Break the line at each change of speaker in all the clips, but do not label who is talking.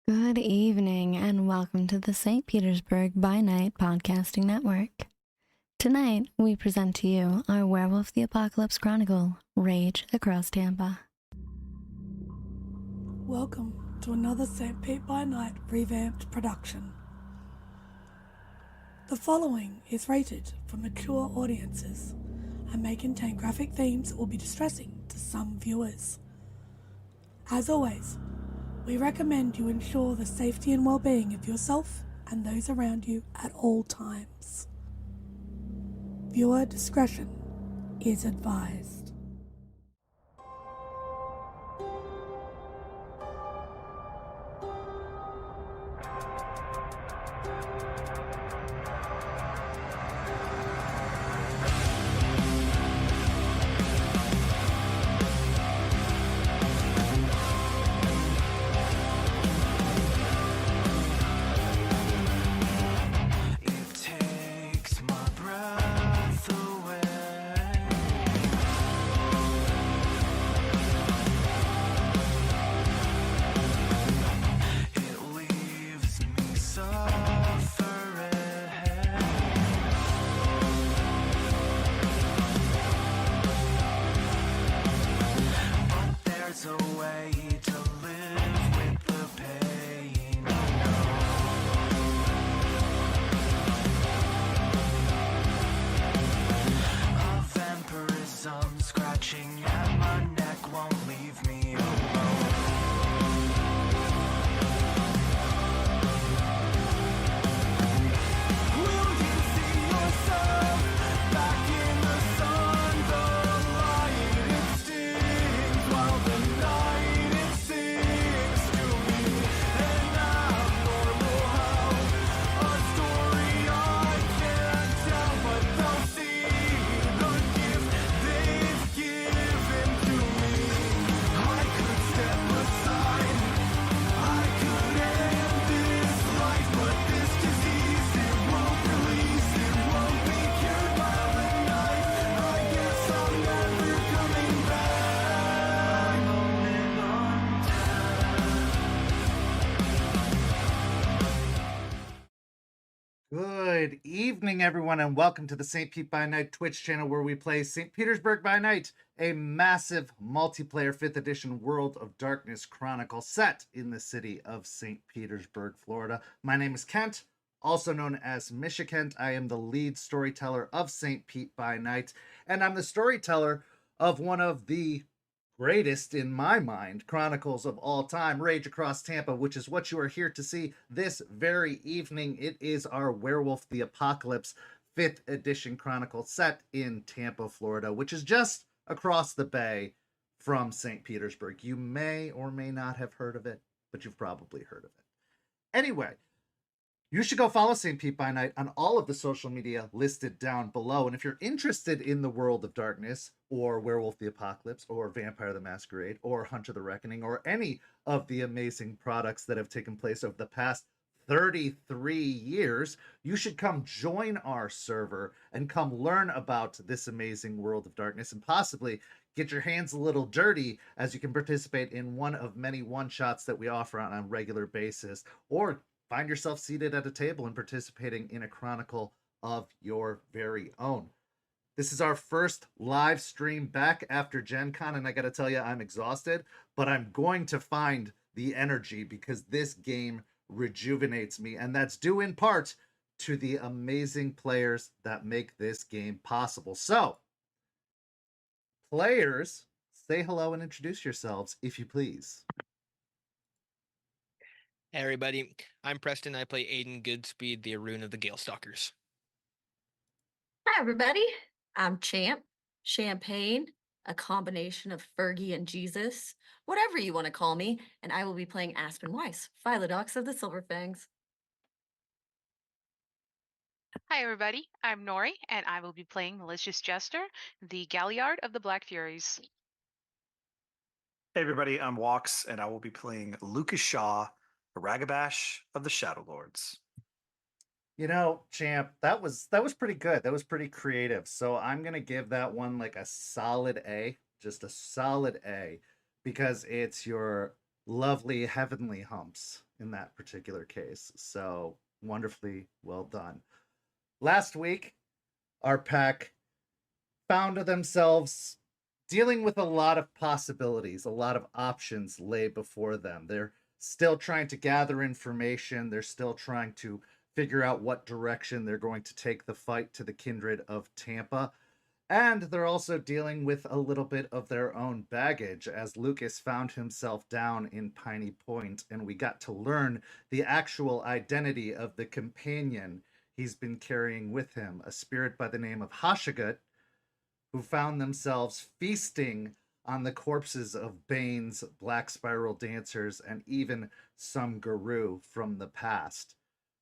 Good evening and welcome to the St. Petersburg By Night podcasting network. Tonight, we present to you our Werewolf the Apocalypse Chronicle, Rage Across Tampa.
Welcome to another St. Pete by Night revamped production. The following is rated for mature audiences and may contain graphic themes that will be distressing to some viewers. As always, we recommend you ensure the safety and well-being of yourself and those around you at all times. Viewer discretion is advised.
Good evening, everyone, and welcome to the St. Pete by Night Twitch channel where we play St. Petersburg by Night, a massive multiplayer 5th edition World of Darkness Chronicle set in the city of St. Petersburg, Florida. My name is Kent, also known as Misha Kent. I am the lead storyteller of St. Pete by Night, and I'm the storyteller of one of the greatest, in my mind, chronicles of all time, Rage Across Tampa, which is what you are here to see this very evening. It is our Werewolf the Apocalypse 5th edition chronicle set in Tampa, Florida, which is just across the bay from St. Petersburg. You may or may not have heard of it, but you've probably heard of it. Anyway, you should go follow St. Pete by Night on all of the social media listed down below. And if you're interested in the World of Darkness, or Werewolf the Apocalypse, or Vampire the Masquerade, or Hunter the Reckoning, or any of the amazing products that have taken place over the past 33 years, you should come join our server and come learn about this amazing World of Darkness and possibly get your hands a little dirty as you can participate in one of many one-shots that we offer on a regular basis, or find yourself seated at a table and participating in a chronicle of your very own. This is our first live stream back after Gen Con, and I gotta tell you, I'm exhausted, but I'm going to find the energy because this game rejuvenates me, and that's due in part to the amazing players that make this game possible. So, players, say hello and introduce yourselves, if you please.
Hey everybody, I'm Preston. I play Aiden Goodspeed, the Arun of the Gale Stalkers.
Hi everybody, I'm Champ, Champagne, a combination of Fergie and Jesus, whatever you want to call me, and I will be playing Aspen Weiss, Philodox of the Silverfangs.
Hi everybody, I'm Noree, and I will be playing Malicious Jester, the Galliard of the Black Furies.
Hey everybody, I'm Walks, and I will be playing Lucas Shaw, a Ragabash of the Shadow Lords.
You know, Champ, that was pretty good. That was pretty creative. So I'm gonna give that one like a solid A, just a solid A, because it's your lovely heavenly humps in that particular case. So wonderfully well done. Last week, our pack found themselves dealing with a lot of possibilities, a lot of options lay before them. They're still trying to gather information. They're still trying to figure out what direction they're going to take the fight to the kindred of Tampa. And they're also dealing with a little bit of their own baggage as Lucas found himself down in Piney Point, and we got to learn the actual identity of the companion he's been carrying with him, a spirit by the name of Hashagut, who found themselves feasting on the corpses of Bane's Black Spiral dancers and even some Garou from the past.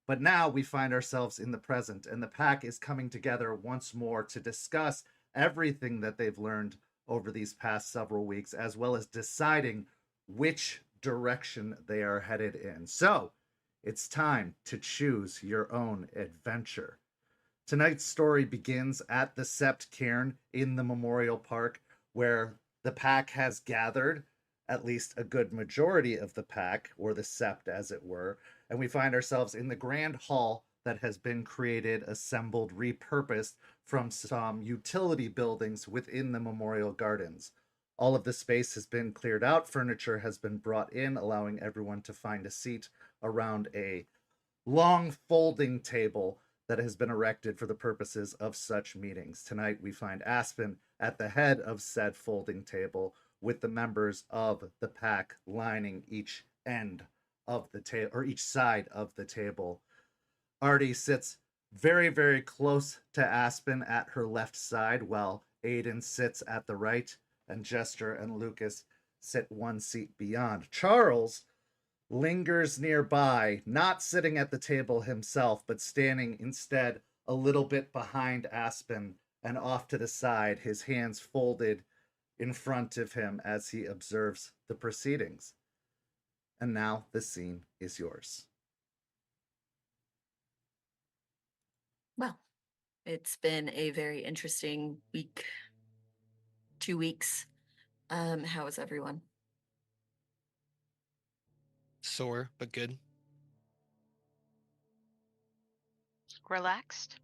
But now we find ourselves in the present, and the pack is coming together once more to discuss everything that they've learned over these past several weeks, as well as deciding which direction they are headed in. So it's time to choose your own adventure. Tonight's story begins at the Sept Cairn in the Memorial Park, where the pack has gathered, at least a good majority of the pack, or the Sept as it were, and we find ourselves in the grand hall that has been created, assembled, repurposed from some utility buildings within the Memorial Gardens. All of the space has been cleared out, furniture has been brought in, allowing everyone to find a seat around a long folding table that has been erected for the purposes of such meetings. Tonight we find Aspen at the head of said folding table, with the members of the pack lining each end of the table, or each side of the table. Artie sits very, very close to Aspen at her left side, while Aiden sits at the right, and Jester and Lucas sit one seat beyond. Charles lingers nearby, not sitting at the table himself, but standing instead a little bit behind Aspen and off to the side, his hands folded in front of him as he observes the proceedings. And now the scene is yours.
Well, it's been a very interesting week, 2 weeks. How is everyone?
Sore, but good.
Relaxed.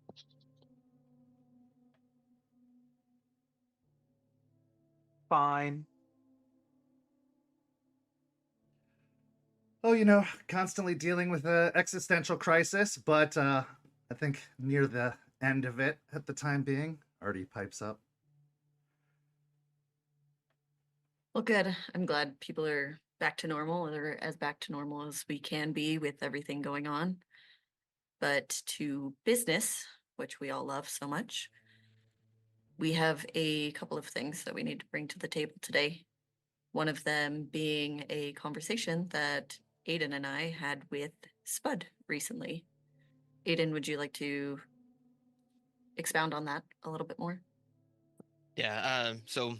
Fine.
Oh, constantly dealing with an existential crisis, but I think near the end of it at the time being. Artie pipes up.
Well, good. I'm glad people are back to normal, or as back to normal as we can be with everything going on. But to business, which we all love so much, we have a couple of things that we need to bring to the table today. One of them being a conversation that Aiden and I had with Spud recently. Aiden, would you like to expound on that a little bit more?
Yeah, so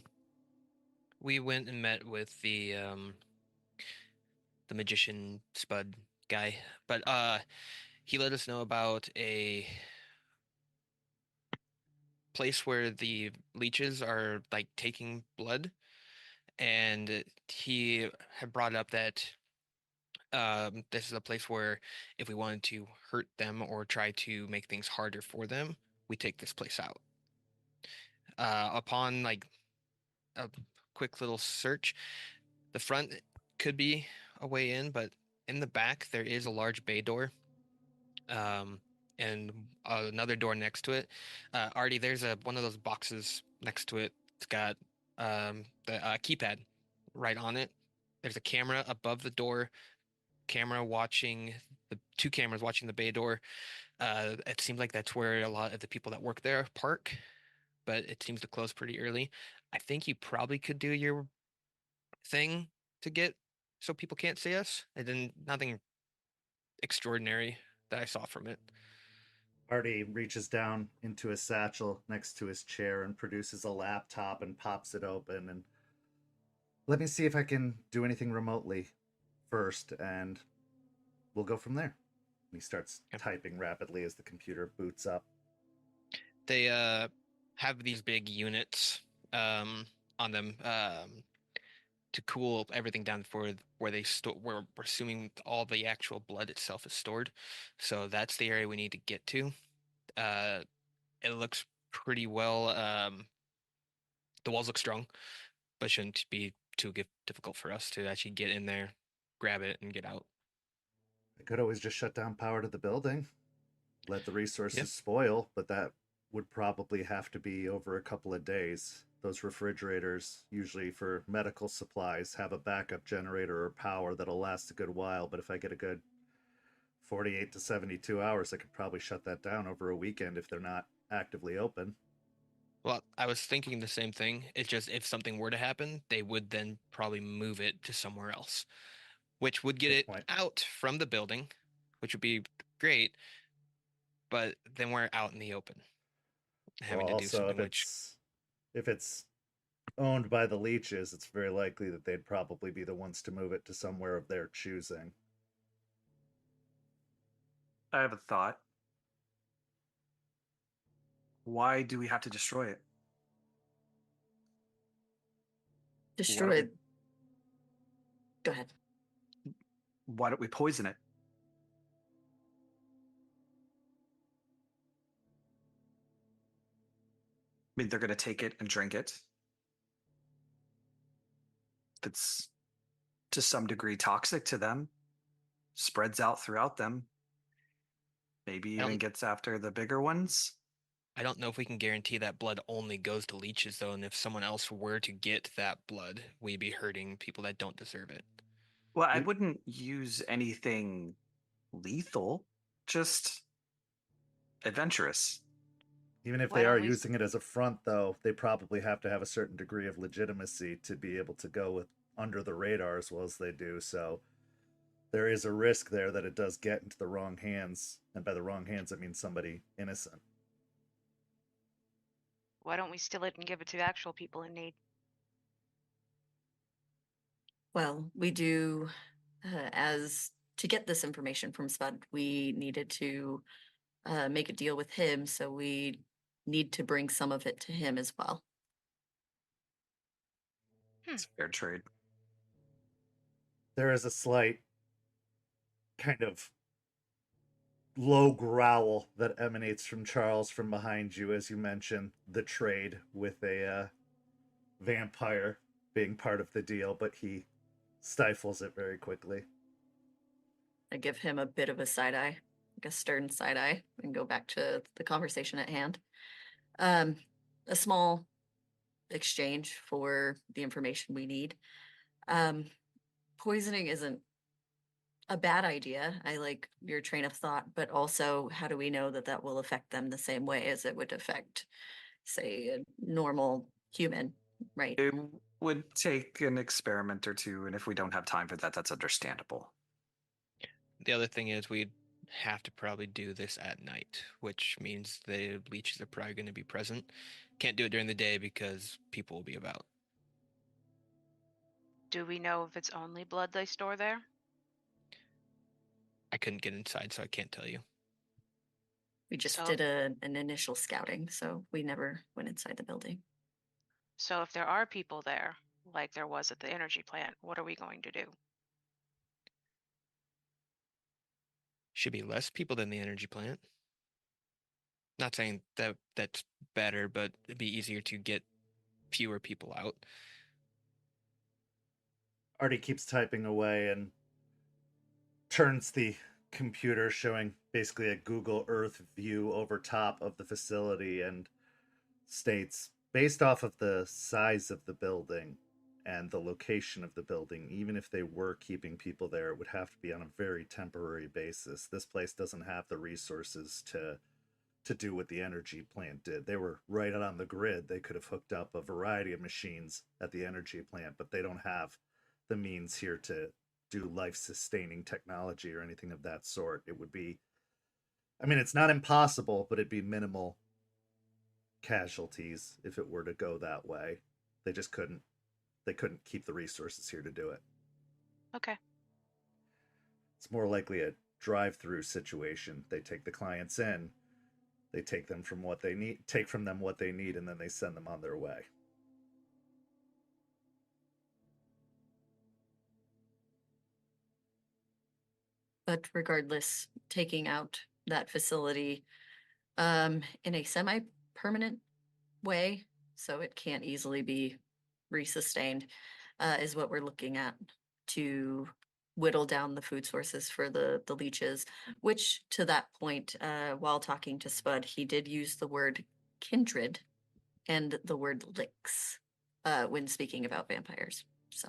we went and met with the magician Spud guy, but he let us know about a place where the leeches are like taking blood, and he had brought up that this is a place where if we wanted to hurt them or try to make things harder for them, we take this place out. Upon like a quick little search, the front could be a way in, but in the back there is a large bay door, and another door next to it. Artie, there's one of those boxes next to it. It's got the keypad right on it. There's a camera above the door. Two cameras watching the bay door. It seems like that's where a lot of the people that work there park, but it seems to close pretty early. I think you probably could do your thing to get so people can't see us. And then nothing extraordinary that I saw from it.
Artie reaches down into a satchel next to his chair and produces a laptop and pops it open. And let me see if I can do anything remotely first, and we'll go from there. And he starts typing rapidly as the computer boots up.
They have these big units on them. to cool everything down for where they store, where we're assuming all the actual blood itself is stored. So that's the area we need to get to. Uh, it looks pretty well. The walls look strong, but shouldn't be too difficult for us to actually get in there, grab it, and get out.
I could always just shut down power to the building, let the resources
Yep.
spoil, but that would probably have to be over a couple of days. Those refrigerators, usually for medical supplies, have a backup generator or power that'll last a good while, but if I get a good 48 to 72 hours, I could probably shut that down over a weekend if they're not actively open.
Well, I was thinking the same thing. It's just if something were to happen, they would then probably move it to somewhere else, which would get
Good
it
point.
out from the building, which would be great. But then we're out in the open,
Well,
having to do
also
something which
if it's owned by the leeches, it's very likely that they'd probably be the ones to move it to somewhere of their choosing.
I have a thought. Why do we have to destroy it?
Destroy. Go ahead.
Why don't we poison it? I mean, they're going to take it and drink it. If it's to some degree toxic to them, spreads out throughout them, maybe even gets after the bigger ones.
I don't know if we can guarantee that blood only goes to leeches, though, and if someone else were to get that blood, we'd be hurting people that don't deserve it.
Well, I wouldn't use anything lethal, just adventurous.
Even if
Why
they are
don't we s-
using it as a front, though, they probably have to have a certain degree of legitimacy to be able to go with under the radar as well as they do. So there is a risk there that it does get into the wrong hands, and by the wrong hands, I mean somebody innocent.
Why don't we steal it and give it to actual people in need?
Well, we do, as to get this information from Spud, we needed to make a deal with him, so we need to bring some of it to him as well.
It's fair trade.
There is a slight kind of low growl that emanates from Charles from behind you as you mention the trade with a vampire being part of the deal, but he stifles it very quickly.
I give him a bit of a side eye, like a stern side eye, and go back to the conversation at hand. A small exchange for the information we need. Poisoning isn't a bad idea. I like your train of thought, but also how do we know that that will affect them the same way as it would affect, say, a normal human, right?
It would take an experiment or two, and if we don't have time for that, that's understandable.
The other thing is we'd have to probably do this at night, which means the leeches are probably going to be present. Can't do it during the day because people will be about.
Do we know if it's only blood they store there?
I couldn't get inside, so I can't tell you.
We just
So-
did an initial scouting, so we never went inside the building.
So if there are people there, like there was at the energy plant, what are we going to do?
Should be less people than the energy plant. Not saying that that's better, but it'd be easier to get fewer people out.
Artie keeps typing away and turns the computer showing basically a Google Earth view over top of the facility and states, based off of the size of the building and the location of the building, even if they were keeping people there, it would have to be on a very temporary basis. This place doesn't have the resources to do what the energy plant did. They were right on the grid. They could have hooked up a variety of machines at the energy plant, but they don't have the means here to do life-sustaining technology or anything of that sort. It would be, I mean, it's not impossible, but it'd be minimal casualties if it were to go that way. They just couldn't. They couldn't keep the resources here to do it.
Okay.
It's more likely a drive-through situation. They take the clients in, they take them from what they need, take from them what they need, and then they send them on their way.
but regardless, taking out that facility in a semi-permanent way, so it can't easily be resustained, is what we're looking at to whittle down the food sources for the leeches, which to that point, while talking to Spud, he did use the word kindred and the word licks when speaking about vampires. So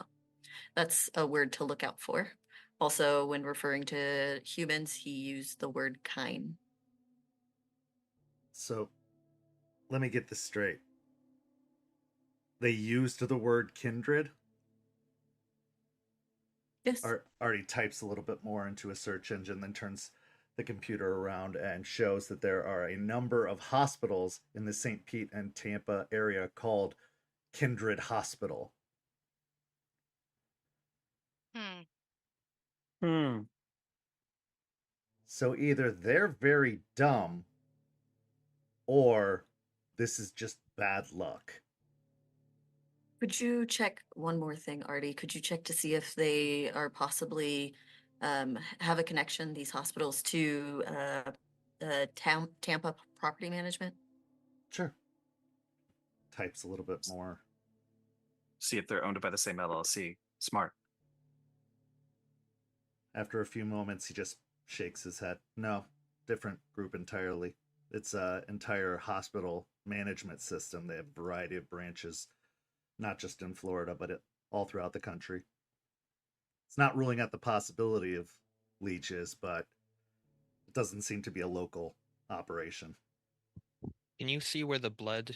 that's a word to look out for. Also, when referring to humans, he used the word kine.
So, let me get this straight. They used the word kindred?
Yes.
Artie types a little bit more into a search engine, then turns the computer around and shows that there are a number of hospitals in the St. Pete and Tampa area called Kindred Hospital.
Hmm.
So either they're very dumb or this is just bad luck.
Could you check one more thing, Artie? Could you check to see if they are possibly have a connection, these hospitals, to Tampa property management?
Sure. Types a little bit more.
See if they're owned by the same LLC. Smart.
After a few moments, he just shakes his head. No, different group entirely. It's an entire hospital management system. They have a variety of branches, not just in Florida, but all throughout the country. It's not ruling out the possibility of leeches, but it doesn't seem to be a local operation.
Can you see where the blood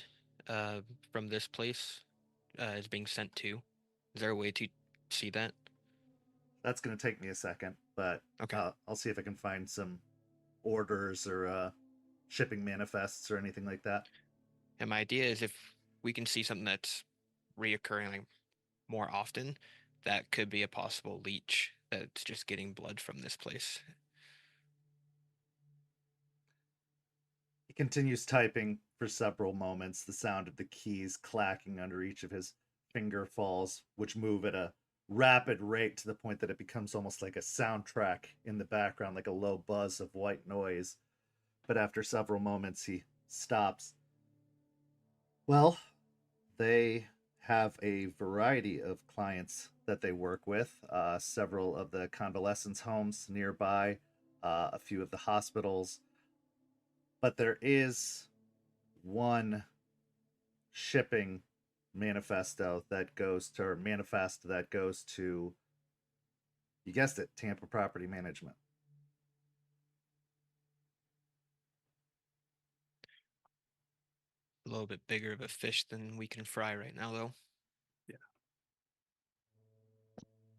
from this place is being sent to? Is there a way to see that?
That's going to take me a second, but
Okay.
I'll see if I can find some orders or shipping manifests or anything like that.
And my idea is if we can see something that's reoccurring like more often, that could be a possible leech that's just getting blood from this place.
He continues typing for several moments, the sound of the keys clacking under each of his finger falls, which move at a rapid rate to the point that it becomes almost like a soundtrack in the background, like a low buzz of white noise. But after several moments, he stops. Well, they have a variety of clients that they work with, several of the convalescence homes nearby, a few of the hospitals. But there is one shipping manifesto that goes to, or manifest that goes to, you guessed it, Tampa Property Management.
A little bit bigger of a fish than we can fry right now, though.
Yeah.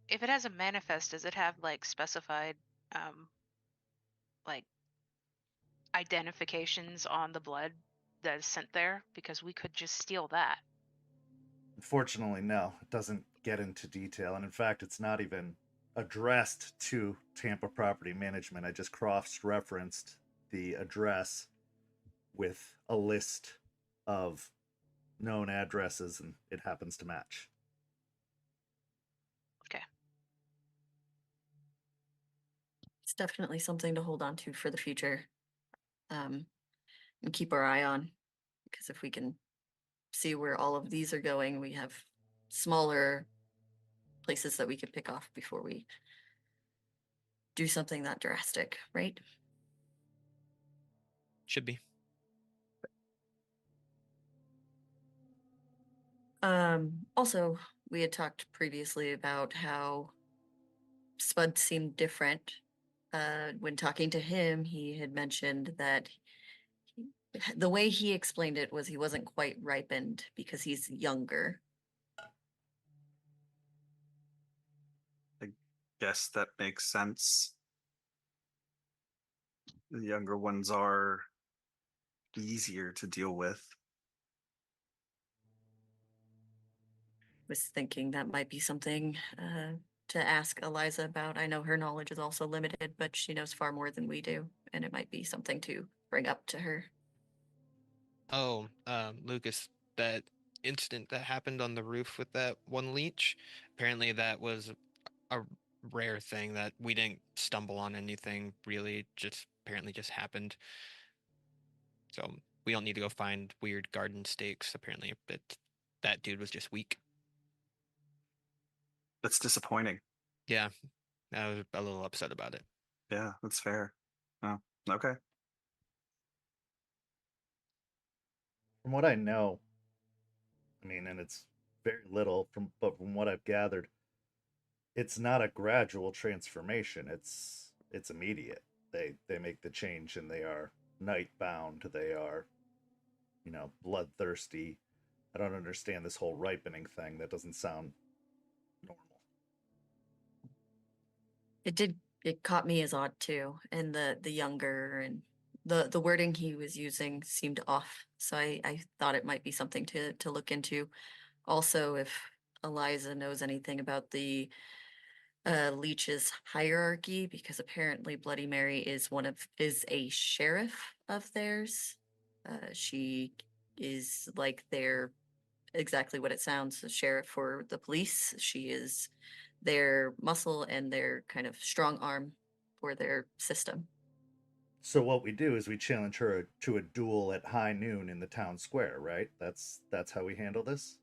If it has a manifest, does it have like specified like identifications on the blood that is sent there? Because we could just steal that.
Unfortunately, no, it doesn't get into detail. And in fact, it's not even addressed to Tampa Property Management. I just cross referenced the address with a list of known addresses, and it happens to match.
Okay.
It's definitely something to hold on to for the future, and keep our eye on, because if we can see where all of these are going, we have smaller places that we could pick off before we do something that drastic, right?
Should be.
Also, we had talked previously about how Spud seemed different. When talking to him, he had mentioned that the way he explained it was he wasn't quite ripened because he's younger.
I guess that makes sense. The younger ones are easier to deal with.
Was thinking that might be something to ask Eliza about. I know her knowledge is also limited, but she knows far more than we do, and it might be something to bring up to her.
Oh, Lucas, that incident that happened on the roof with that one leech, apparently that was a rare thing that we didn't stumble on anything really, just apparently just happened. So we don't need to go find weird garden stakes, apparently, but that dude was just weak.
That's disappointing.
Yeah, I was a little upset about it.
Yeah, that's fair. Oh, okay.
From what I know, I mean, and it's very little but from what I've gathered, it's not a gradual transformation. It's immediate. They make the change and they are night bound. They are, bloodthirsty. I don't understand this whole ripening thing. That doesn't sound normal.
It caught me as odd too, and the younger and the wording he was using seemed off. So I thought it might be something to look into. Also, if Eliza knows anything about the leech's hierarchy, because apparently Bloody Mary is a sheriff of theirs. She is like their exactly what it sounds, a sheriff for the police. She is their muscle and their kind of strong arm for their system.
So what we do is we challenge her to a duel at high noon in the town square, right? That's how we handle this.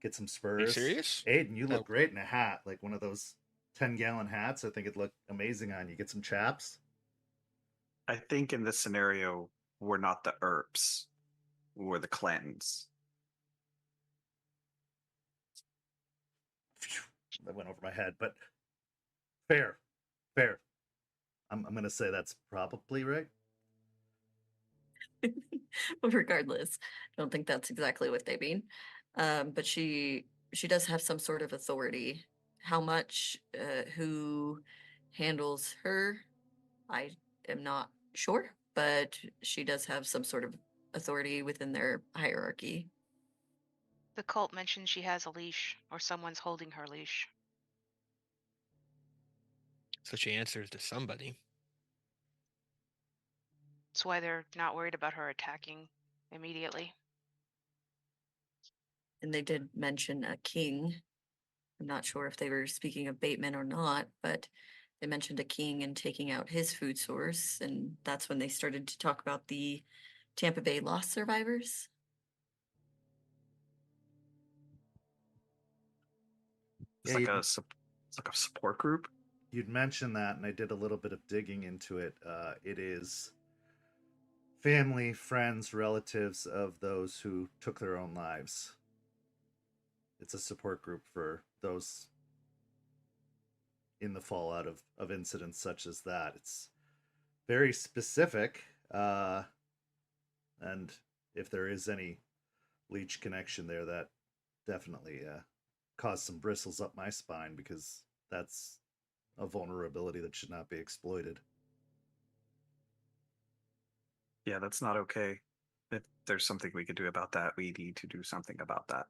Get some spurs.
Are you serious?
Aiden, you look great in a hat, like one of those 10-gallon hats. I think it'd look amazing on you. Get some chaps.
I think in this scenario, we're not the Earps. We're the Clantons.
That went over my head, but fair. I'm gonna say that's probably right.
Regardless, I don't think that's exactly what they mean. But she does have some sort of authority. How much, who handles her, I am not sure, but she does have some sort of authority within their hierarchy.
The cult mentions she has a leash, or someone's holding her leash.
So she answers to somebody.
That's why they're not worried about her attacking immediately.
And they did mention a king. I'm not sure if they were speaking of Bateman or not, but they mentioned a king and taking out his food source. And that's when they started to talk about the Tampa Bay lost survivors.
It's like a support group.
You'd mentioned that, and I did a little bit of digging into it. It is family, friends, relatives of those who took their own lives. It's a support group for those in the fallout of incidents such as that. It's very specific, and if there is any leech connection there, that definitely caused some bristles up my spine, because that's a vulnerability that should not be exploited.
Yeah, that's not okay. If there's something we could do about that, we need to do something about that.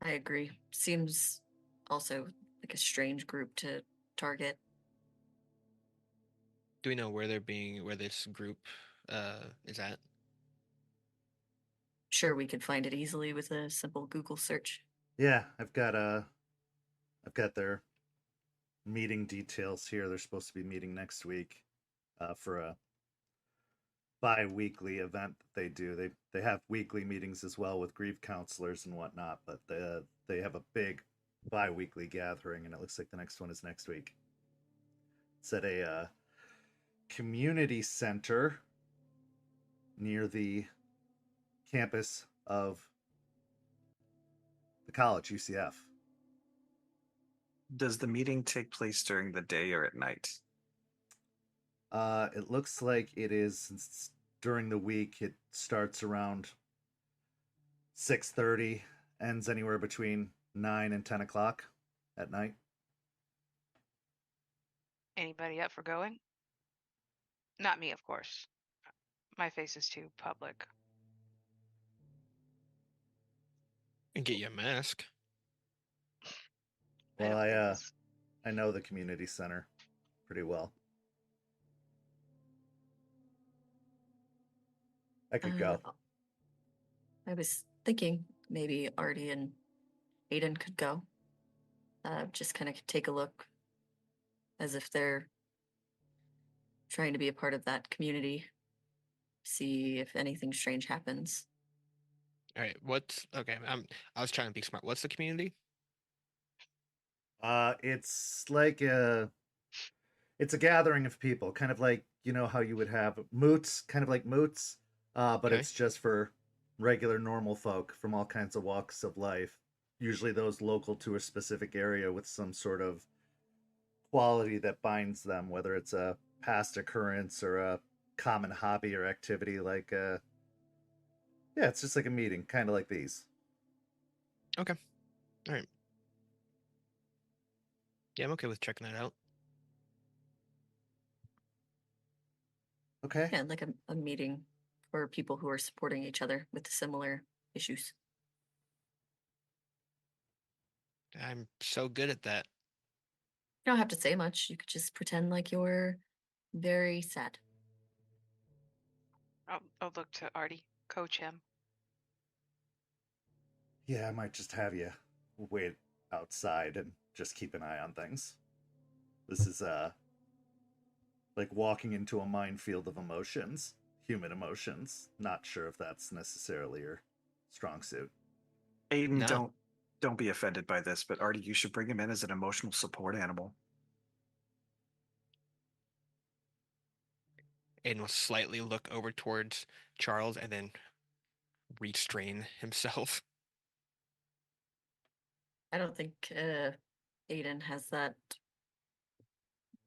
I agree. Seems also like a strange group to target.
Do we know where this group is at?
Sure, we could find it easily with a simple Google search.
Yeah, I've got their meeting details here. They're supposed to be meeting next week for a bi-weekly event that they do. They have weekly meetings as well with grief counselors and whatnot, but they have a big bi-weekly gathering, and it looks like the next one is next week. It's at a community center near the campus of the college, UCF.
Does the meeting take place during the day or at night?
It looks like it is during the week. It starts around 6:30, ends anywhere between 9 and 10 o'clock at night.
Anybody up for going? Not me, of course. My face is too public.
And get you a mask.
Well, I know the community center pretty well. I could go.
I was thinking maybe Artie and Aiden could go. Just kind of take a look as if they're trying to be a part of that community. See if anything strange happens.
All right, okay? I was trying to be smart. What's the community?
It's like it's a gathering of people, kind of like, you know how you would have moots, kind of like moots, but
Okay.
it's just for regular normal folk from all kinds of walks of life, usually those local to a specific area with some sort of quality that binds them, whether it's a past occurrence or a common hobby or activity. Like yeah, it's just like a meeting, kind of like these.
Okay. All right. Yeah, I'm okay with checking that out.
Okay.
Yeah, like a meeting for people who are supporting each other with similar issues.
I'm so good at that.
You don't have to say much. You could just pretend like you're very sad.
I'll look to Artie, coach him.
Yeah, I might just have you wait outside and just keep an eye on things. This is like walking into a minefield of emotions, human emotions. Not sure if that's necessarily your strong suit.
Aiden,
No.
don't be offended by this, but Artie, you should bring him in as an emotional support animal.
Aiden will slightly look over towards Charles and then restrain himself.
I don't think Aiden has that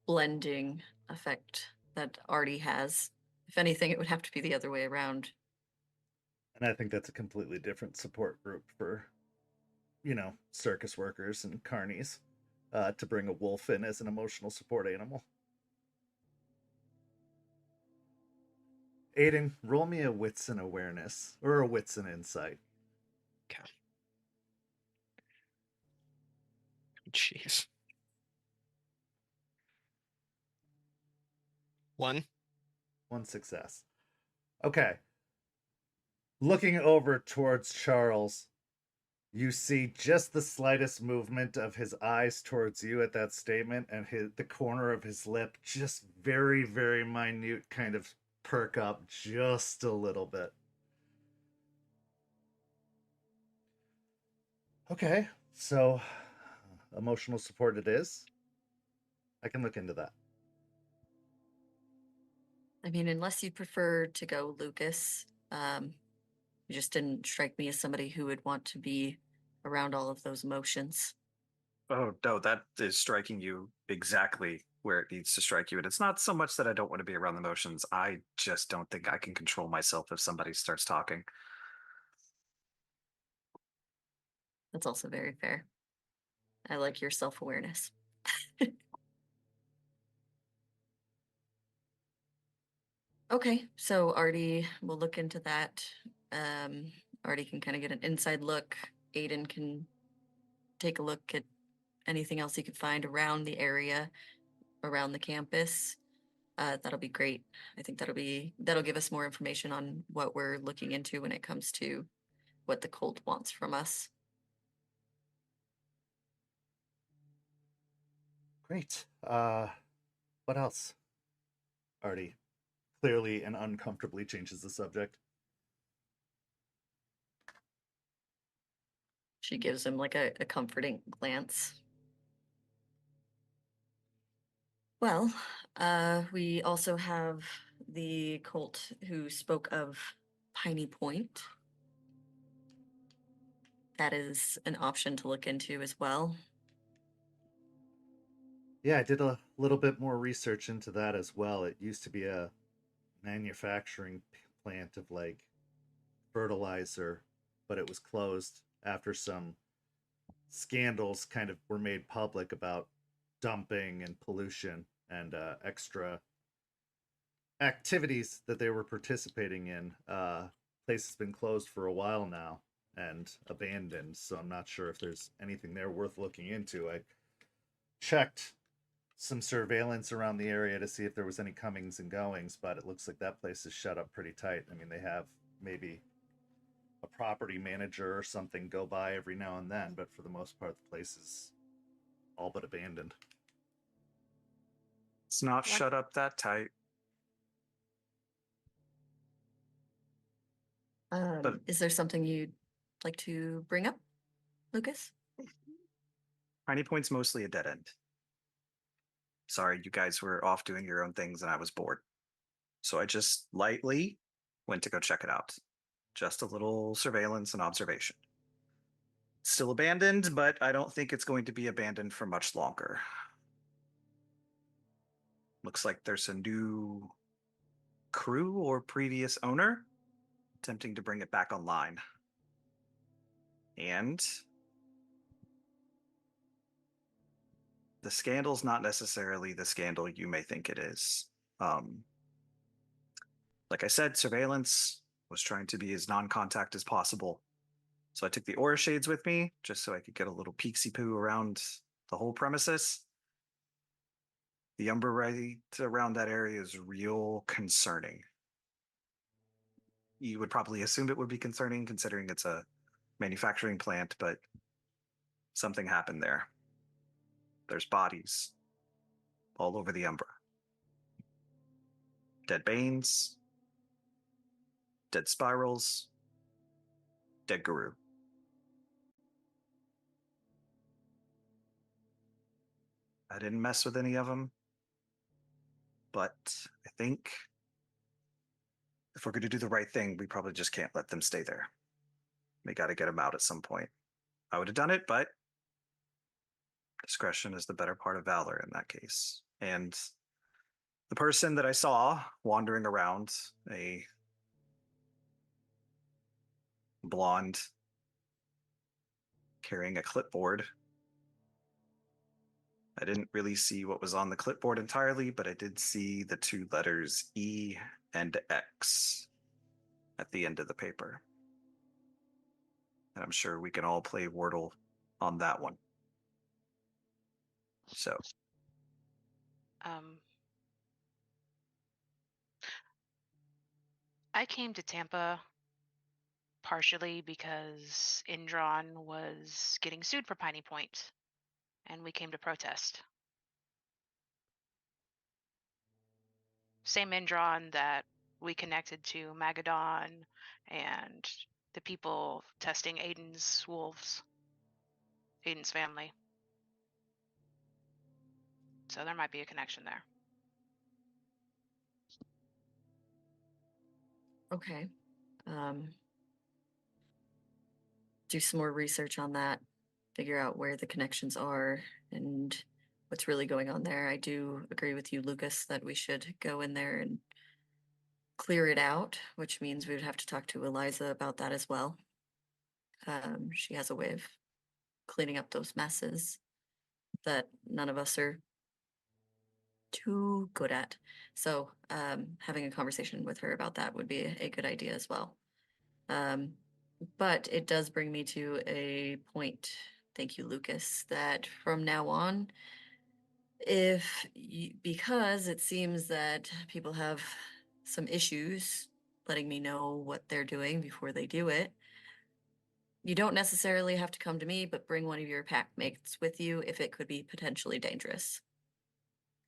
blending effect that Artie has. If anything, it would have to be the other way around.
And I think that's a completely different support group for, you know, circus workers and carnies, to bring a wolf in as an emotional support animal. Aiden, roll me a wits and awareness, or a wits and insight.
Okay. Jeez. 1.
One success. Okay. Looking over towards Charles, you see just the slightest movement of his eyes towards you at that statement, and the corner of his lip just very, very minute kind of perk up just a little bit. Okay, so emotional support it is. I can look into that.
I mean, unless you prefer to go Lucas, you just didn't strike me as somebody who would want to be around all of those emotions.
Oh, no, that is striking you exactly where it needs to strike you. And it's not so much that I don't want to be around the emotions. I just don't think I can control myself if somebody starts talking.
That's also very fair. I like your self-awareness. Okay, so Artie will look into that. Artie can kind of get an inside look. Aiden can take a look at anything else he could find around the area, around the campus. That'll be great. I think that'll give us more information on what we're looking into when it comes to what the cult wants from us.
Great. What else? Artie clearly and uncomfortably changes the subject.
She gives him like a comforting glance. Well, we also have the cult who spoke of Piney Point. That is an option to look into as well.
Yeah, I did a little bit more research into that as well. It used to be a manufacturing plant of like fertilizer, but it was closed after some scandals kind of were made public about dumping and pollution and extra activities that they were participating in. Place has been closed for a while now and abandoned, so I'm not sure if there's anything there worth looking into. I checked some surveillance around the area to see if there was any comings and goings, but it looks like that place is shut up pretty tight. I mean, they have maybe a property manager or something go by every now and then, but for the most part, the place is all but abandoned.
It's not shut up that tight.
Is there something you'd like to bring up, Lucas?
Tiny Point's mostly a dead end. Sorry, you guys were off doing your own things and I was bored. So I just lightly went to go check it out. Just a little surveillance and observation. Still abandoned, but I don't think it's going to be abandoned for much longer. Looks like there's a new crew or previous owner attempting to bring it back online. And the scandal's not necessarily the scandal you may think it is. Like I said, surveillance was trying to be as non-contact as possible. So I took the aura shades with me just so I could get a little peeksy-poo around the whole premises. The umber right around that area is real concerning. You would probably assume it would be concerning considering it's a manufacturing plant, but something happened there. There's bodies all over the umbra. Dead Banes, dead Spirals, dead Garou. I didn't mess with any of them, but I think if we're going to do the right thing, we probably just can't let them stay there. We got to get them out at some point. I would have done it, but discretion is the better part of valor in that case. And the person that I saw wandering around, a blonde carrying a clipboard. I didn't really see what was on the clipboard entirely, but I did see the two letters E and X at the end of the paper. And I'm sure we can all play Wordle on that one. So.
I came to Tampa partially because Indron was getting sued for Piney Point, and we came to protest. Same Indron that we connected to Magadon and the people testing Aiden's wolves, Aiden's family. So there might be a connection there.
Okay. Do some more research on that, figure out where the connections are and what's really going on there. I do agree with you, Lucas, that we should go in there and clear it out, which means we would have to talk to Eliza about that as well. She has a way of cleaning up those messes that none of us are too good at. So having a conversation with her about that would be a good idea as well. But it does bring me to a point, thank you, Lucas, that from now on, because it seems that people have some issues letting me know what they're doing before they do it, you don't necessarily have to come to me, but bring one of your pack mates with you if it could be potentially dangerous.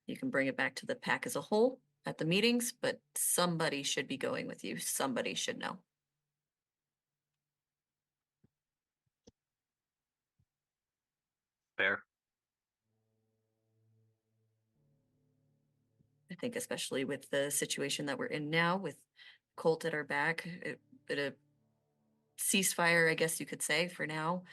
You can bring it back to the pack as a whole at the meetings, but somebody should be going with you. Somebody should know.
Fair.
I think especially with the situation that we're in now with Colt at our back, a ceasefire, I guess you could say, for now,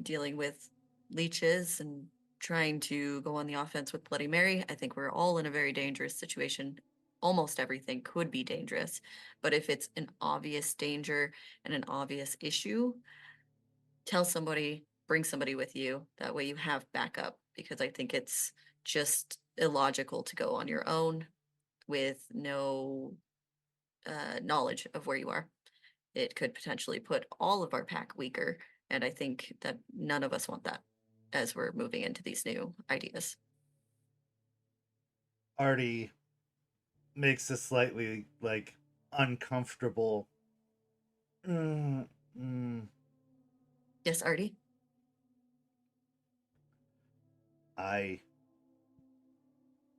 dealing with leeches and trying to go on the offense with Bloody Mary. I think we're all in a very dangerous situation. Almost everything could be dangerous, but if it's an obvious danger and an obvious issue, tell somebody, bring somebody with you. That way you have backup, because I think it's just illogical to go on your own with no knowledge of where you are. It could potentially put all of our pack weaker, and I think that none of us want that as we're moving into these new ideas.
Artie makes a slightly uncomfortable Mm, mm,
Yes, Artie?
I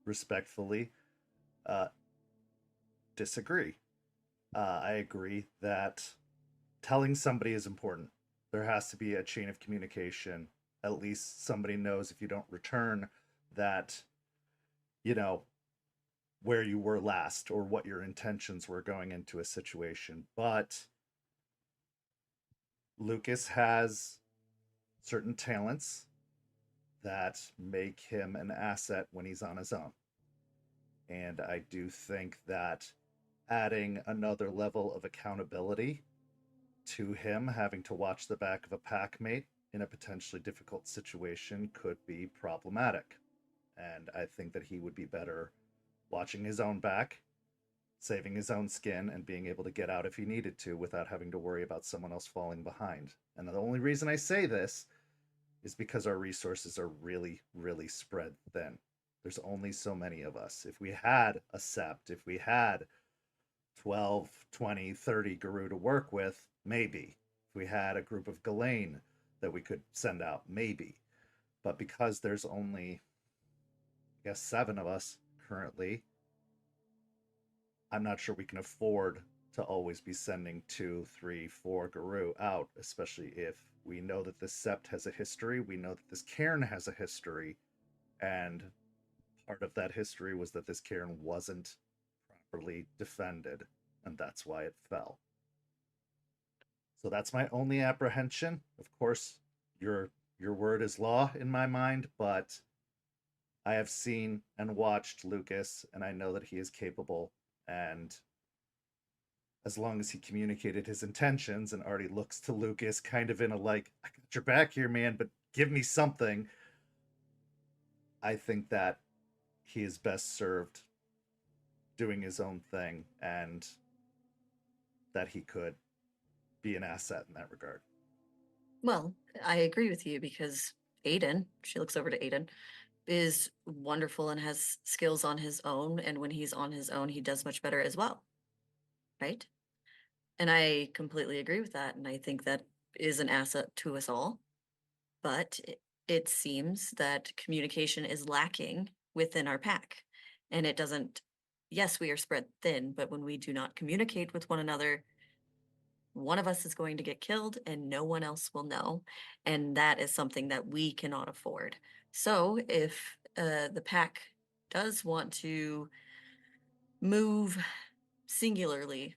respectfully disagree. I agree that telling somebody is important. There has to be a chain of communication. At least somebody knows if you don't return that, you know, where you were last or what your intentions were going into a situation. But Lucas has certain talents that make him an asset when he's on his own. And I do think that adding another level of accountability to him having to watch the back of a packmate in a potentially difficult situation could be problematic. And I think that he would be better watching his own back, saving his own skin, and being able to get out if he needed to without having to worry about someone else falling behind. And the only reason I say this is because our resources are really, really spread thin. There's only so many of us. If we had a sept, if we had 12, 20, 30 Garou to work with, maybe. If we had a group of Ghislaine that we could send out, maybe. But because there's only, I guess, 7 of us currently, I'm not sure we can afford to always be sending 2, 3, 4 Garou out, especially if we know that this sept has a history, we know that this cairn has a history, and part of that history was that this cairn wasn't properly defended, and that's why it fell. So that's my only apprehension. Of course, your word is law in my mind, but I have seen and watched Lucas, and I know that he is capable. And as long as he communicated his intentions and Artie looks to Lucas kind of in a like, I got your back here, man, but give me something, I think that he is best served doing his own thing and that he could be an asset in that regard.
Well, I agree with you because Aiden, she looks over to Aiden, is wonderful and has skills on his own. And when he's on his own, he does much better as well. Right? And I completely agree with that. And I think that is an asset to us all. But it seems that communication is lacking within our pack. And it doesn't, yes, we are spread thin, but when we do not communicate with one another, one of us is going to get killed and no one else will know. And that is something that we cannot afford. So if the pack does want to move singularly,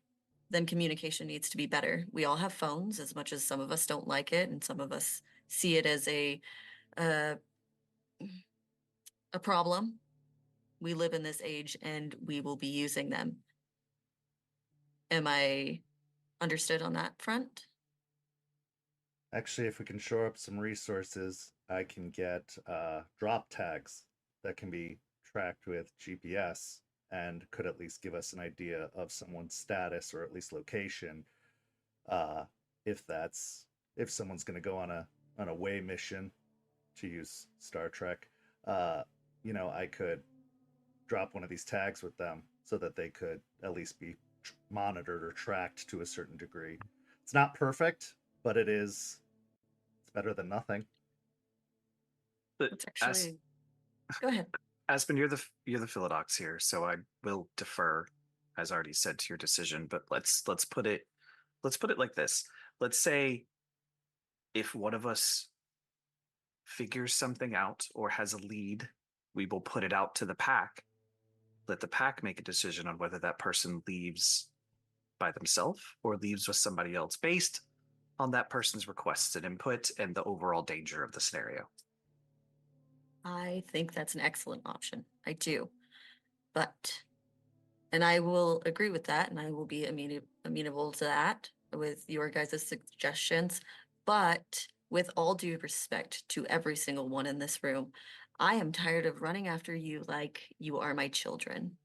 then communication needs to be better. We all have phones, as much as some of us don't like it and some of us see it as a problem. We live in this age and we will be using them. Am I understood on that front?
Actually, if we can shore up some resources, I can get drop tags that can be tracked with GPS and could at least give us an idea of someone's status or at least location. If that's if someone's going to go on a way mission, to use Star Trek, I could drop one of these tags with them so that they could at least be monitored or tracked to a certain degree. It's not perfect, but it's better than nothing.
But
It's actually, go ahead.
Aspen, you're the Philodox here, so I will defer, as already said, to your decision. But let's put it like this. Let's say if one of us figures something out or has a lead, we will put it out to the pack. Let the pack make a decision on whether that person leaves by themselves or leaves with somebody else based on that person's requests and input and the overall danger of the scenario.
I think that's an excellent option. I do. And I will agree with that, and I will be amenable to that with your guys' suggestions. But with all due respect to every single one in this room, I am tired of running after you like you are my children.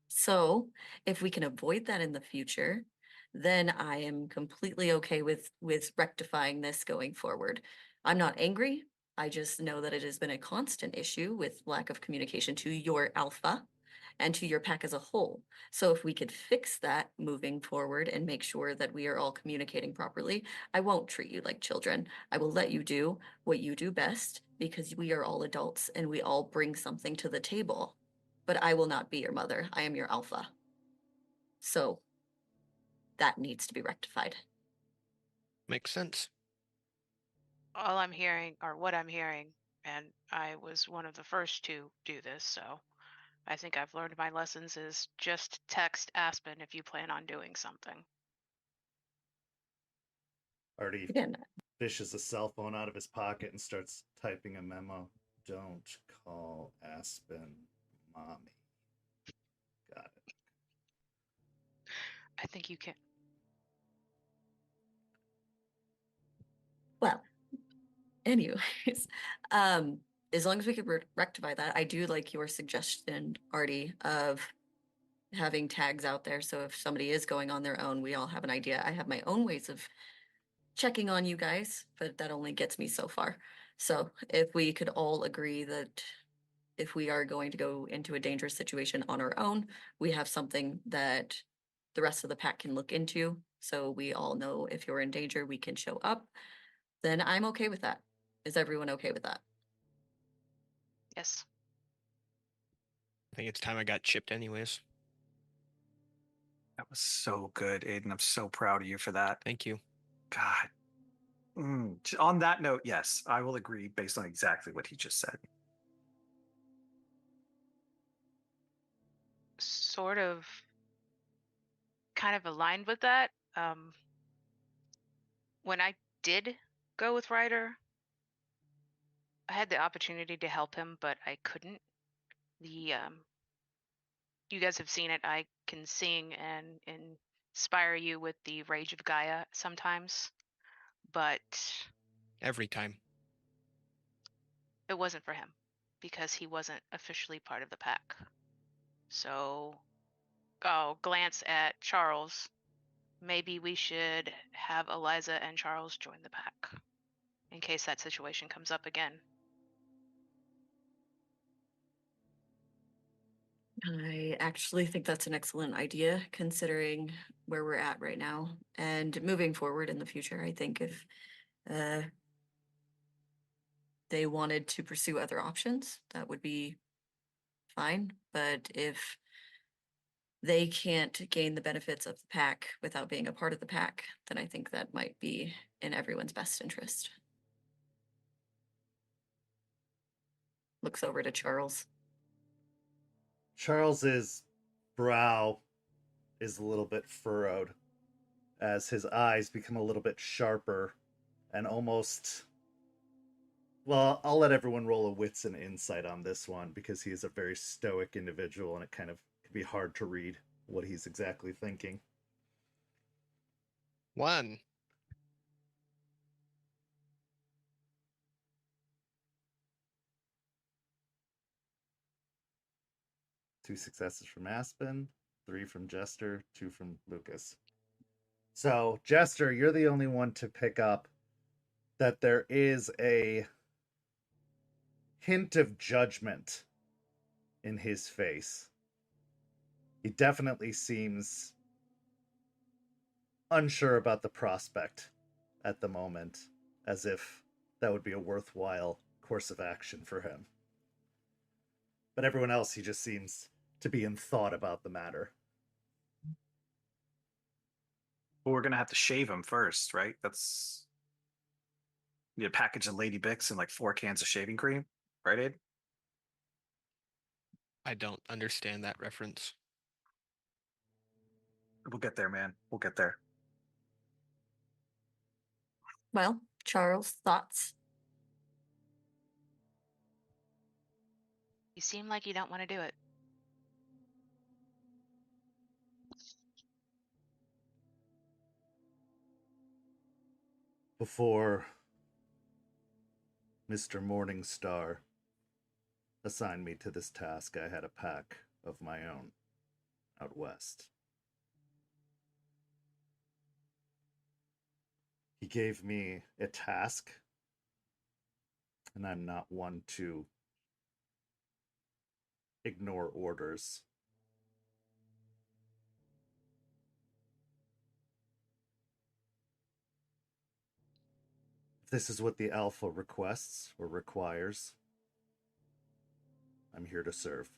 So if we can avoid that in the future, then I am completely okay with rectifying this going forward. I'm not angry. I just know that it has been a constant issue with lack of communication to your alpha. and to your pack as a whole. So if we could fix that moving forward and make sure that we are all communicating properly, I won't treat you like children. I will let you do what you do best because we are all adults and we all bring something to the table. But I will not be your mother. I am your alpha. So that needs to be rectified.
Makes sense.
All I'm hearing, or what I'm hearing, and I was one of the first to do this, so I think I've learned my lessons, is just text Aspen if you plan on doing something.
Artie
Again,
fishes a cell phone out of his pocket and starts typing a memo. Don't call Aspen mommy. Got it.
I think you can.
well, anyways, as long as we could rectify that, I do like your suggestion, Artie, of having tags out there. So if somebody is going on their own, we all have an idea. I have my own ways of checking on you guys, but that only gets me so far. So if we could all agree that if we are going to go into a dangerous situation on our own, we have something that the rest of the pack can look into. So we all know if you're in danger, we can show up. Then I'm okay with that. Is everyone okay with that?
Yes.
I think it's time I got chipped anyways.
That was so good, Aiden. I'm so proud of you for that.
Thank you.
God. On that note, yes, I will agree based on exactly what he just said.
Sort of kind of aligned with that. When I did go with Ryder, I had the opportunity to help him, but I couldn't. You guys have seen it. I can sing and inspire you with the rage of Gaia sometimes, but
Every time.
it wasn't for him because he wasn't officially part of the pack. So I'll glance at Charles. Maybe we should have Eliza and Charles join the pack in case that situation comes up again.
I actually think that's an excellent idea considering where we're at right now and moving forward in the future. I think if they wanted to pursue other options, that would be fine. But if they can't gain the benefits of the pack without being a part of the pack, then I think that might be in everyone's best interest. Looks over to Charles.
Charles's brow is a little bit furrowed as his eyes become a little bit sharper and almost... Well, I'll let everyone roll a wits and insight on this one because he is a very stoic individual and it kind of can be hard to read what he's exactly thinking.
1.
Two successes from Aspen, 3 from Jester, 2 from Lucas. So, Jester, you're the only one to pick up that there is a hint of judgment in his face. He definitely seems unsure about the prospect at the moment, as if that would be a worthwhile course of action for him. But everyone else, he just seems to be in thought about the matter.
Well, we're gonna have to shave him first, right? That's need a package of Lady Bix and like 4 cans of shaving cream, right, Aiden?
I don't understand that reference.
We'll get there, man. We'll get there.
Well, Charles, thoughts?
You seem like you don't want to do it.
Before Mr. Morningstar assigned me to this task, I had a pack of my own out west. He gave me a task, and I'm not one to ignore orders this is what the Alpha requests or requires, I'm here to serve.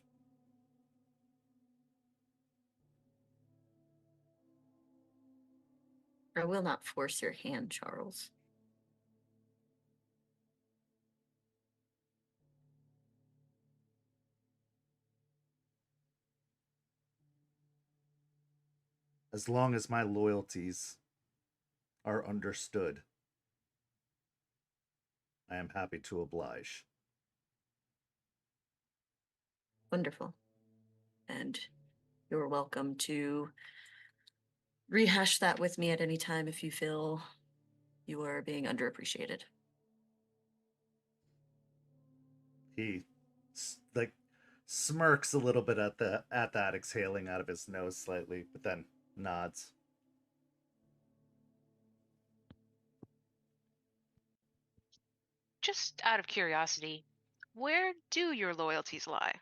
I will not force your hand, Charles.
As long as my loyalties are understood, I am happy to oblige.
Wonderful. And you're welcome to rehash that with me at any time if you feel you are being underappreciated.
He smirks a little bit at that, exhaling out of his nose slightly, but then nods.
Just out of curiosity, where do your loyalties lie?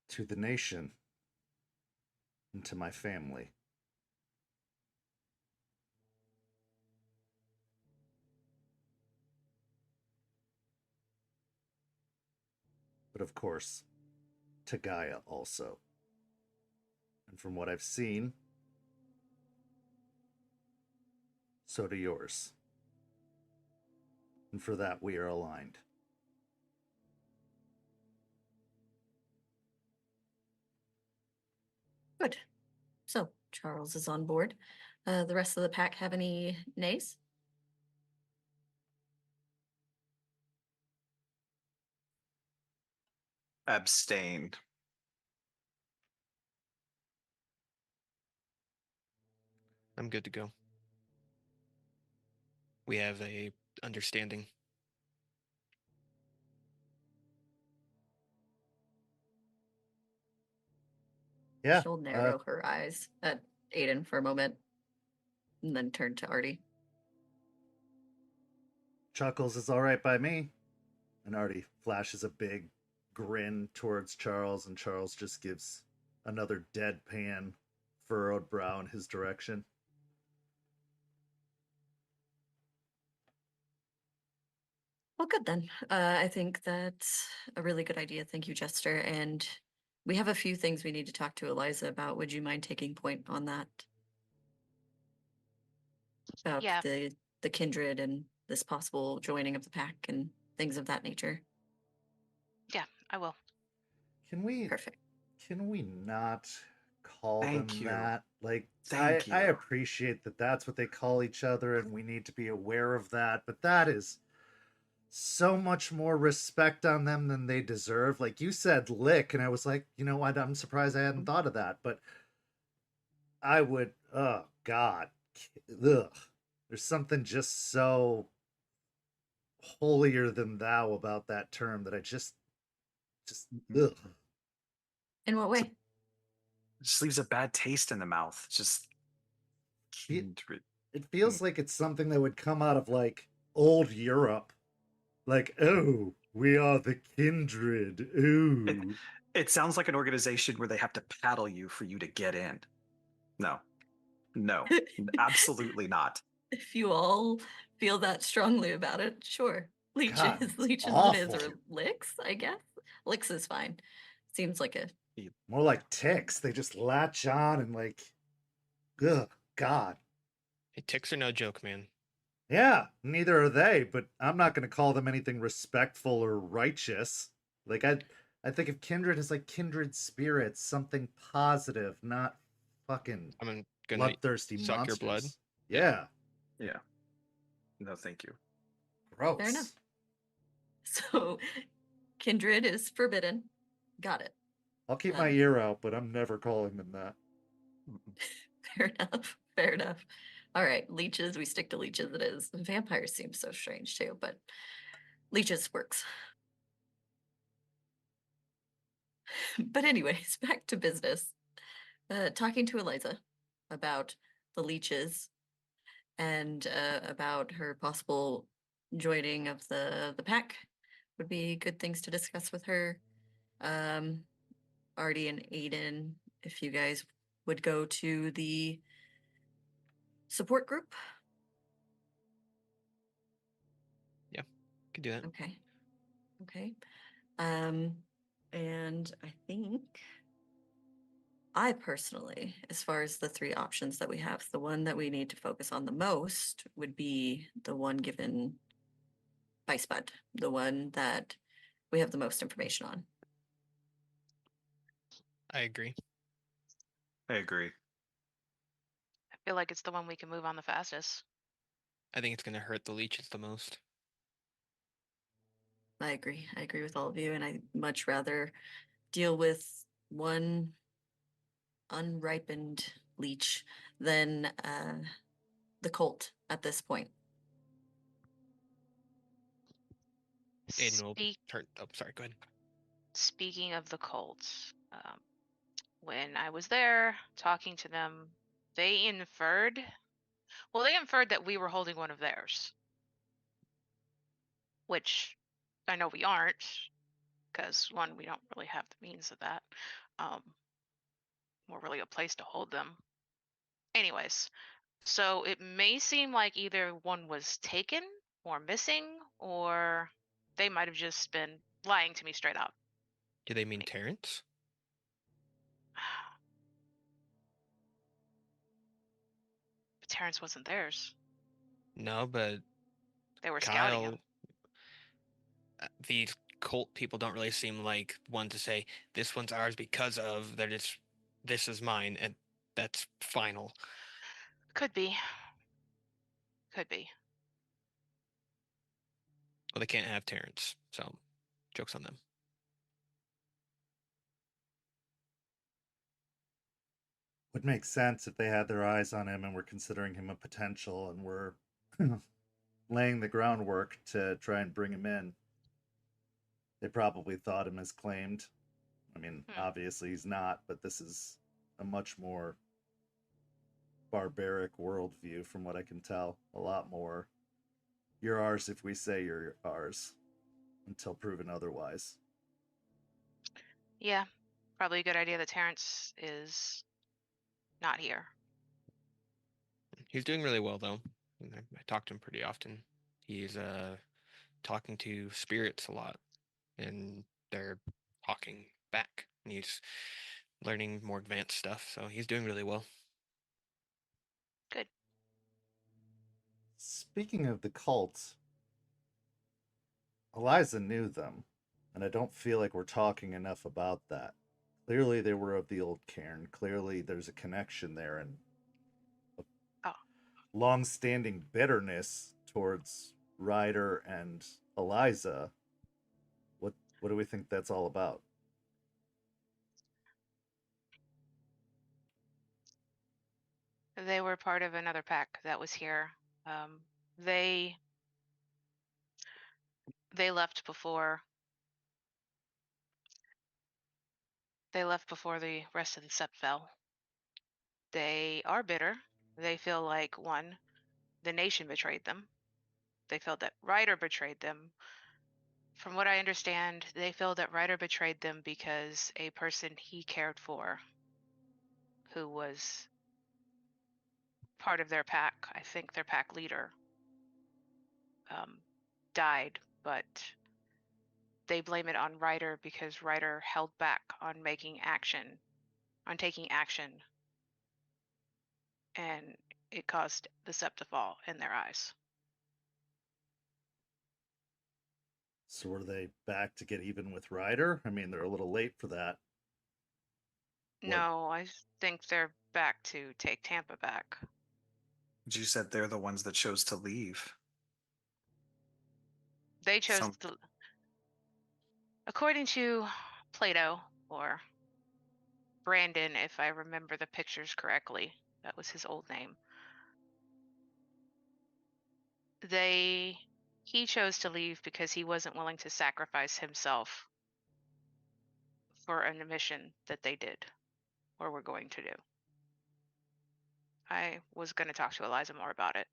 To the nation and to my family. But of course, to Gaia also. And from what I've seen, so do yours. And for that, we are aligned.
Good. So Charles is on board. The rest of the pack have any nays?
Abstain.
I'm good to go. We have a understanding.
Yeah.
She'll narrow her eyes at Aiden for a moment and then turn to Artie.
Chuckles is all right by me. And Artie flashes a big grin towards Charles, and Charles just gives another deadpan, furrowed brow in his direction.
Well, good then. I think that's a really good idea. Thank you, Jester. And we have a few things we need to talk to Eliza about. Would you mind taking point on that? About
Yeah.
the kindred and this possible joining of the pack and things of that nature.
Yeah, I will.
Perfect.
Can we not call
Thank
them
you.
that? Like,
Thank
I
you.
appreciate that that's what they call each other, and we need to be aware of that, but that is so much more respect on them than they deserve. Like, you said lick, and I was like, you know what, I'm surprised I hadn't thought of that, but I would, oh god, ugh. There's something just so holier than thou about that term that I just ugh.
In what way?
It just leaves a bad taste in the mouth. Just kindred.
It feels like it's something that would come out of like old Europe. Like, oh, we are the kindred. Ooh.
It sounds like an organization where they have to paddle you for you to get in. No, absolutely not.
If you all feel that strongly about it, sure. Leeches,
God,
leeches
awful.
it is, or licks, I guess. Licks is fine. Seems like a
More like ticks. They just latch on and like, ugh, God.
Hey, ticks are no joke, man.
Yeah, neither are they, but I'm not going to call them anything respectful or righteous. Like, I think of kindred as like kindred spirits, something positive, not fucking
I'm gonna
bloodthirsty
suck
monsters.
your blood.
Yeah.
Yeah. No, thank you.
Gross.
Fair enough. So, kindred is forbidden. Got it.
I'll keep my ear out, but I'm never calling them that.
Fair enough. Fair enough. All right, leeches. We stick to leeches. It is. Vampires seem so strange too, but leeches works. But anyways, back to business. Talking to Eliza about the leeches and about her possible joining of the pack would be good things to discuss with her. Artie and Aiden, if you guys would go to the support group.
Could do that.
Okay. Okay. And I think I personally, as far as the three options that we have, the one that we need to focus on the most would be the one given by Spud, the one that we have the most information on.
I agree.
I agree.
I feel like it's the one we can move on the fastest.
I think it's going to hurt the leeches the most.
I agree. I agree with all of you, and I'd much rather deal with one unripened leech than the colt at this point.
Aiden will
Speak,
turn. Oh, sorry. Go ahead.
speaking of the Colts, when I was there talking to them, they inferred that we were holding one of theirs, which I know we aren't, because one, we don't really have the means of that, or really a place to hold them. Anyways, so it may seem like either one was taken or missing, or they might have just been lying to me straight up.
Do they mean Terrence?
But Terrence wasn't theirs.
No, but
They were scouting
Kyle.
him.
These cult people don't really seem like one to say this one's ours because of. They're just this is mine, and that's final.
Could be. Could be.
Well, they can't have Terrence, so joke's on them.
Would make sense if they had their eyes on him and were considering him a potential and were laying the groundwork to try and bring him in. They probably thought him as claimed. I mean, obviously he's not, but this is a much more barbaric worldview from what I can tell. A lot more. You're ours if we say you're ours, until proven otherwise.
Yeah, probably a good idea that Terrence is not here.
He's doing really well, though. I talk to him pretty often. He's talking to spirits a lot, and they're talking back. And he's learning more advanced stuff, so he's doing really well.
Good.
Speaking of the cult, Eliza knew them, and I don't feel like we're talking enough about that. Clearly, they were of the old cairn. Clearly, there's a connection there and a long-standing bitterness towards Ryder and Eliza. What do we think that's all about?
They were part of another pack that was here. They left before the rest of the sept fell. They are bitter. They feel like, one, the nation betrayed them. They felt that Ryder betrayed them. From what I understand, they feel that Ryder betrayed them because a person he cared for, who was part of their pack, I think their pack leader, died, but they blame it on Ryder because Ryder held back on taking action, and it caused the sept to fall in their eyes.
So were they back to get even with Ryder? I mean, they're a little late for that.
No, I think they're back to take Tampa back.
You said they're the ones that chose to leave.
They chose to, according to Plato, or Brandon, if I remember the pictures correctly, that was his old name. He chose to leave because he wasn't willing to sacrifice himself for a mission that they did or were going to do. I was going to talk to Eliza more about it.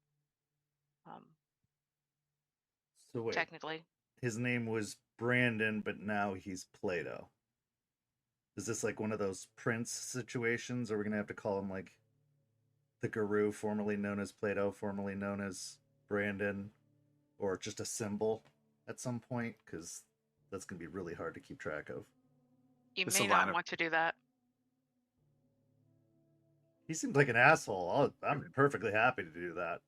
So wait,
technically,
his name was Brandon, but now he's Plato. Is this like one of those Prince situations, or we're gonna have to call him like the Garou, formerly known as Plato, formerly known as Brandon, or just a symbol at some point? Because that's gonna be really hard to keep track of.
You
It's
may
a
not
line of-
want to do that.
He seems like an asshole. I'm perfectly happy to do that.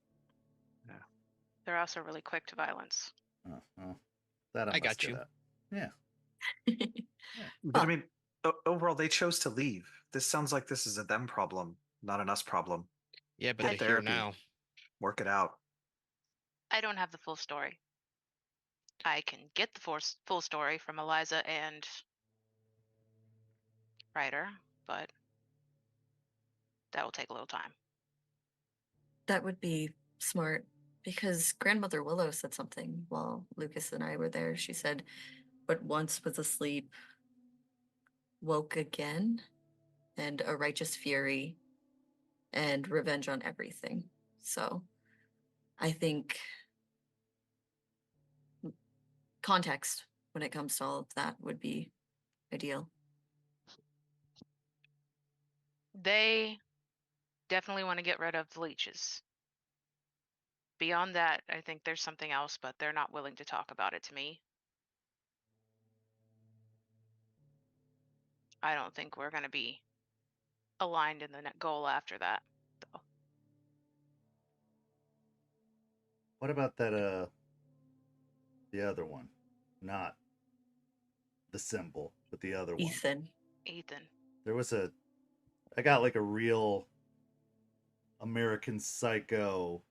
They're also really quick to violence.
Oh, well, that
I
must
got
do
you.
that. Yeah.
But I
Oh.
mean, overall, they chose to leave. This sounds like this is a them problem, not an us problem.
Yeah, but
Get
they're here
therapy.
now.
Work it out.
I don't have the full story. I can get the full story from Eliza and Ryder, but that will take a little time.
That would be smart because Grandmother Willow said something while Lucas and I were there. She said, "What once was asleep woke again, and a righteous fury and revenge on everything." So I think context when it comes to all of that would be ideal.
They definitely want to get rid of the leeches. Beyond that, I think there's something else, but they're not willing to talk about it to me. I don't think we're going to be aligned in the net goal after that, though.
What about that? The other one, not the symbol, but the other one.
Ethan.
Ethan.
There was I got like a real American Psycho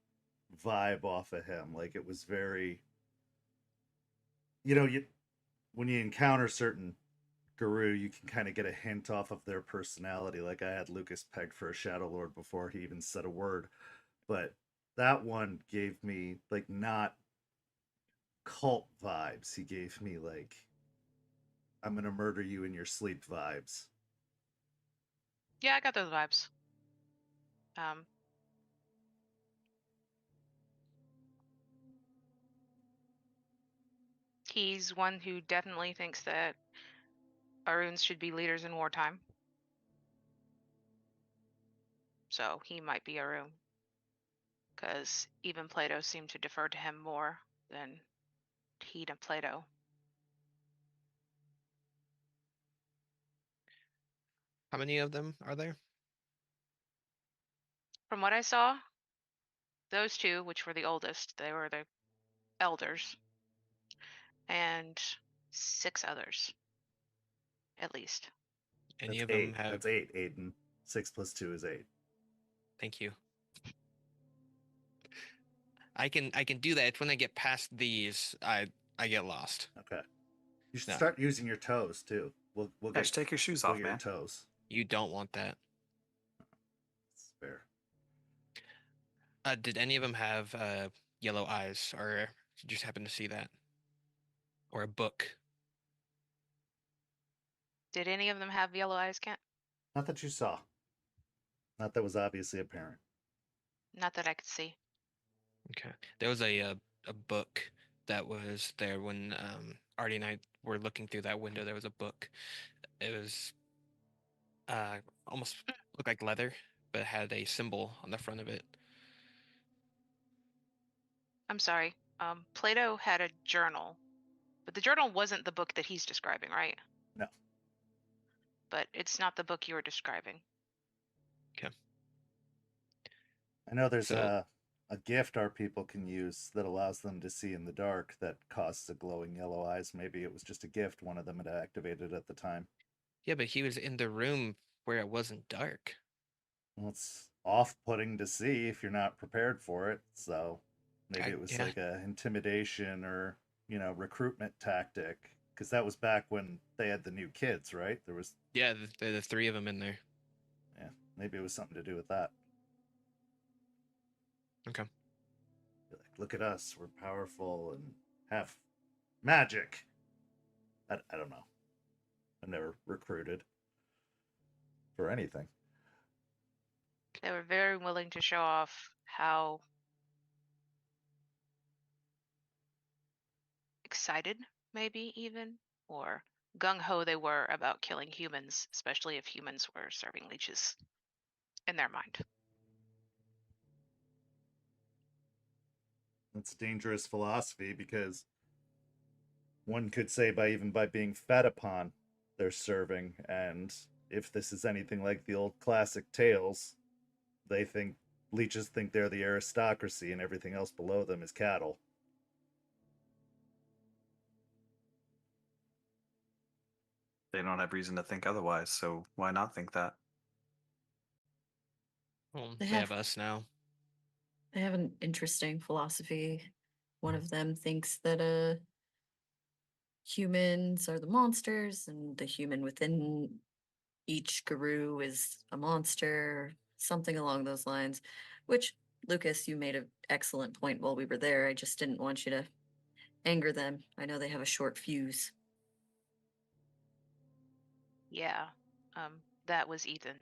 vibe off of him. Like it was very, when you encounter certain Garou, you can kind of get a hint off of their personality. Like I had Lucas pegged for a Shadow Lord before he even said a word, but that one gave me like not cult vibes. He gave me like, I'm gonna murder you in your sleep vibes.
Yeah, I got those vibes. He's one who definitely thinks that Aruns should be leaders in wartime. So he might be Arun. Because even Plato seemed to defer to him more than he to Plato.
How many of them are there?
From what I saw, those two, which were the oldest, they were the elders, and 6 others, at least.
Any
That's
of them
eight.
have?
That's 8, Aiden. 6 plus 2 is 8.
Thank you. I can do that. It's when I get past these, I get lost.
Okay. You should
No.
start using your toes too. We'll
Yeah,
get
just take your shoes
we'll
off,
get your
man.
toes.
You don't want that.
It's fair.
Did any of them have yellow eyes, or did you just happen to see that? Or a book?
Did any of them have yellow eyes, Kent?
Not that you saw. Not that was obviously apparent.
Not that I could see.
Okay. There was a book that was there when Artie and I were looking through that window. There was a book. It was almost looked like leather, but it had a symbol on the front of it.
I'm sorry. Plato had a journal, but the journal wasn't the book that he's describing, right?
No.
But it's not the book you were describing.
Okay.
I know there's
So-
a gift our people can use that allows them to see in the dark that costs a glowing yellow eyes. Maybe it was just a gift one of them had activated at the time.
Yeah, but he was in the room where it wasn't dark.
Well, it's off-putting to see if you're not prepared for it. So maybe it was
Yeah.
like a intimidation or recruitment tactic. Because that was back when they had the new kids, right? There was
Yeah, the 3 of them in there.
maybe it was something to do with that.
Okay.
Be like, look at us, we're powerful and have magic. I don't know. I've never recruited for anything.
They were very willing to show off how excited, maybe even, or gung-ho they were about killing humans, especially if humans were serving leeches in their mind.
That's dangerous philosophy because one could say by being fed upon, they're serving, and if this is anything like the old classic tales, they think leeches think they're the aristocracy and everything else below them is cattle.
They don't have reason to think otherwise, so why not think that?
Well,
They
they have
have-
us now.
They have an interesting philosophy. One of them thinks that humans are the monsters, and the human within each Garou is a monster, something along those lines. Which, Lucas, you made an excellent point while we were there. I just didn't want you to anger them. I know they have a short fuse.
Yeah, that was Ethan.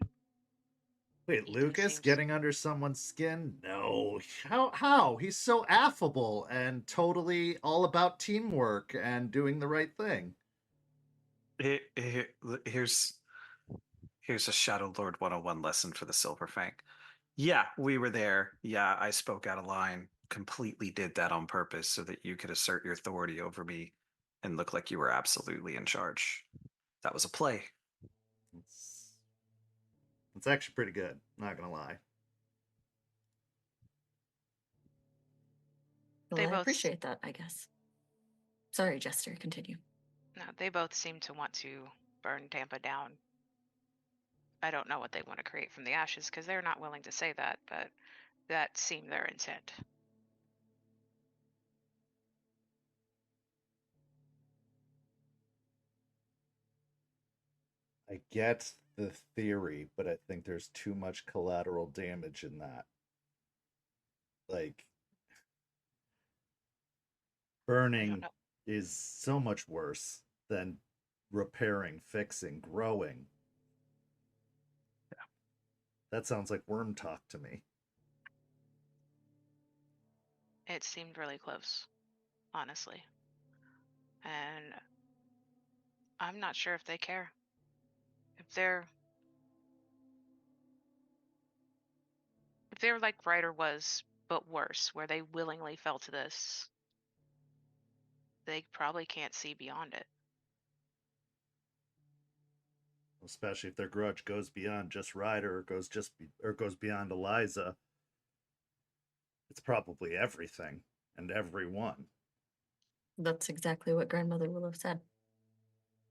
Wait,
Ethan
Lucas
seems-
getting under someone's skin? No. How? He's so affable and totally all about teamwork and doing the right thing.
Here's a Shadow Lord 101 lesson for the Silver Fang. Yeah, we were there. Yeah, I spoke out of line. Completely did that on purpose so that you could assert your authority over me and look like you were absolutely in charge. That was a play.
It's actually pretty good, not gonna lie.
Well,
They
I
both-
appreciate that, I guess. Sorry, Jester, continue.
No, they both seem to want to burn Tampa down. I don't know what they want to create from the ashes because they're not willing to say that, but that seemed their intent.
I get the theory, but I think there's too much collateral damage in that. Like, burning
know.
is so much worse than repairing, fixing, growing.
Yeah.
That sounds like worm talk to me.
It seemed really close, honestly. And I'm not sure if they care. If they're like Ryder was, but worse, where they willingly fell to this, they probably can't see beyond it.
Especially if their grudge goes beyond just Ryder or goes beyond Eliza. It's probably everything and everyone.
That's exactly what grandmother will have said.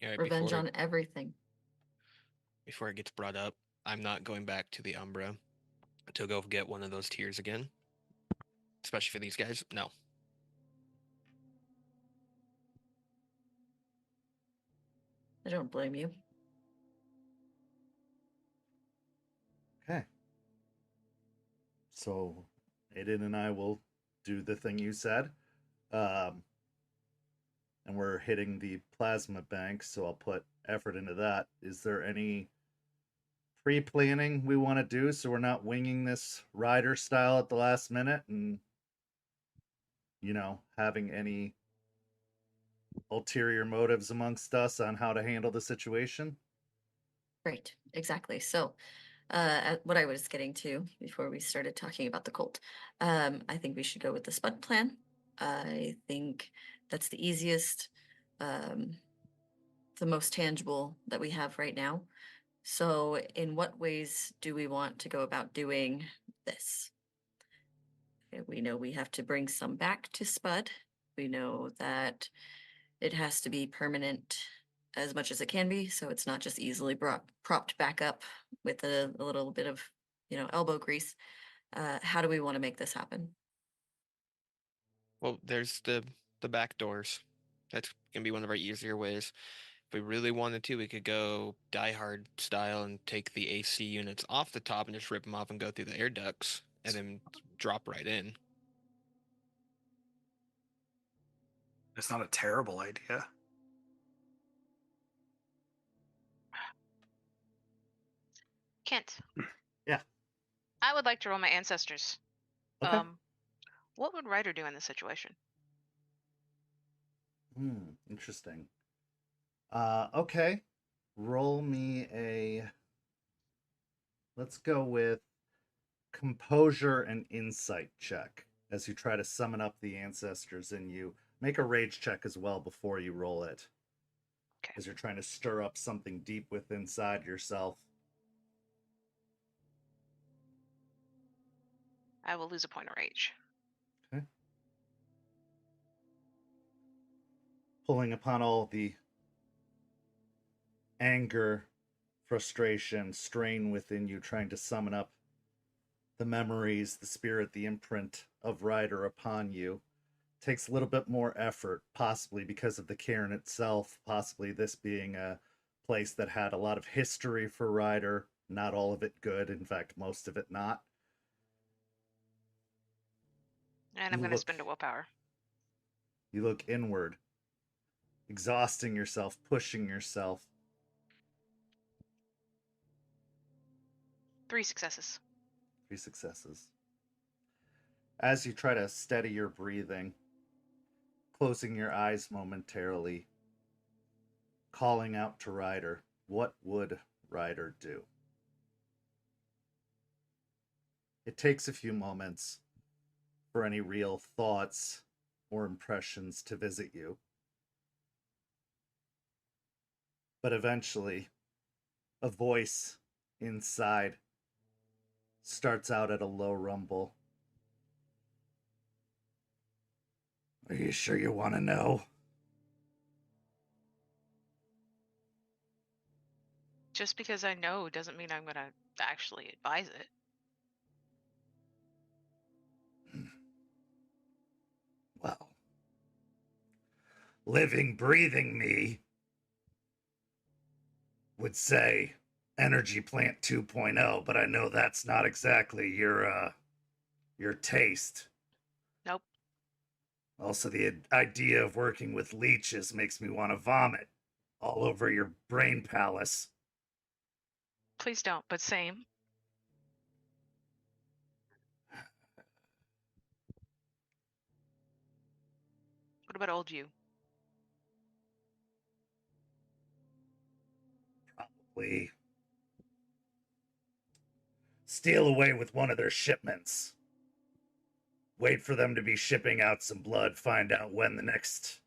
Yeah,
Revenge on everything.
Before it gets brought up, I'm not going back to the Umbra to go get one of those tiers again. Especially for these guys. No.
I don't blame you.
Okay. So Aiden and I will do the thing you said. And we're hitting the plasma bank, so I'll put effort into that. Is there any pre-planning we want to do so we're not winging this rider style at the last minute and, having any ulterior motives amongst us on how to handle the situation?
Right, exactly. So, what I was getting to before we started talking about the cult, I think we should go with the Spud plan. I think that's the easiest, the most tangible that we have right now. So, in what ways do we want to go about doing this? We know we have to bring some back to Spud. We know that it has to be permanent as much as it can be, so it's not just easily propped back up with a little bit of, elbow grease. How do we want to make this happen?
Well, there's the back doors. That's gonna be one of our easier ways. If we really wanted to, we could go Die Hard style and take the AC units off the top and just rip them off and go through the air ducts and then drop right in.
It's not a terrible idea.
Kent.
Yeah.
I would like to roll my ancestors.
Okay.
What would Ryder do in this situation?
Interesting. Okay. Roll me a. Let's go with composure and insight check as you try to summon up the ancestors in you. Make a rage check as well before you roll it.
Okay.
As you're trying to stir up something deep within inside yourself.
I will lose a point of rage.
Okay. Pulling upon all the anger, frustration, strain within you, trying to summon up the memories, the spirit, the imprint of Ryder upon you. Takes a little bit more effort, possibly because of the cairn itself, possibly this being a place that had a lot of history for Ryder, not all of it good, in fact, most of it not.
And I'm going to spend a willpower.
You look inward, exhausting yourself, pushing yourself.
3 successes.
3 successes. As you try to steady your breathing, closing your eyes momentarily, calling out to Ryder, what would Ryder do? It takes a few moments for any real thoughts or impressions to visit you. But eventually, a voice inside starts out at a low rumble. Are you sure you want to know?
Just because I know doesn't mean I'm going to actually advise it.
Well, living, breathing me would say Energy Plant 2.0, but I know that's not exactly your taste.
Nope.
Also, the idea of working with leeches makes me want to vomit all over your brain palace.
Please don't, but same. What about old you?
Probably steal away with one of their shipments. Wait for them to be shipping out some blood, find out when the next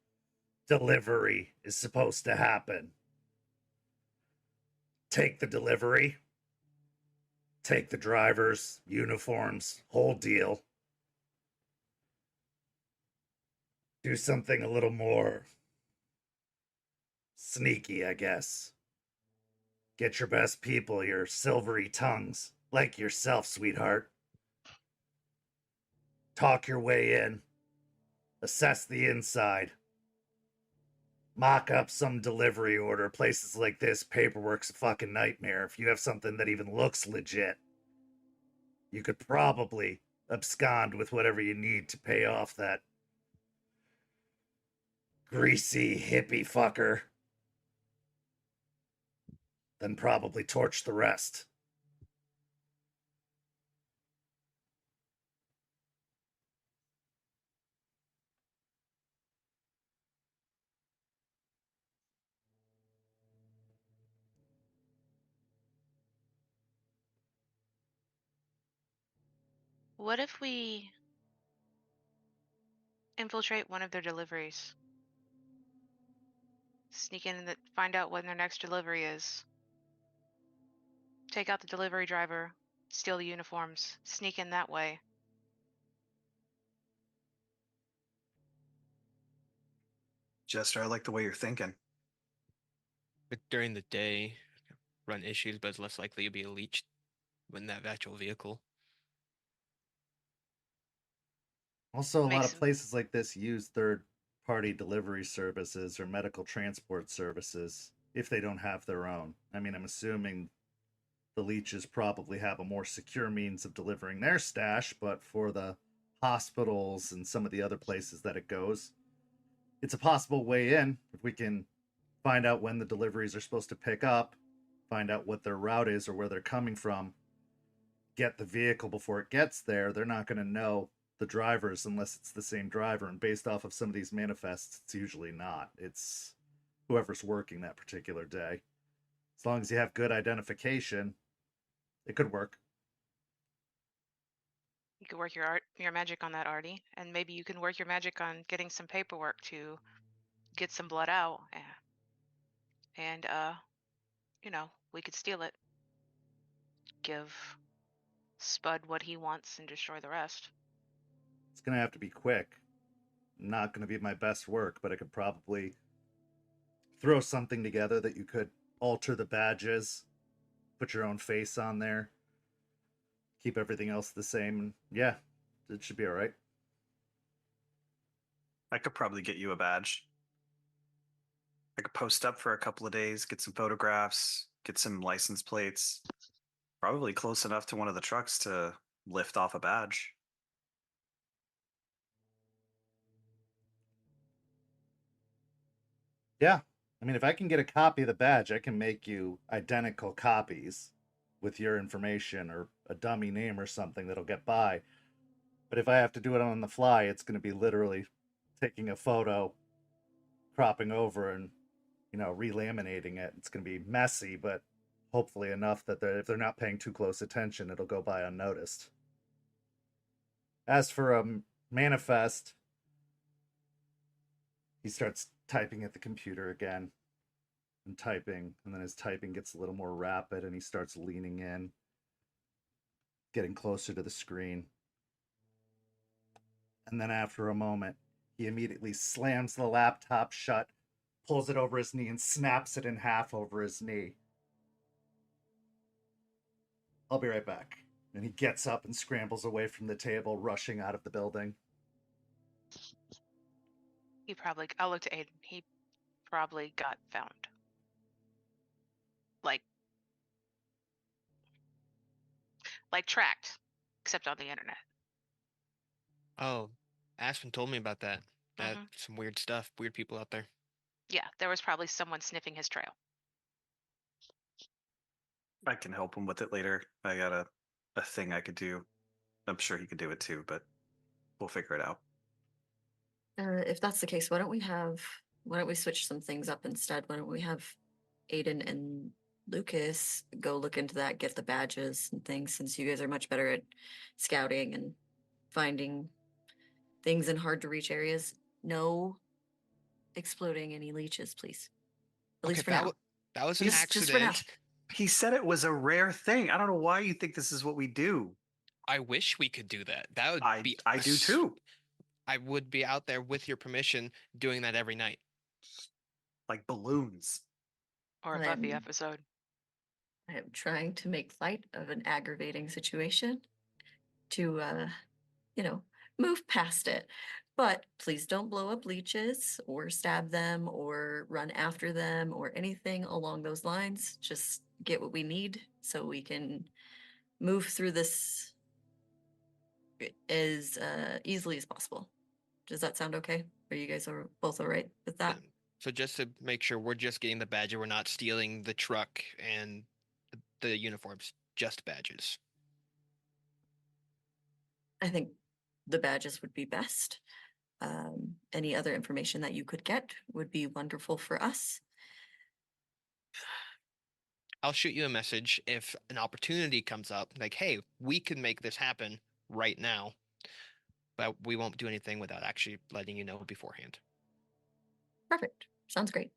delivery is supposed to happen. Take the delivery. Take the drivers, uniforms, whole deal. Do something a little more sneaky, I guess. Get your best people, your silvery tongues, like yourself, sweetheart. Talk your way in. Assess the inside. Mock up some delivery order. Places like this, paperwork's a fucking nightmare. If you have something that even looks legit, you could probably abscond with whatever you need to pay off that greasy hippie fucker. Then probably torch the rest.
What if we infiltrate one of their deliveries? Sneak in and find out when their next delivery is. Take out the delivery driver, steal the uniforms, sneak in that way.
Jester, I like the way you're thinking.
But during the day, run issues, but it's less likely you'll be leached when that actual vehicle.
Also, a lot
Makes
of places like this use third-party delivery services or medical transport services if they don't have their own. I mean, I'm assuming the leeches probably have a more secure means of delivering their stash, but for the hospitals and some of the other places that it goes, it's a possible way in if we can find out when the deliveries are supposed to pick up, find out what their route is or where they're coming from, get the vehicle before it gets there. They're not going to know the drivers unless it's the same driver, and based off of some of these manifests, it's usually not. It's whoever's working that particular day. As long as you have good identification, it could work.
You could work your magic on that, Artie, and maybe you can work your magic on getting some paperwork to get some blood out, and we could steal it, give Spud what he wants, and destroy the rest.
It's gonna have to be quick. Not gonna be my best work, but I could probably throw something together that you could alter the badges, put your own face on there, keep everything else the same, and yeah, it should be all right.
I could probably get you a badge. I could post up for a couple of days, get some photographs, get some license plates. Probably close enough to one of the trucks to lift off a badge.
Yeah, I mean, if I can get a copy of the badge, I can make you identical copies with your information or a dummy name or something that'll get by. But if I have to do it on the fly, it's going to be literally taking a photo, cropping over, and relaminating it. It's going to be messy, but hopefully enough that if they're not paying too close attention, it'll go by unnoticed. As for a manifest, he starts typing at the computer again and typing, and then his typing gets a little more rapid, and he starts leaning in, getting closer to the screen. And then after a moment, he immediately slams the laptop shut, pulls it over his knee, and snaps it in half over his knee. I'll be right back. And he gets up and scrambles away from the table, rushing out of the building.
I'll look to Aiden. He probably got found. Like tracked, except on the internet.
Oh, Aspen told me about that.
Mhm.
Some weird stuff, weird people out there.
Yeah, there was probably someone sniffing his trail.
I can help him with it later. I got a thing I could do. I'm sure he could do it too, but we'll figure it out.
If that's the case, why don't we switch some things up instead? Why don't we have Aiden and Lucas go look into that, get the badges and things, since you guys are much better at scouting and finding things in hard to reach areas. No exploding any leeches, please. At least for now.
That was an
Just for now.
accident.
He said it was a rare thing. I don't know why you think this is what we do.
I wish we could do that. That would be.
I do too.
I would be out there with your permission doing that every night.
Like balloons.
Or a Buffy episode.
I am trying to make light of an aggravating situation to, move past it. But please don't blow up leeches or stab them or run after them or anything along those lines. Just get what we need so we can move through this as easily as possible. Does that sound okay? Are you guys both all right with that?
So just to make sure we're just getting the badge, we're not stealing the truck and the uniforms, just badges.
I think the badges would be best. Any other information that you could get would be wonderful for us.
I'll shoot you a message if an opportunity comes up, like, hey, we can make this happen right now, but we won't do anything without actually letting you know beforehand.
Perfect. Sounds great.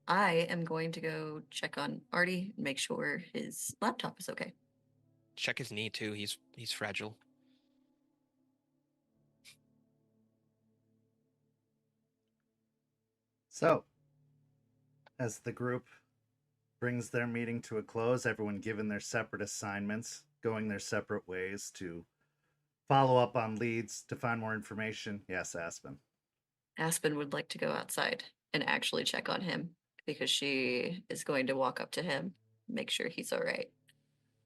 I am going to go check on Artie and make sure his laptop is okay.
Check his knee too. He's fragile.
So, as the group brings their meeting to a close, everyone given their separate assignments, going their separate ways to follow up on leads, to find more information. Yes, Aspen.
Aspen would like to go outside and actually check on him because she is going to walk up to him, make sure he's all right.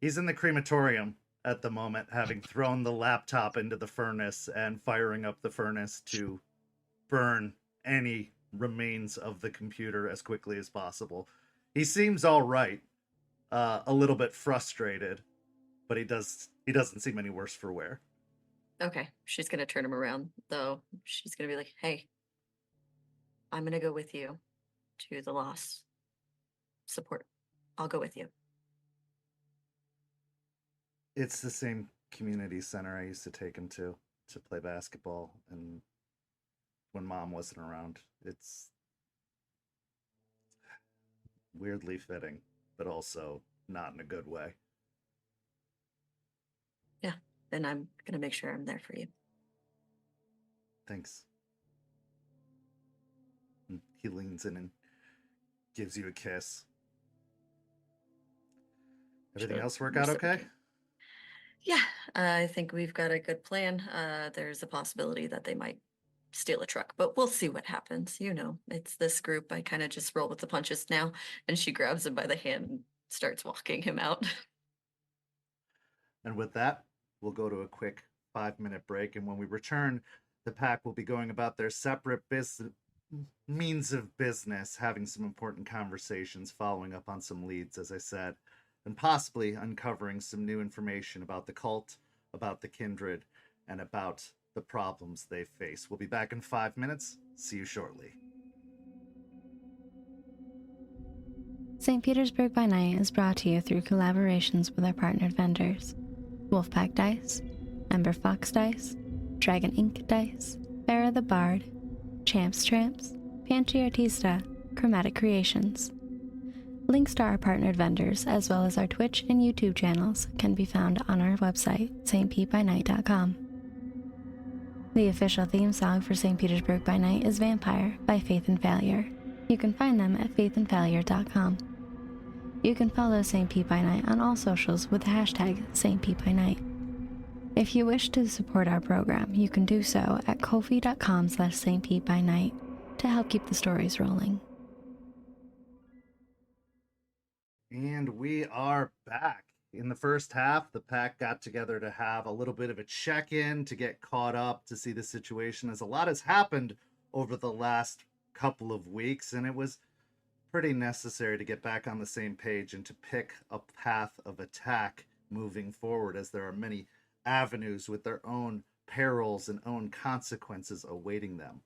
He's in the crematorium at the moment, having thrown the laptop into the furnace and firing up the furnace to burn any remains of the computer as quickly as possible. He seems all right, a little bit frustrated, but he doesn't seem any worse for wear.
Okay, she's gonna turn him around though. She's gonna be like, "Hey, I'm gonna go with you. to the loss support. I'll go with you.
It's the same community center I used to take him to play basketball, and when Mom wasn't around. It's weirdly fitting, but also not in a good way.
Yeah, then I'm going to make sure I'm there for you.
Thanks. And he leans in and gives you a kiss. Everything else work out okay?
Yeah, I think we've got a good plan. There's a possibility that they might steal a truck, but we'll see what happens. You know, it's this group. I kind of just roll with the punches now. And she grabs him by the hand and starts walking him out.
And with that, we'll go to a quick 5-minute break. And when we return, the pack will be going about their separate means of business, having some important conversations, following up on some leads, as I said, and possibly uncovering some new information about the cult, about the kindred, and about the problems they face. We'll be back in 5 minutes. See you shortly.
St. Petersburg by Night is brought to you through collaborations with our partnered vendors: Wolfpack Dice, Ember Fox Dice, Dragon Ink Dice, Farrah the Bard, Champs Tramps, Panty Artista, Chromatic Creations. Links to our partnered vendors, as well as our Twitch and YouTube channels, can be found on our website, stpbynight.com. The official theme song for St. Petersburg by Night is Vampire by Faith and Failure. You can find them at faithandfailure.com. You can follow St. Pete by Night on all socials with the hashtag St. Pete by Night. If you wish to support our program, you can do so at ko-fi.com/St. Pete by Night to help keep the stories rolling.
And we are back. In the first half, the pack got together to have a little bit of a check-in, to get caught up, to see the situation, as a lot has happened over the last couple of weeks, and it was pretty necessary to get back on the same page and to pick a path of attack moving forward, as there are many avenues with their own perils and own consequences awaiting them.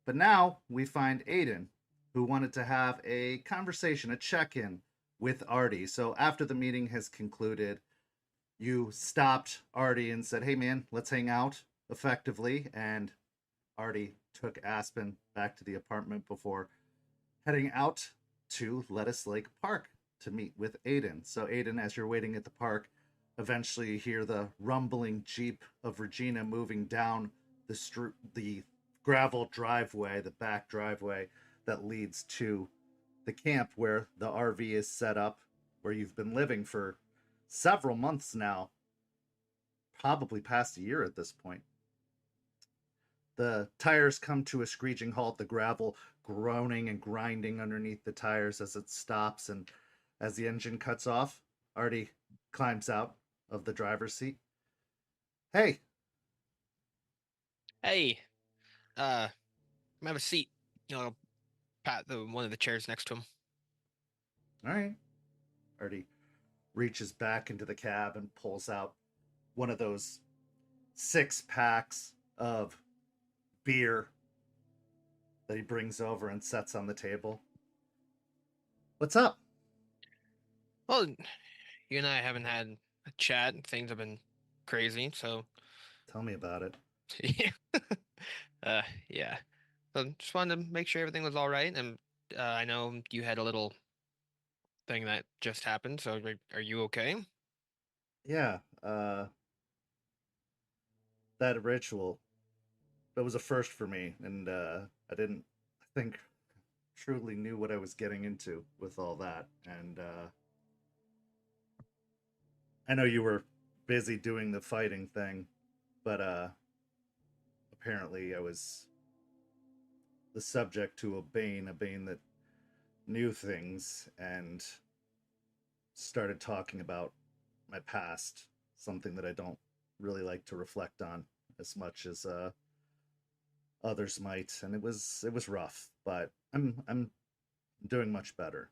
But now we find Aiden, who wanted to have a conversation, a check-in with Artie. So after the meeting has concluded, you stopped Artie and said, "Hey man, let's hang out," effectively. And Artie took Aspen back to the apartment before heading out to Lettuce Lake Park to meet with Aiden. So Aiden, as you're waiting at the park, eventually you hear the rumbling Jeep of Regina moving down the gravel driveway, the back driveway that leads to the camp where the RV is set up, where you've been living for several months now, probably past a year at this point. The tires come to a screeching halt, the gravel groaning and grinding underneath the tires as it stops, and as the engine cuts off, Artie climbs out of the driver's seat. Hey.
Hey, have a seat. I'll pat one of the chairs next to him.
All right. Artie reaches back into the cab and pulls out one of those 6 packs of beer that he brings over and sets on the table. What's up?
Well, you and I haven't had a chat. Things have been crazy, so...
Tell me about it.
Yeah. So just wanted to make sure everything was all right, and I know you had a little thing that just happened, so are you okay?
Yeah, that ritual, that was a first for me, and I didn't, I think, truly knew what I was getting into with all that, and I know you were busy doing the fighting thing, but apparently I was the subject to a Bane that knew things and started talking about my past, something that I don't really like to reflect on as much as others might, and it was rough, but I'm doing much better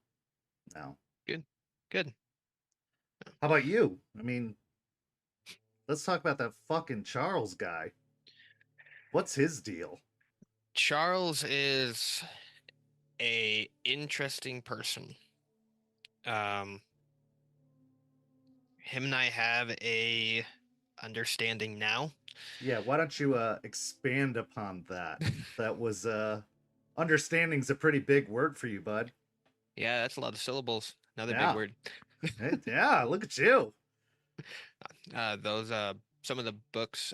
now.
Good.
How about you? I mean, let's talk about that fucking Charles guy. What's his deal?
Charles is a interesting person. Him and I have a understanding now.
Yeah, why don't you expand upon that? That was understanding's a pretty big word for you, bud.
Yeah, that's a lot of syllables. Another big
Yeah.
word.
Hey, yeah, look at you.
Those some of the books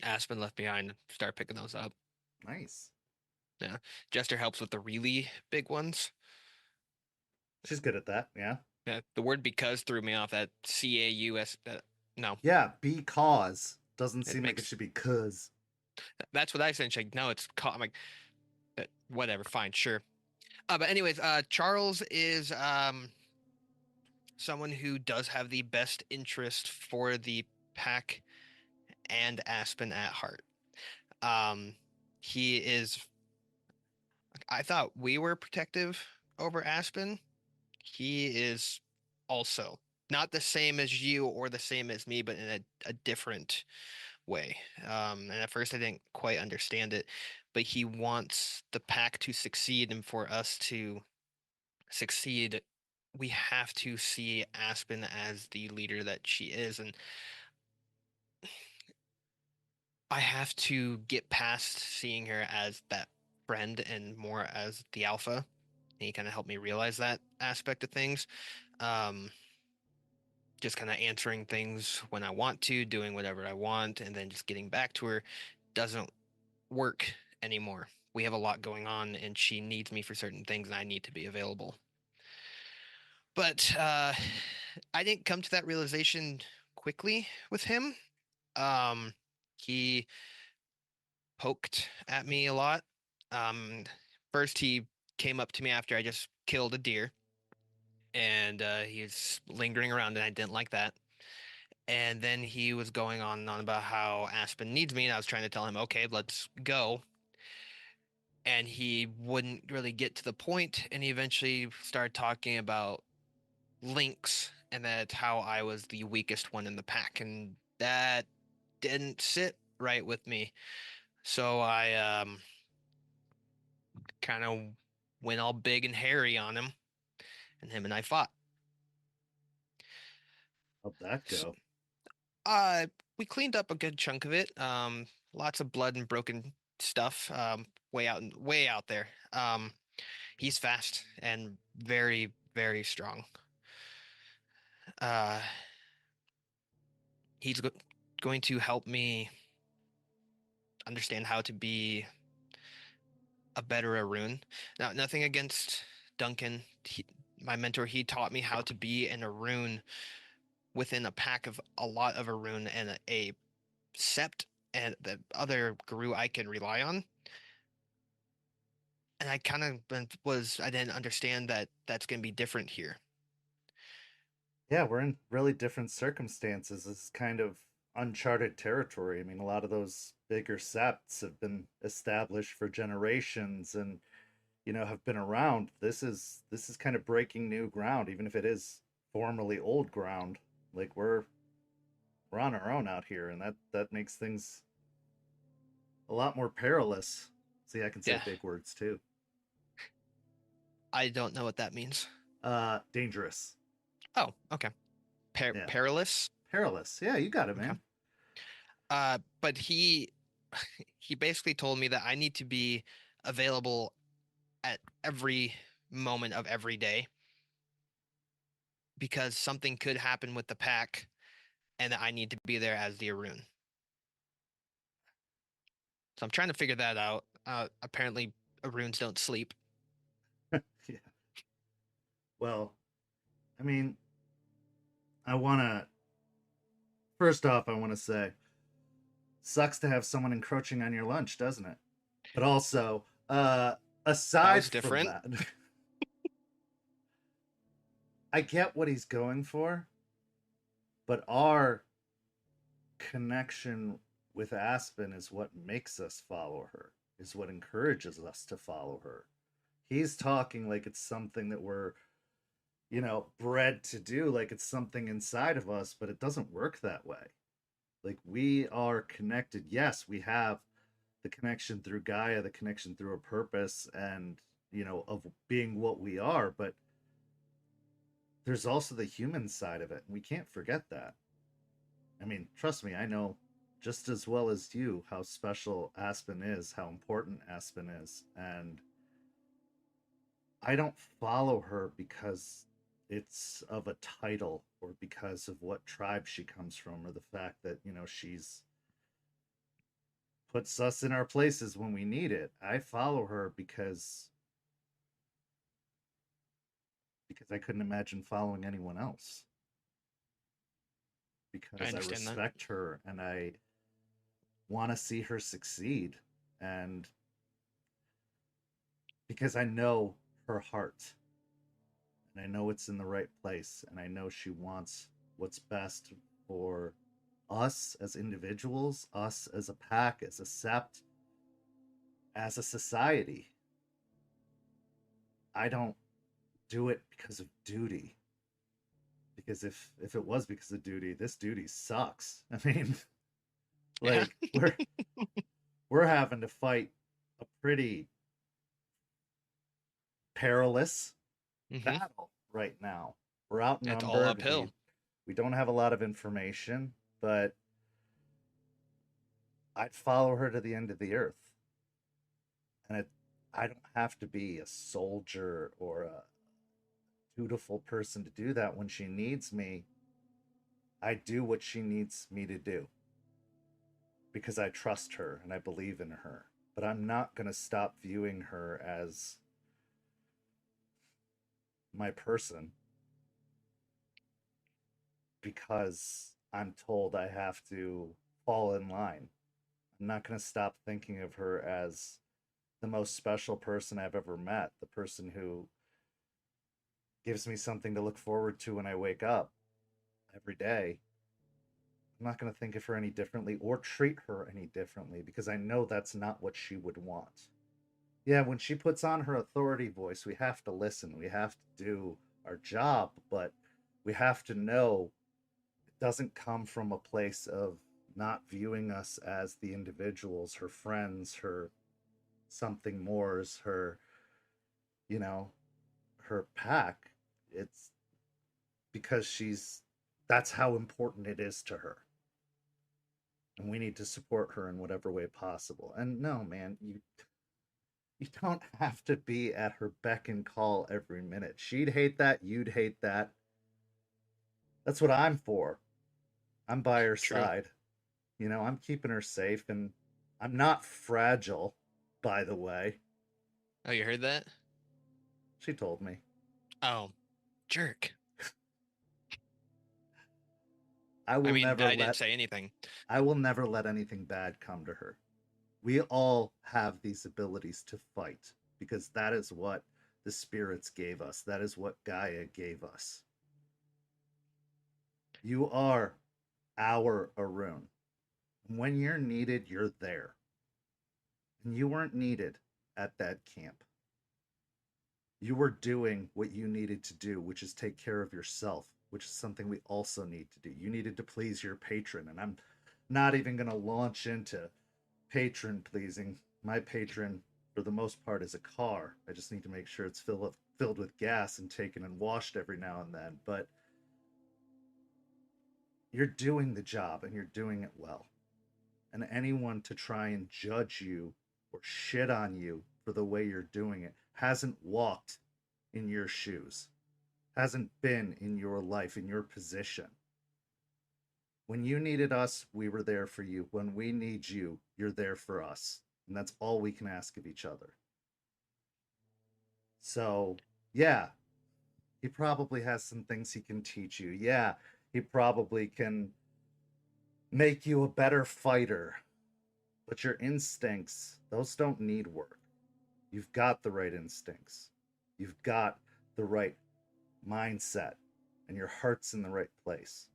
Aspen left behind, start picking those up.
Nice.
Yeah. Jester helps with the really big ones.
She's good at that, yeah.
Yeah, the word because threw me off. That CAUS. No,
Yeah, because doesn't
it
seem like it
makes.
should be cuz.
That's what I said. She's like, no, it's I'm like, whatever, fine, sure. But anyways, Charles is someone who does have the best interest for the pack and Aspen at heart. He is. I thought we were protective over Aspen. He is also not the same as you or the same as me, but in a different way. And at first I didn't quite understand it, but he wants the pack to succeed, and for us to succeed, we have to see Aspen as the leader that she is. And I have to get past seeing her as that friend and more as the alpha. And he kind of helped me realize that aspect of things. Just kind of answering things when I want to, doing whatever I want, and then just getting back to her doesn't work anymore. We have a lot going on, and she needs me for certain things, and I need to be available. But I didn't come to that realization quickly with him. He poked at me a lot. First, he came up to me after I just killed a deer, and he was lingering around, and I didn't like that. And then he was going on and on about how Aspen needs me, and I was trying to tell him, okay, let's go. And he wouldn't really get to the point, and he eventually started talking about links and that how I was the weakest one in the pack, and that didn't sit right with me. So I kind of went all big and hairy on him, and him and I fought.
How'd that
So,
go?
we cleaned up a good chunk of it. Lots of blood and broken stuff. Way out there. He's fast and very, very strong. Uh, he's going to help me understand how to be a better Arun. Now, nothing against Duncan, my mentor. He taught me how to be an Arun within a pack of a lot of Arun and a sept and the other Garou I can rely on. And I kind of I didn't understand that that's going to be different here.
Yeah, we're in really different circumstances. This is kind of uncharted territory. I mean, a lot of those bigger septs have been established for generations and have been around. This is kind of breaking new ground, even if it is formerly old ground. Like we're on our own out here, and that makes things a lot more perilous. See, I can say
Yeah.
big words too.
I don't know what that means.
Dangerous.
Oh, okay.
Yeah.
Perilous.
Perilous. Yeah, you got it, man.
Okay. But he basically told me that I need to be available at every moment of every day because something could happen with the pack and that I need to be there as the Arun. So I'm trying to figure that out. Apparently Aruns don't sleep.
Yeah. Well, I mean, first off, I want to say, sucks to have someone encroaching on your lunch, doesn't it? But also, aside from
different.
that, I get what he's going for, but our connection with Aspen is what makes us follow her, is what encourages us to follow her. He's talking like it's something that we're, bred to do, like it's something inside of us, but it doesn't work that way. Like we are connected. Yes, we have the connection through Gaia, the connection through a purpose, and of being what we are, but there's also the human side of it. We can't forget that. I mean, trust me, I know just as well as you how special Aspen is, how important Aspen is. And I don't follow her because it's of a title or because of what tribe she comes from or the fact that, she's puts us in our places when we need it. I follow her because I couldn't imagine following anyone else.
I
Because I
understand that.
respect her and I want to see her succeed, and because I know her heart and I know it's in the right place and I know she wants what's best for us as individuals, us as a pack, as a sept, as a society. I don't do it because of duty. Because if it was because of duty, this duty sucks. I mean,
Yeah.
like we're having to fight a pretty perilous battle right now. We're
It's all
outnumbered.
uphill.
We don't have a lot of information, but I'd follow her to the end of the earth. And I don't have to be a soldier or a dutiful person to do that. When she needs me, I do what she needs me to do because I trust her and I believe in her. But I'm not going to stop viewing her as my person because I'm told I have to fall in line. I'm not going to stop thinking of her as the most special person I've ever met, the person who gives me something to look forward to when I wake up every day. I'm not going to think of her any differently or treat her any differently because I know that's not what she would want. Yeah, when she puts on her authority voice, we have to listen. We have to do our job, but we have to know it doesn't come from a place of not viewing us as the individuals, her friends, her something mores, you know, her pack. It's because that's how important it is to her. And we need to support her in whatever way possible. And no, man, you don't have to be at her beck and call every minute. She'd hate that, you'd hate that. That's what I'm for. I'm by her
True.
side. I'm keeping her safe and I'm not fragile, by the way.
Oh, you heard that?
She told me.
Oh, jerk.
I
I
will
mean,
never
I didn't
let
say anything.
I will never let anything bad come to her. We all have these abilities to fight because that is what the spirits gave us. That is what Gaia gave us. You are our Arun. When you're needed, you're there. And you weren't needed at that camp. You were doing what you needed to do, which is take care of yourself, which is something we also need to do. You needed to please your patron. And I'm not even going to launch into patron pleasing. My patron, for the most part, is a car. I just need to make sure it's filled with gas and taken and washed every now and then. But you're doing the job and you're doing it well. And anyone to try and judge you or shit on you for the way you're doing it hasn't walked in your shoes, hasn't been in your life, in your position. When you needed us, we were there for you. When we need you, you're there for us. And that's all we can ask of each other. So, yeah, he probably has some things he can teach you. Yeah, he probably can make you a better fighter. But your instincts, those don't need work. You've got the right instincts. You've got the right mindset, and your heart's in the right place.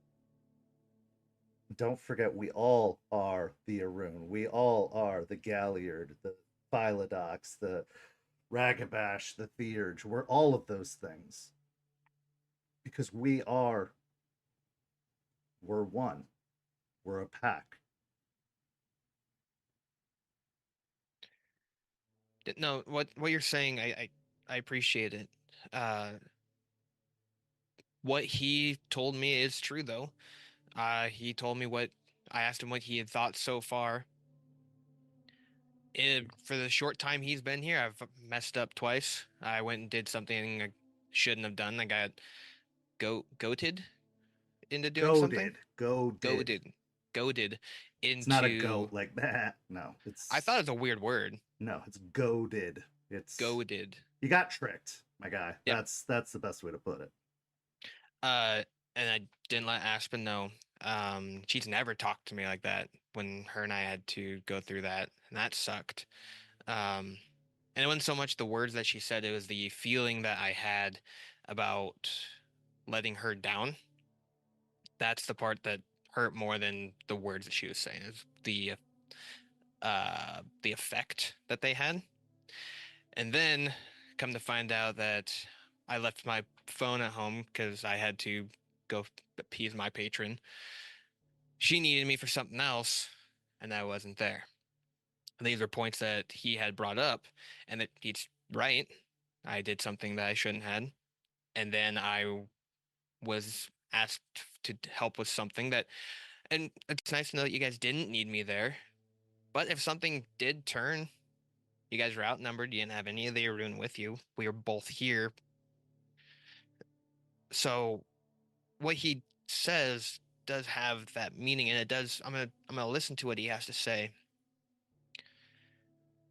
Don't forget, we all are the Arun. We all are the Galliard, the Philodox, the Ragabash, the Theurge. We're all of those things. Because we're one. We're a pack.
No, what you're saying, I I appreciate it. What he told me is true, though. He told me what I asked him what he had thought so far. For the short time he's been here, I've messed up twice. I went and did something I shouldn't have done. I got goated into doing something.
Goaded.
Goaded
It's not a
into.
goat like that. No, it's.
I thought it was a weird word.
No, it's goaded. It's
Goaded.
You got tricked, my guy.
Yeah.
That's the best way to put it.
And I didn't let Aspen know. She's never talked to me like that when her and I had to go through that, and that sucked. And it wasn't so much the words that she said, it was the feeling that I had about letting her down. That's the part that hurt more than the words that she was saying. Is the effect that they had. And then come to find out that I left my phone at home because I had to go appease my patron. She needed me for something else, and I wasn't there. These are points that he had brought up, and that he's right. I did something that I shouldn't had, and then I was asked to help with something that, and it's nice to know that you guys didn't need me there. But if something did turn, you guys were outnumbered. You didn't have any of the Arun with you. We were both here. So what he says does have that meaning, and it does. I'm gonna listen to what he has to say,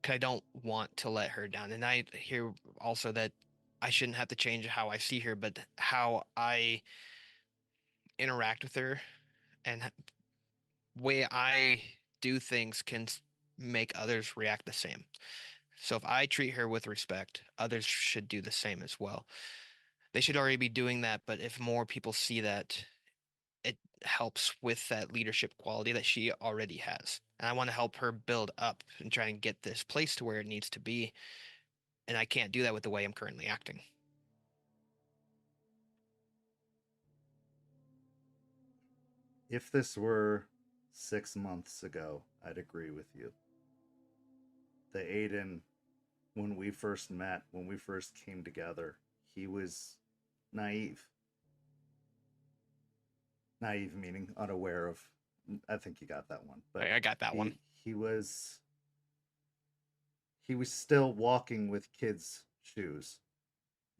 because I don't want to let her down. And I hear also that I shouldn't have to change how I see her, but how I interact with her and way I do things can make others react the same. So if I treat her with respect, others should do the same as well. They should already be doing that, but if more people see that, it helps with that leadership quality that she already has. And I want to help her build up and try and get this place to where it needs to be. And I can't do that with the way I'm currently acting.
If this were 6 months ago, I'd agree with you. The Aiden, when we first met, when we first came together, he was naive. Naive meaning unaware of. I think you got that one. But
I got that one.
He was still walking with kids' shoes.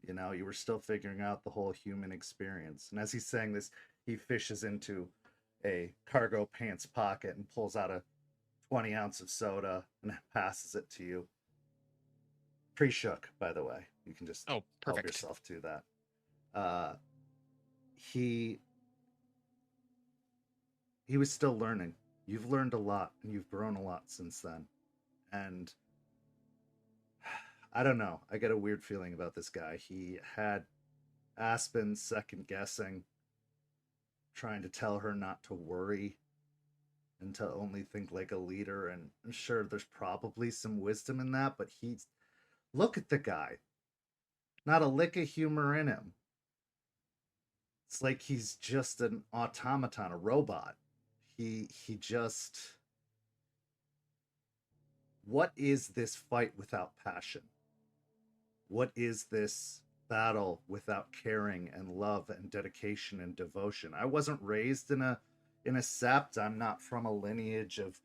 You know, you were still figuring out the whole human experience. And as he's saying this, he fishes into a cargo pants pocket and pulls out a 20 ounce of soda and passes it to you. Pre-shook, by the way. You can just help yourself to that. He was still learning. You've learned a lot, and you've grown a lot since then. And I don't know. I get a weird feeling about this guy. He had Aspen second guessing, trying to tell her not to worry and to only think like a leader. And I'm sure there's probably some wisdom in that, but look at the guy. Not a lick of humor in him. It's like he's just an automaton, a robot. He just... What is this fight without passion? What is this battle without caring and love and dedication and devotion? I wasn't raised in a sept. I'm not from a lineage of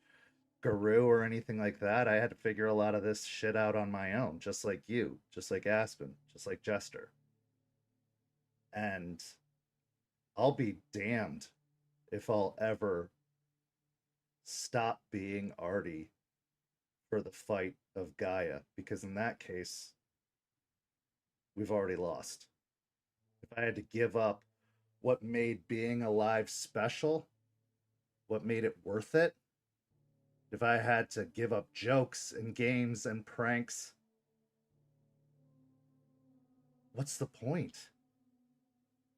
Garou or anything like that. I had to figure a lot of this shit out on my own, just like you, just like Aspen, just like Jester. And I'll be damned if I'll ever stop being Artie for the fight of Gaia, because in that case, we've already lost. If I had to give up what made being alive special, what made it worth it, if I had to give up jokes and games and pranks, what's the point?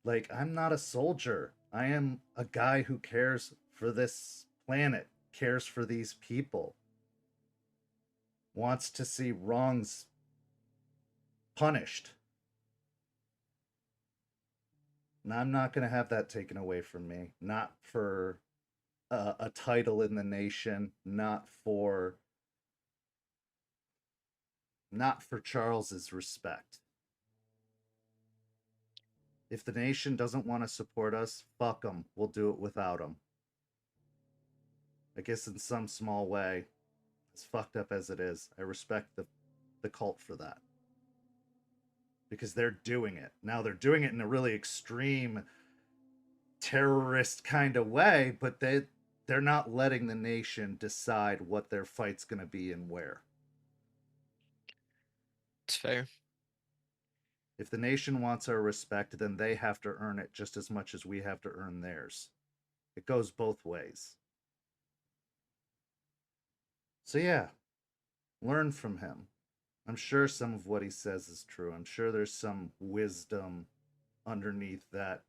Like, I'm not a soldier. I am a guy who cares for this planet, cares for these people, wants to see wrongs punished. And I'm not going to have that taken away from me. Not for a title in the nation, not for Charles's respect. If the nation doesn't want to support us, fuck them. We'll do it without them. I guess in some small way, as fucked up as it is, I respect the cult for that. Because they're doing it. Now they're doing it in a really extreme terrorist kind of way, but they're not letting the nation decide what their fight's going to be and where.
It's fair.
If the nation wants our respect, then they have to earn it just as much as we have to earn theirs. It goes both ways. So yeah, learn from him. I'm sure some of what he says is true. I'm sure there's some wisdom underneath that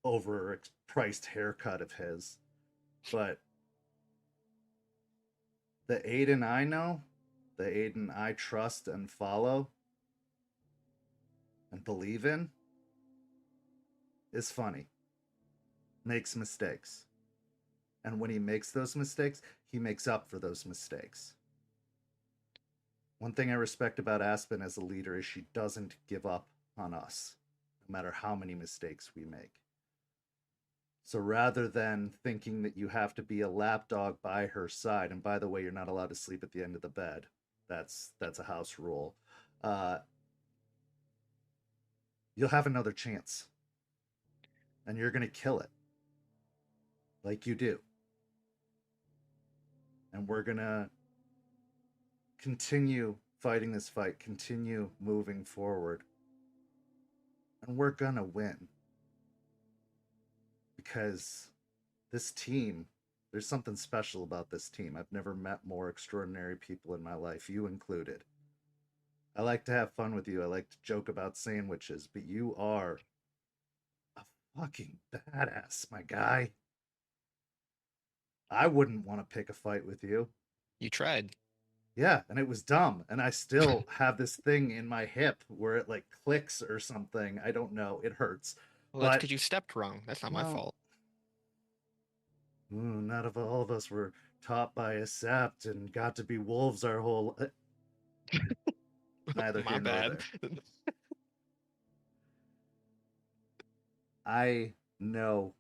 overpriced haircut of his. But the Aiden I know, the Aiden I trust and follow and believe in, is funny. Makes mistakes. And when he makes those mistakes, he makes up for those mistakes. One thing I respect about Aspen as a leader is she doesn't give up on us, no matter how many mistakes we make. So rather than thinking that you have to be a lapdog by her side, and by the way, you're not allowed to sleep at the end of the bed. That's a house rule. You'll have another chance. And you're going to kill it. Like you do. And we're going to continue fighting this fight, continue moving forward. And we're going to win. Because this team, there's something special about this team. I've never met more extraordinary people in my life, you included. I like to have fun with you. I like to joke about sandwiches, but you are a fucking badass, my guy. I wouldn't want to pick a fight with you.
You tried.
Yeah, and it was dumb. And I still have this thing in my hip where it like clicks or something. I don't know. It hurts.
Well, that's because you stepped wrong. That's not my fault.
Not if all of us were taught by a sept and got to be wolves our whole... Neither
My
here nor
bad.
there. I know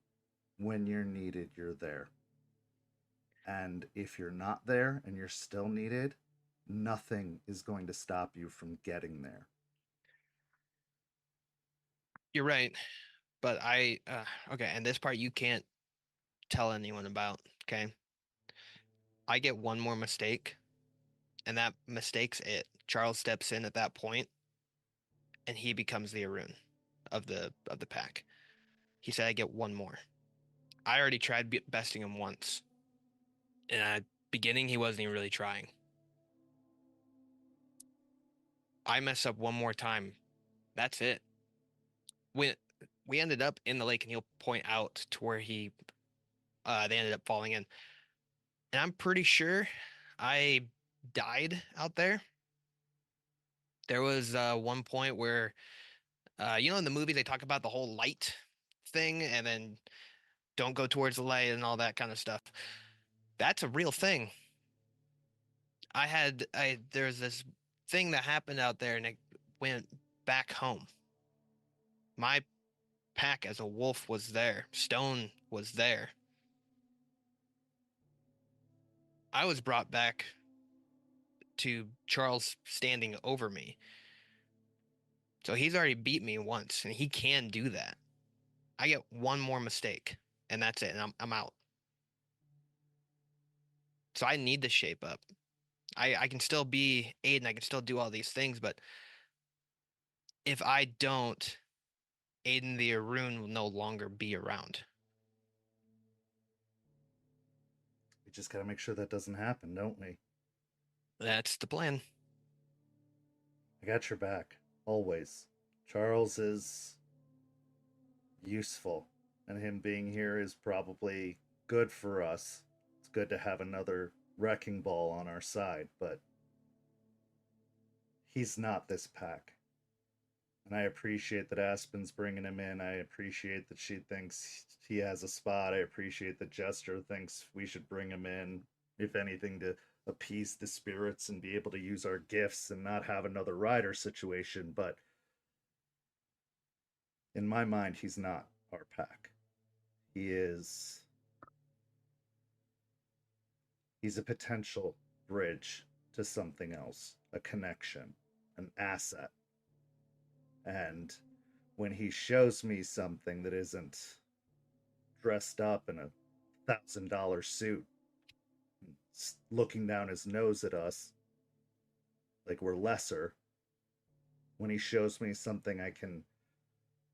when you're needed, you're there. And if you're not there and you're still needed, nothing is going to stop you from getting there.
You're right. But okay, and this part you can't tell anyone about, okay? I get one more mistake, and that mistake's it. Charles steps in at that point, and he becomes the Arun of the pack. He said I get one more. I already tried besting him once. In the beginning, he wasn't even really trying. I mess up one more time. That's it. We ended up in the lake, and he'll point out to where they ended up falling in. And I'm pretty sure I died out there. There was one point where, in the movie they talk about the whole light thing, and then don't go towards the light and all that kind of stuff. That's a real thing. There's this thing that happened out there, and it went back home. My pack as a wolf was there. Stone was there. I was brought back to Charles standing over me. So he's already beat me once, and he can do that. I get one more mistake, and that's it, and I'm out. So I need to shape up. I can still be Aiden, I can still do all these things, but if I don't, Aiden the Arun will no longer be around.
We just gotta make sure that doesn't happen, don't we?
That's the plan.
I got your back, always. Charles is useful, and him being here is probably good for us. It's good to have another wrecking ball on our side, but he's not this pack. And I appreciate that Aspen's bringing him in. I appreciate that she thinks he has a spot. I appreciate that Jester thinks we should bring him in, if anything, to appease the spirits and be able to use our gifts and not have another rider situation. But In my mind, he's not our pack. He's a potential bridge to something else, a connection, an asset. And when he shows me something that isn't dressed up in $1,000 suit, looking down his nose at us like we're lesser, when he shows me something I can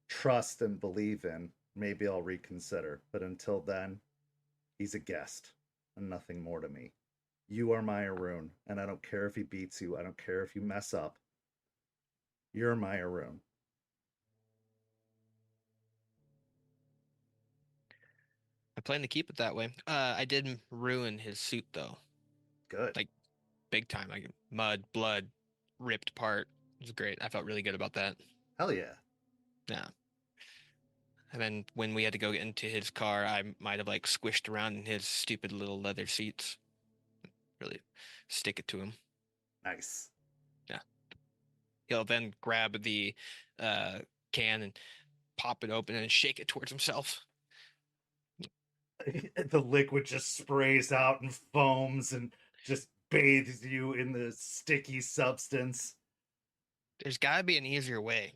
trust and believe in, maybe I'll reconsider. But until then, he's a guest and nothing more to me. You are my Arun, and I don't care if he beats you. I don't care if you mess up. You're my Arun.
I plan to keep it that way. I did ruin his suit though,
Good.
like big time. Like mud, blood, ripped apart. It was great. I felt really good about that.
Hell yeah.
Yeah. And then when we had to go get into his car, I might have like squished around in his stupid little leather seats. Really stick it to him.
Nice.
Yeah. He'll then grab the can and pop it open and shake it towards himself.
The liquid just sprays out and foams and just bathes you in the sticky substance.
There's got to be an easier way.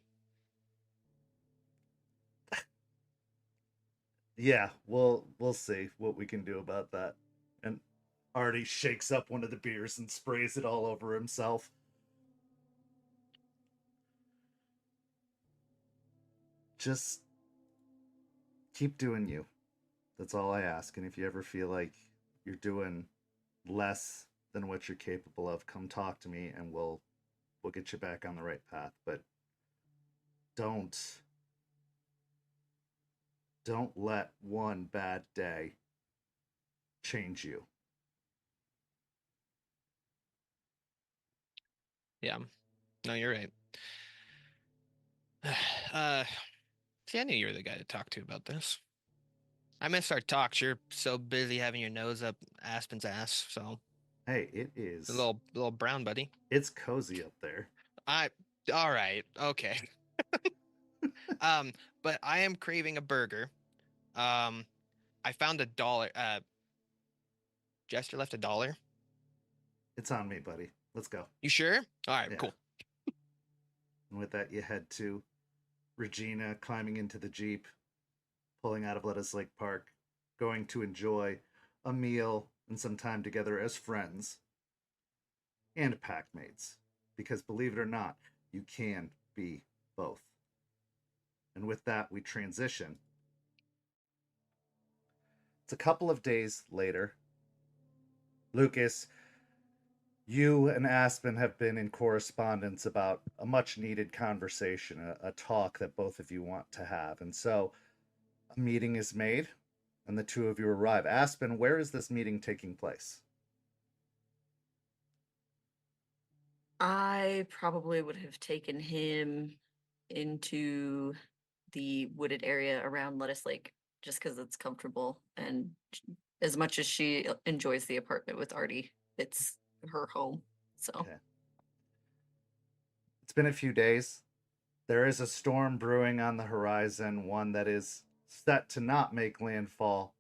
Yeah, we'll see what we can do about that. And Artie shakes up one of the beers and sprays it all over himself. Just keep doing you. That's all I ask. And if you ever feel like you're doing less than what you're capable of, come talk to me and we'll get you back on the right path. But don't let one bad day change you.
Yeah. No, you're right. See, I knew you were the guy to talk to about this. I missed our talks. You're so busy having your nose up Aspen's ass, so
Hey, it is
a little brown buddy.
It's cozy up there.
All right, okay. But I am craving a burger. I found $1. Jester left $1.
It's on me, buddy. Let's go.
You sure? All right,
Yeah.
cool.
And with that, you head to Regina, climbing into the Jeep, pulling out of Lettuce Lake Park, going to enjoy a meal and some time together as friends and pack mates. Because believe it or not, you can be both. And with that, we transition. It's a couple of days later. Lucas, you and Aspen have been in correspondence about a much needed conversation, a talk that both of you want to have. And so a meeting is made and the two of you arrive. Aspen, where is this meeting taking place?
I probably would have taken him into the wooded area around Lettuce Lake just because it's comfortable. And as much as she enjoys the apartment with Artie, it's her home. So
Okay. It's been a few days. There is a storm brewing on the horizon, one that is set to not make landfall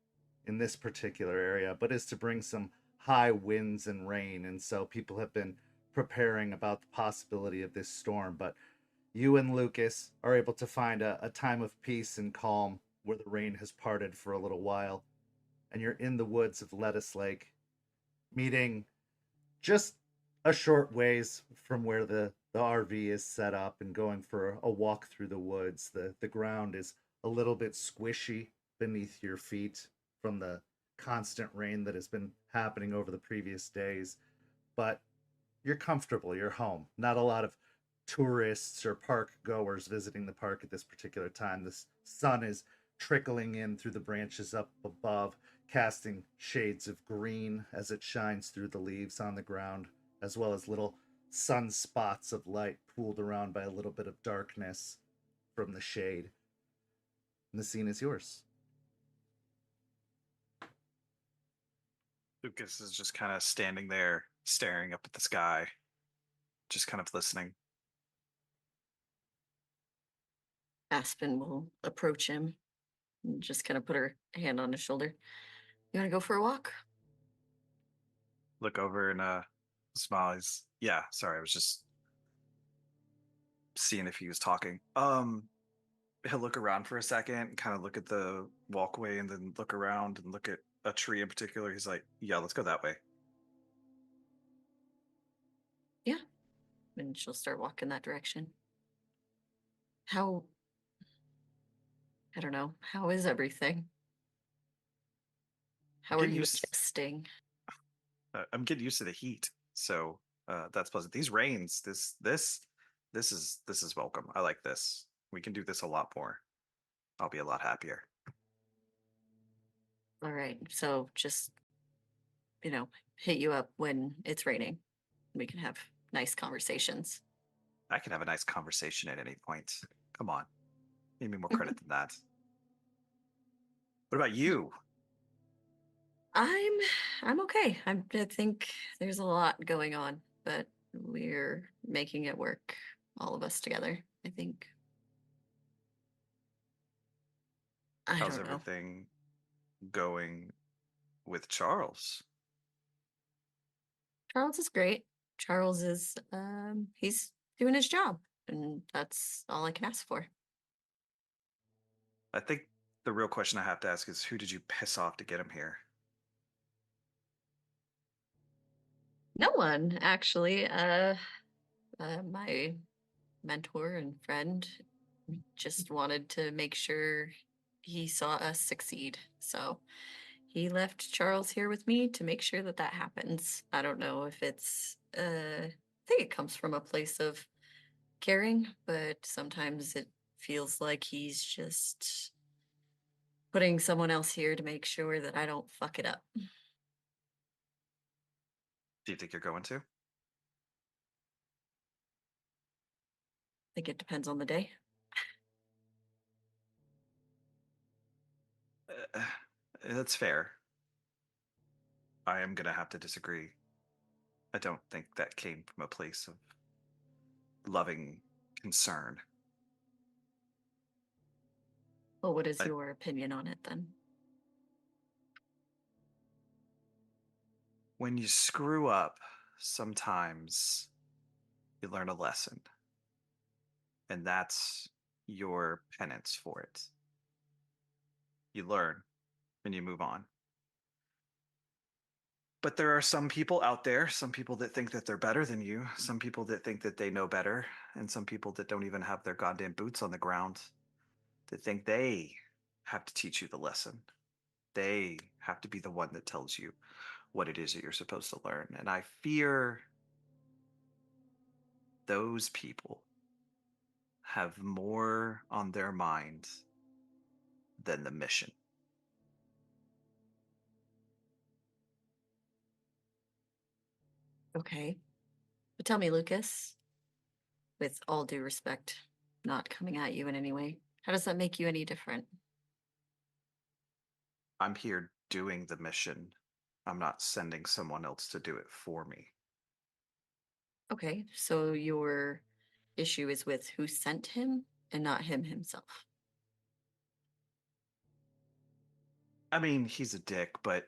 in this particular area, but is to bring some high winds and rain. And so people have been preparing about the possibility of this storm. But you and Lucas are able to find a time of peace and calm where the rain has parted for a little while. And you're in the woods of Lettuce Lake, meeting just a short ways from where the RV is set up and going for a walk through the woods. The ground is a little bit squishy beneath your feet from the constant rain that has been happening over the previous days. But you're comfortable, you're home. Not a lot of tourists or park goers visiting the park at this particular time. The sun is trickling in through the branches up above, casting shades of green as it shines through the leaves on the ground, as well as little sunspots of light pooled around by a little bit of darkness from the shade. And the scene is yours.
Lucas is just kind of standing there, staring up at the sky, just kind of listening.
Aspen will approach him and just kind of put her hand on his shoulder. You want to go for a walk?
Look over and smile. Yeah, sorry, I was just seeing if he was talking. He'll look around for a second and kind of look at the walkway and then look around and look at a tree in particular. He's like, yeah, let's go that way.
Yeah. And she'll start walking that direction. How, I don't know, how is everything? How are you adjusting?
I'm getting used to the heat, so that's pleasant. These rains, this is welcome. I like this. We can do this a lot more. I'll be a lot happier.
All right. So just, hit you up when it's raining. We can have nice conversations.
I can have a nice conversation at any point. Come on. Give me more credit than that. What about you?
I'm okay. I think there's a lot going on, but we're making it work, all of us together, I think.
How's
don't know.
everything going with Charles?
Charles is great. Charles is he's doing his job, and that's all I can ask for.
I think the real question I have to ask is, who did you piss off to get him here?
No one, actually. My mentor and friend just wanted to make sure he saw us succeed. So he left Charles here with me to make sure that that happens. I don't know if it's, I think it comes from a place of caring, but sometimes it feels like he's just putting someone else here to make sure that I don't fuck it up.
Do you think you're going to?
I think it depends on the day.
That's fair. I am going to have to disagree. I don't think that came from a place of loving concern.
Well, what is your opinion on it then?
When you screw up, sometimes you learn a lesson. And that's your penance for it. You learn and you move on. But there are some people out there, some people that think that they're better than you, some people that think that they know better, and some people that don't even have their goddamn boots on the ground, that think they have to teach you the lesson. They have to be the one that tells you what it is that you're supposed to learn. And I fear those people have more on their mind than the mission.
Okay. But tell me, Lucas, with all due respect, not coming at you in any way, how does that make you any different?
I'm here doing the mission. I'm not sending someone else to do it for me.
Okay, so your issue is with who sent him and not him himself.
I mean, he's a dick, but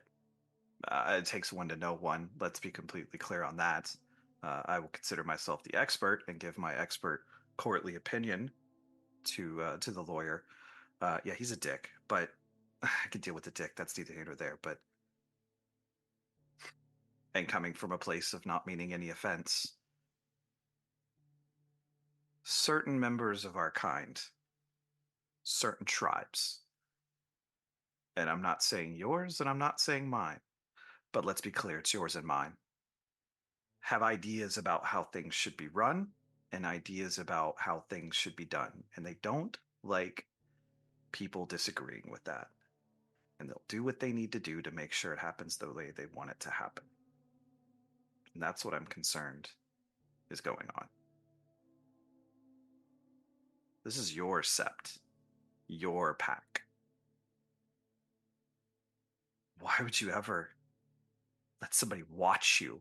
it takes one to know one. Let's be completely clear on that. I will consider myself the expert and give my expert courtly opinion to the lawyer. Yeah, he's a dick, but I can deal with the dick. That's neither here nor there. But and coming from a place of not meaning any offense, certain members of our kind, certain tribes, and I'm not saying yours and I'm not saying mine, but let's be clear, it's yours and mine, have ideas about how things should be run and ideas about how things should be done. And they don't like people disagreeing with that. And they'll do what they need to do to make sure it happens the way they want it to happen. And that's what I'm concerned is going on. This is your sept, your pack. Why would you ever let somebody watch you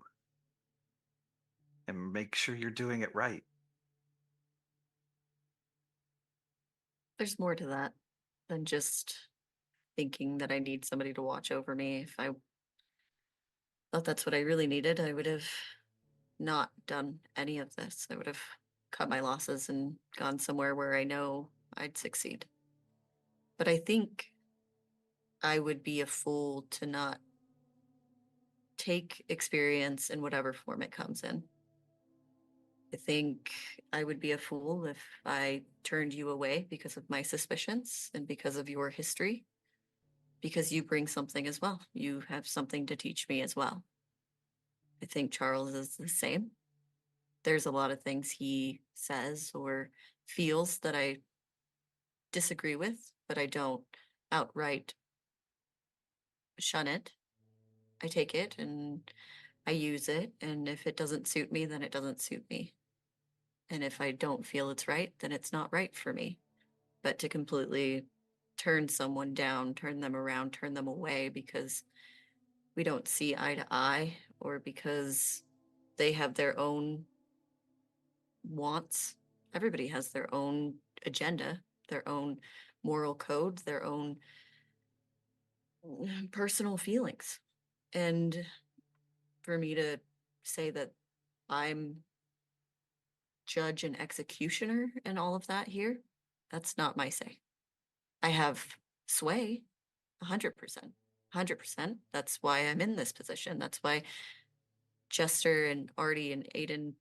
and make sure you're doing it right?
There's more to that than just thinking that I need somebody to watch over me. If I thought that's what I really needed, I would have not done any of this. I would have cut my losses and gone somewhere where I know I'd succeed. But I think I would be a fool to not take experience in whatever form it comes in. I think I would be a fool if I turned you away because of my suspicions and because of your history, because you bring something as well. You have something to teach me as well. I think Charles is the same. There's a lot of things he says or feels that I disagree with, but I don't outright shun it. I take it and I use it. And if it doesn't suit me, then it doesn't suit me. And if I don't feel it's right, then it's not right for me. But to completely turn someone down, turn them around, turn them away because we don't see eye to eye or because they have their own wants. Everybody has their own agenda, their own moral code, their own personal feelings. And for me to say that I'm judge and executioner and all of that here, that's not my say. I have sway, 100%. 100%. That's why I'm in this position. That's why Jester and Artie and Aiden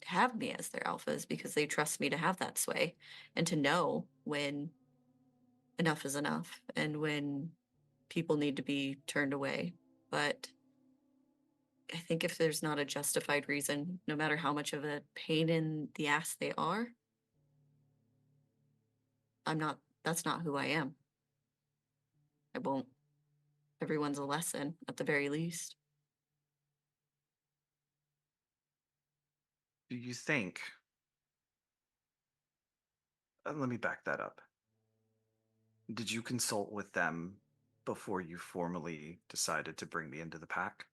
have me as their alphas, because they trust me to have that sway and to know when enough is enough and when people need to be turned away. But I think if there's not a justified reason, no matter how much of a pain in the ass they are, that's not who I am. I won't. Everyone's a lesson at the very least.
Do you think? Let me back that up. Did you consult with them before you formally decided to bring me into the pack?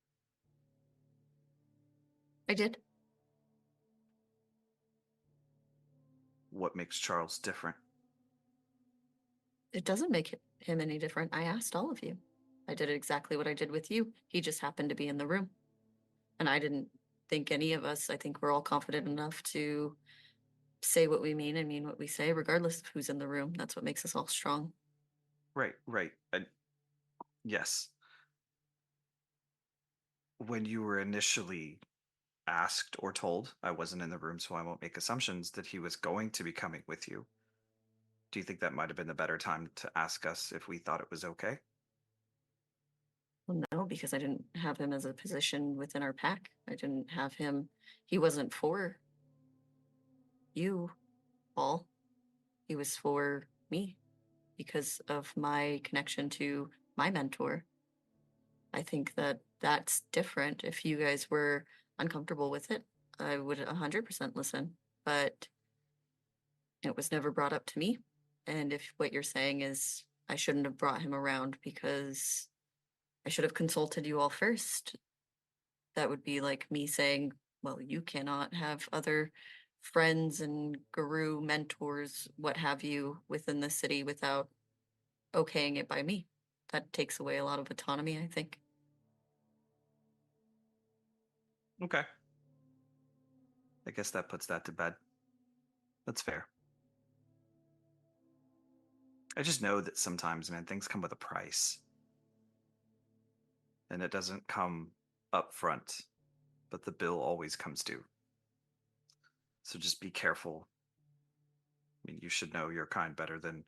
I did.
What makes Charles different?
It doesn't make him any different. I asked all of you. I did exactly what I did with you. He just happened to be in the room. And I didn't think any of us, I think we're all confident enough to say what we mean and mean what we say, regardless of who's in the room. That's what makes us all strong.
Right. Yes. When you were initially asked or told, I wasn't in the room, so I won't make assumptions, that he was going to be coming with you, do you think that might have been the better time to ask us if we thought it was okay?
Well, no, because I didn't have him as a position within our pack. I didn't have him. He wasn't for you all. He was for me because of my connection to my mentor. I think that that's different. If you guys were uncomfortable with it, I would 100% listen, but it was never brought up to me. And if what you're saying is I shouldn't have brought him around because I should have consulted you all first, that would be like me saying, well, you cannot have other friends and Garou mentors, what have you, within the city without okaying it by me. That takes away a lot of autonomy, I think.
Okay. I guess that puts that to bed. That's fair. I just know that sometimes, man, things come with a price. And it doesn't come up front, but the bill always comes due. So just be careful. I mean, you should know your kind better than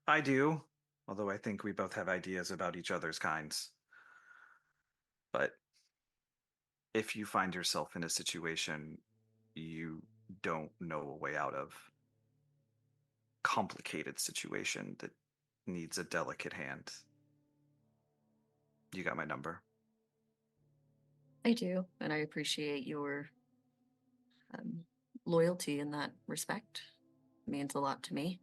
I do, although I think we both have ideas about each other's kinds. But if you find yourself in a situation you don't know a way out of, complicated situation that needs a delicate hand, you got my number.
I do, and I appreciate your loyalty in that respect. It means a lot to me.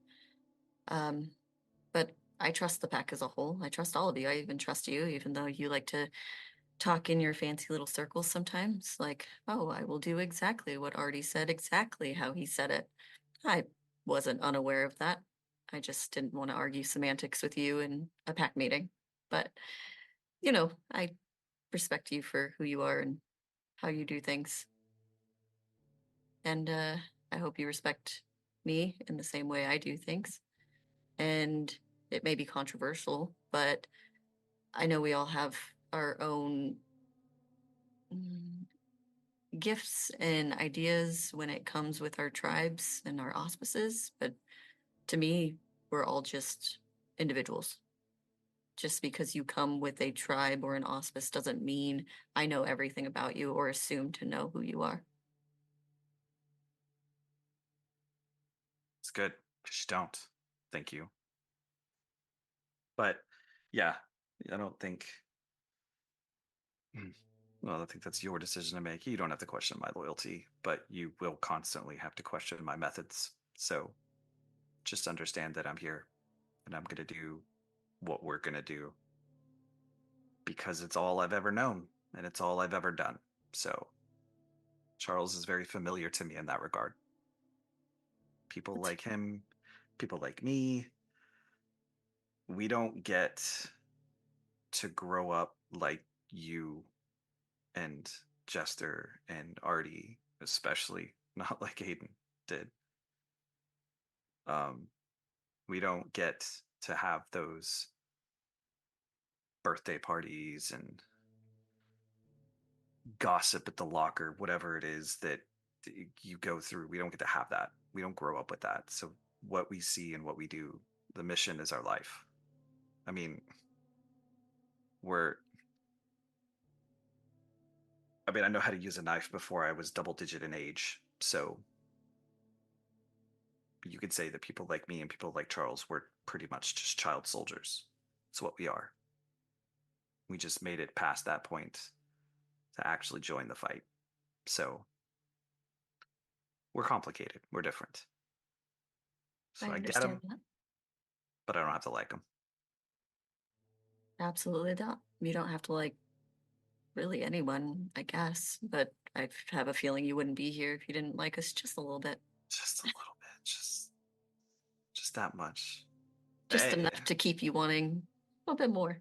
But I trust the pack as a whole. I trust all of you. I even trust you, even though you like to talk in your fancy little circles sometimes. Like, oh, I will do exactly what Artie said, exactly how he said it. I wasn't unaware of that. I just didn't want to argue semantics with you in a pack meeting. But, you know, I respect you for who you are and how you do things. And I hope you respect me in the same way I do things. And it may be controversial, but I know we all have our own gifts and ideas when it comes with our tribes and our auspices. But to me, we're all just individuals. Just because you come with a tribe or an auspice doesn't mean I know everything about you or assume to know who you are.
It's good. 'Cause you don't. Thank you. But yeah, I don't think. Well, I think that's your decision to make. You don't have to question my loyalty, but you will constantly have to question my methods. So just understand that I'm here and I'm going to do what we're going to do because it's all I've ever known and it's all I've ever done. So Charles is very familiar to me in that regard. People like him, people like me, we don't get to grow up like you and Jester and Artie, especially not like Aiden did. We don't get to have those birthday parties and gossip at the locker, whatever it is that you go through. We don't get to have that. We don't grow up with that. So what we see and what we do, the mission is our life. I mean, I know how to use a knife before I was double digit in age. So you could say that people like me and people like Charles were pretty much just child soldiers. It's what we are. We just made it past that point to actually join the fight. So we're complicated. We're different. So I get them,
that.
but I don't have to like them.
Absolutely not. You don't have to like really anyone, I guess, but I have a feeling you wouldn't be here if you didn't like us just a little bit.
Just a little bit. Just that much.
Just enough to keep you wanting a little bit more.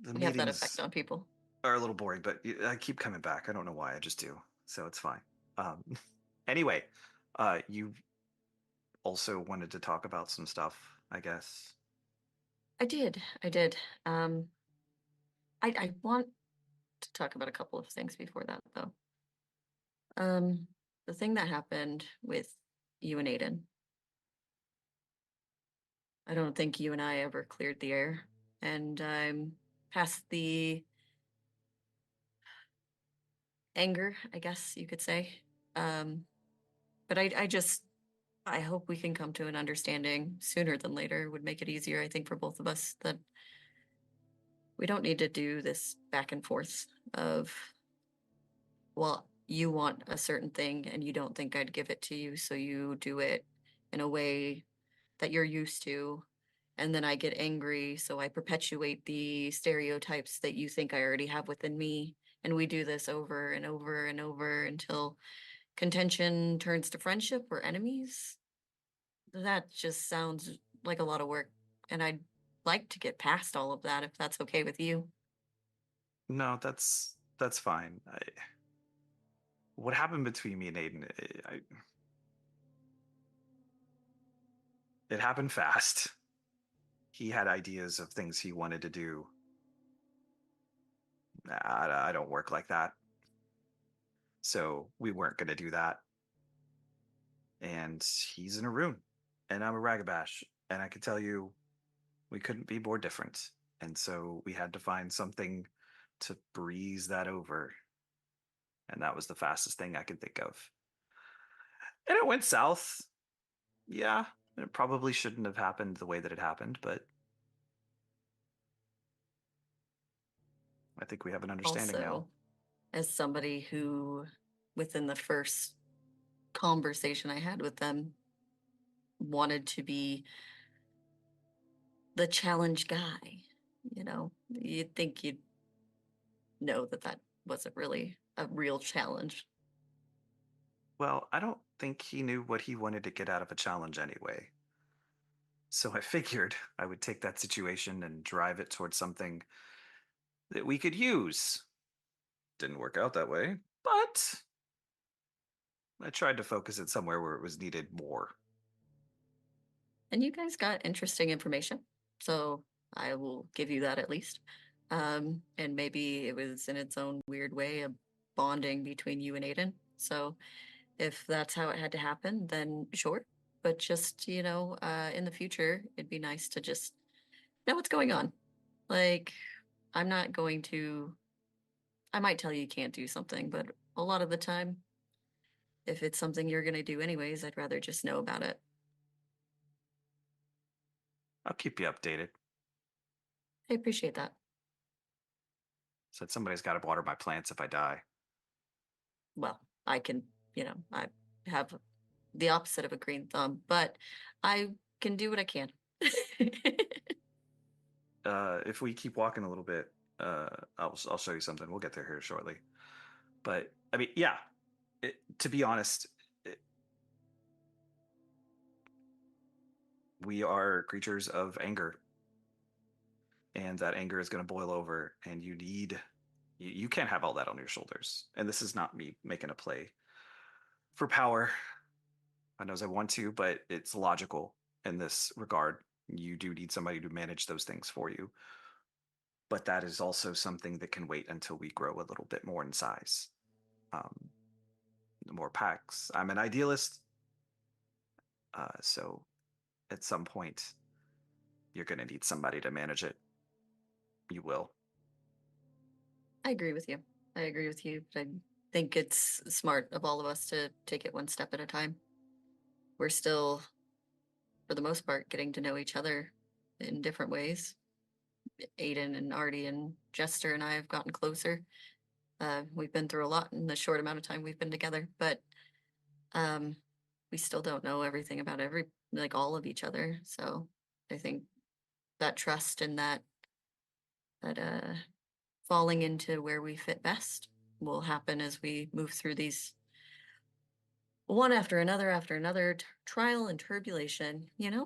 The
We have that
meetings
effect on people.
are a little boring, but I keep coming back. I don't know why. I just do. So it's fine. Anyway, you also wanted to talk about some stuff, I guess.
I did. I want to talk about a couple of things before that, though. The thing that happened with you and Aiden. I don't think you and I ever cleared the air, and I'm past the anger, I guess you could say. But I hope we can come to an understanding sooner than later. Would make it easier, I think, for both of us, that we don't need to do this back and forth of, well, you want a certain thing and you don't think I'd give it to you, so you do it in a way that you're used to. And then I get angry, so I perpetuate the stereotypes that you think I already have within me. And we do this over and over and over until contention turns to friendship or enemies. That just sounds like a lot of work. And I'd like to get past all of that if that's okay with you.
No, that's fine. What happened between me and Aiden? It happened fast. He had ideas of things he wanted to do. I don't work like that. So we weren't going to do that. And he's in a room, and I'm a ragabash. And I can tell you, we couldn't be more different. And so we had to find something to breeze that over. And that was the fastest thing I could think of. And it went south. Yeah, it probably shouldn't have happened the way that it happened, but I think we have an understanding
Also,
now.
as somebody who, within the first conversation I had with them, wanted to be the challenge guy, you'd think you'd know that wasn't really a real challenge.
Well, I don't think he knew what he wanted to get out of a challenge anyway. So I figured I would take that situation and drive it towards something that we could use. Didn't work out that way, but I tried to focus it somewhere where it was needed more.
And you guys got interesting information, so I will give you that at least. And maybe it was in its own weird way a bonding between you and Aiden. So if that's how it had to happen, then sure. But just, in the future, it'd be nice to just know what's going on. Like, I'm not going to, I might tell you can't do something, but a lot of the time, if it's something you're going to do anyways, I'd rather just know about it.
I'll keep you updated.
I appreciate that.
Said somebody's got to water my plants if I die.
Well, I can, I have the opposite of a green thumb, but I can do what I can.
If we keep walking a little bit, I'll show you something. We'll get there here shortly. But I mean, yeah. To be honest, we are creatures of anger, and that anger is going to boil over. And you can't have all that on your shoulders. And this is not me making a play for power. I know I want to, but it's logical in this regard. You do need somebody to manage those things for you. But that is also something that can wait until we grow a little bit more in size. More packs. I'm an idealist. So at some point, you're going to need somebody to manage it. You will.
I agree with you. I think it's smart of all of us to take it one step at a time. We're still, for the most part, getting to know each other in different ways. Aiden and Artie and Jester and I have gotten closer. We've been through a lot in the short amount of time we've been together, but we still don't know everything about all of each other. So I think that trust and that falling into where we fit best will happen as we move through these one after another trial and turbulation,
Yeah.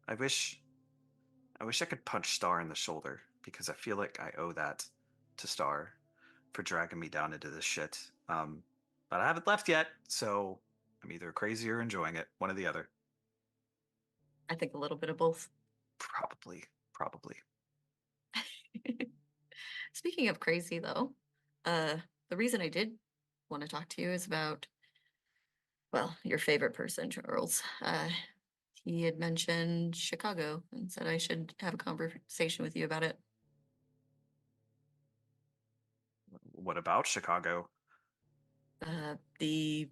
I wish I could punch Star in the shoulder, because I feel like I owe that to Star for dragging me down into this shit. But I haven't left yet, so I'm either crazy or enjoying it, one or the other.
I think a little bit of both.
Probably.
Speaking of crazy, though, the reason I did want to talk to you is about, well, your favorite person, Charles. He had mentioned Chicago and said I should have a conversation with you about it.
What about Chicago?
The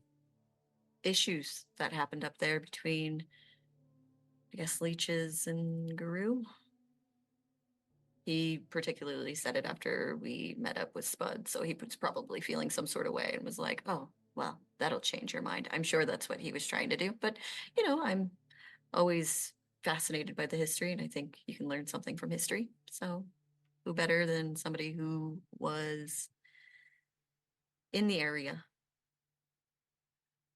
issues that happened up there between, I guess, leeches and Garou. He particularly said it after we met up with Spud, so he was probably feeling some sort of way and was like, oh, well, that'll change your mind. I'm sure that's what he was trying to do. But, I'm always fascinated by the history, and I think you can learn something from history. So who better than somebody who was in the area?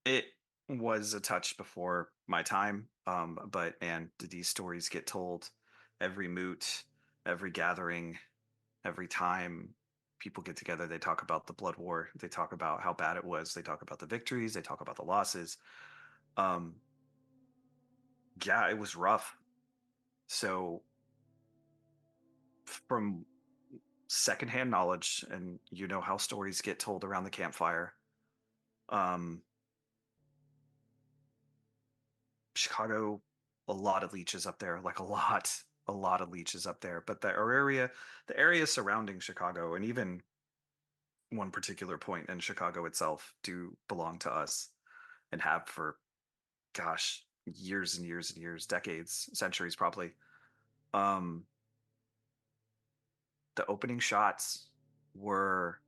It was a touch before my time, but man, did these stories get told every moot, every gathering, every time people get together. They talk about the blood war, they talk about how bad it was, they talk about the victories, they talk about the losses. Yeah, it was rough. So from secondhand knowledge, and you know how stories get told around the campfire, Chicago, a lot of leeches up there, like a lot of leeches up there. But the area surrounding Chicago, and even one particular point in Chicago itself, do belong to us, and have for, gosh, years and years and years, decades, centuries probably. The opening shots were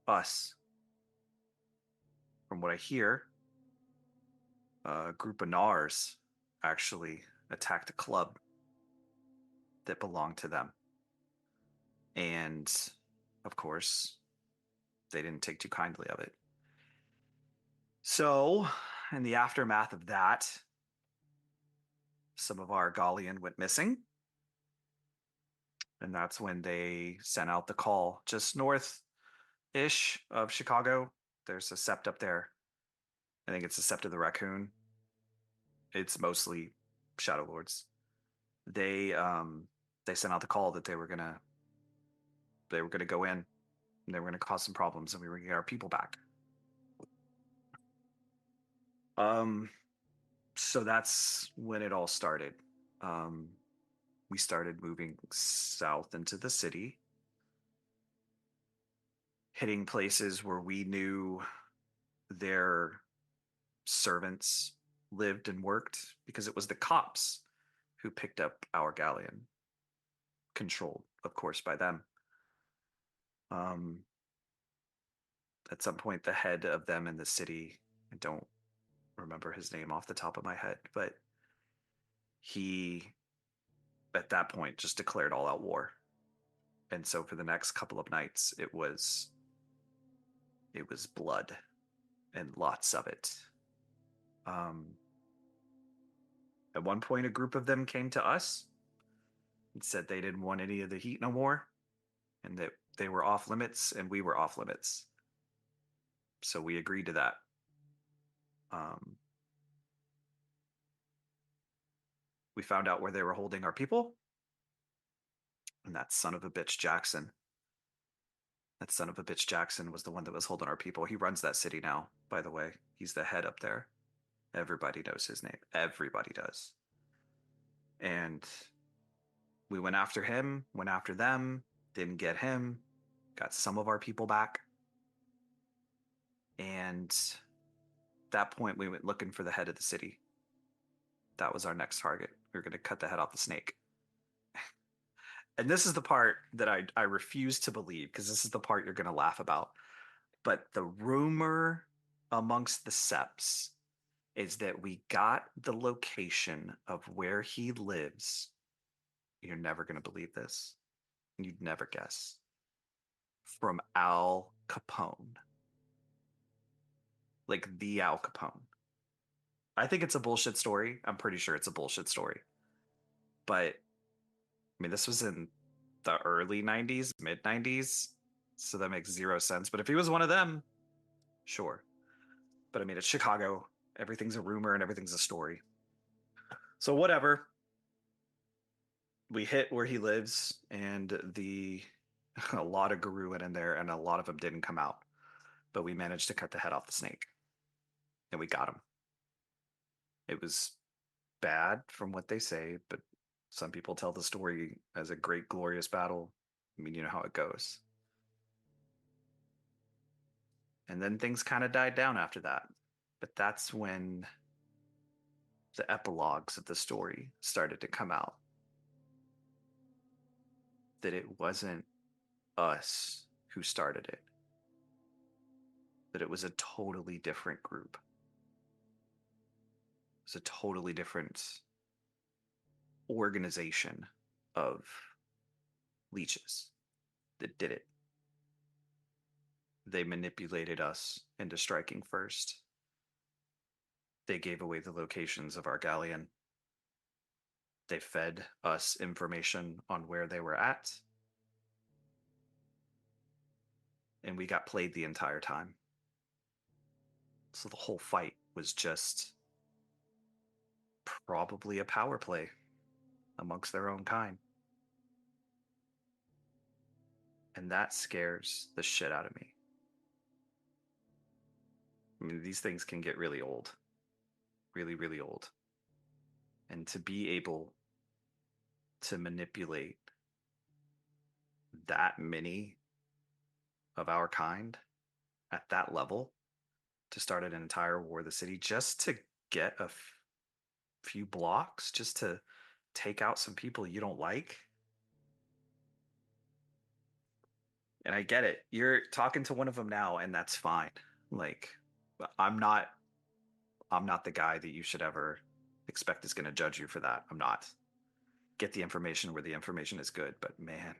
us. From what I hear, a group of Nars actually attacked a club that belonged to them. And of course, they didn't take too kindly of it. So, in the aftermath of that, some of our galleon went missing. And that's when they sent out the call just north-ish of Chicago. There's a sept up there. I think it's the Sept of the Raccoon. It's mostly Shadow Lords. They sent out the call that they were gonna go in and they were gonna cause some problems and we were gonna get our people back. So that's when it all started. We started moving south into the city, hitting places where we knew their servants lived and worked, because it was the cops who picked up our galleon, controlled, of course, by them. At some point, the head of them in the city, I don't remember his name off the top of my head, but he, at that point, just declared all out war. And so for the next couple of nights, it was blood and lots of it. At one point, a group of them came to us and said they didn't want any of the heat no more, and that they were off limits and we were off limits. So we agreed to that. We found out where they were holding our people, and that son of a bitch Jackson. That son of a bitch Jackson was the one that was holding our people. He runs that city now, by the way. He's the head up there. Everybody knows his name. Everybody does. And we went after him, went after them, didn't get him, got some of our people back. And at that point, we went looking for the head of the city. That was our next target. We were going to cut the head off the snake. And this is the part that I refuse to believe, because this is the part you're going to laugh about. But the rumor amongst the Seps is that we got the location of where he lives. You're never going to believe this. You'd never guess. From Al Capone. Like the Al Capone. I think it's a bullshit story. I'm pretty sure it's a bullshit story. But, I mean, this was in the early 90s, mid 90s. So that makes zero sense. But if he was one of them, sure. But I mean, it's Chicago. Everything's a rumor and everything's a story. So whatever. We hit where he lives, and a lot of Garou went in there, and a lot of them didn't come out. But we managed to cut the head off the snake. And we got him. It was bad from what they say, but some people tell the story as a great, glorious battle. I mean, you know how it goes. And then things kind of died down after that. But that's when the epilogues of the story started to come out. That it wasn't us who started it. That it was a totally different group. It was a totally different organization of leeches that did it. They manipulated us into striking first. They gave away the locations of our galleon. They fed us information on where they were at. And we got played the entire time. So the whole fight was just probably a power play amongst their own kind. And that scares the shit out of me. I mean, these things can get really old. Really, really old. And to be able to manipulate that many of our kind at that level to start an entire war of the city just to get a few blocks, just to take out some people you don't like. And I get it. You're talking to one of them now, and that's fine. Like, I'm not the guy that you should ever expect is going to judge you for that. I'm not. Get the information where the information is good, but man,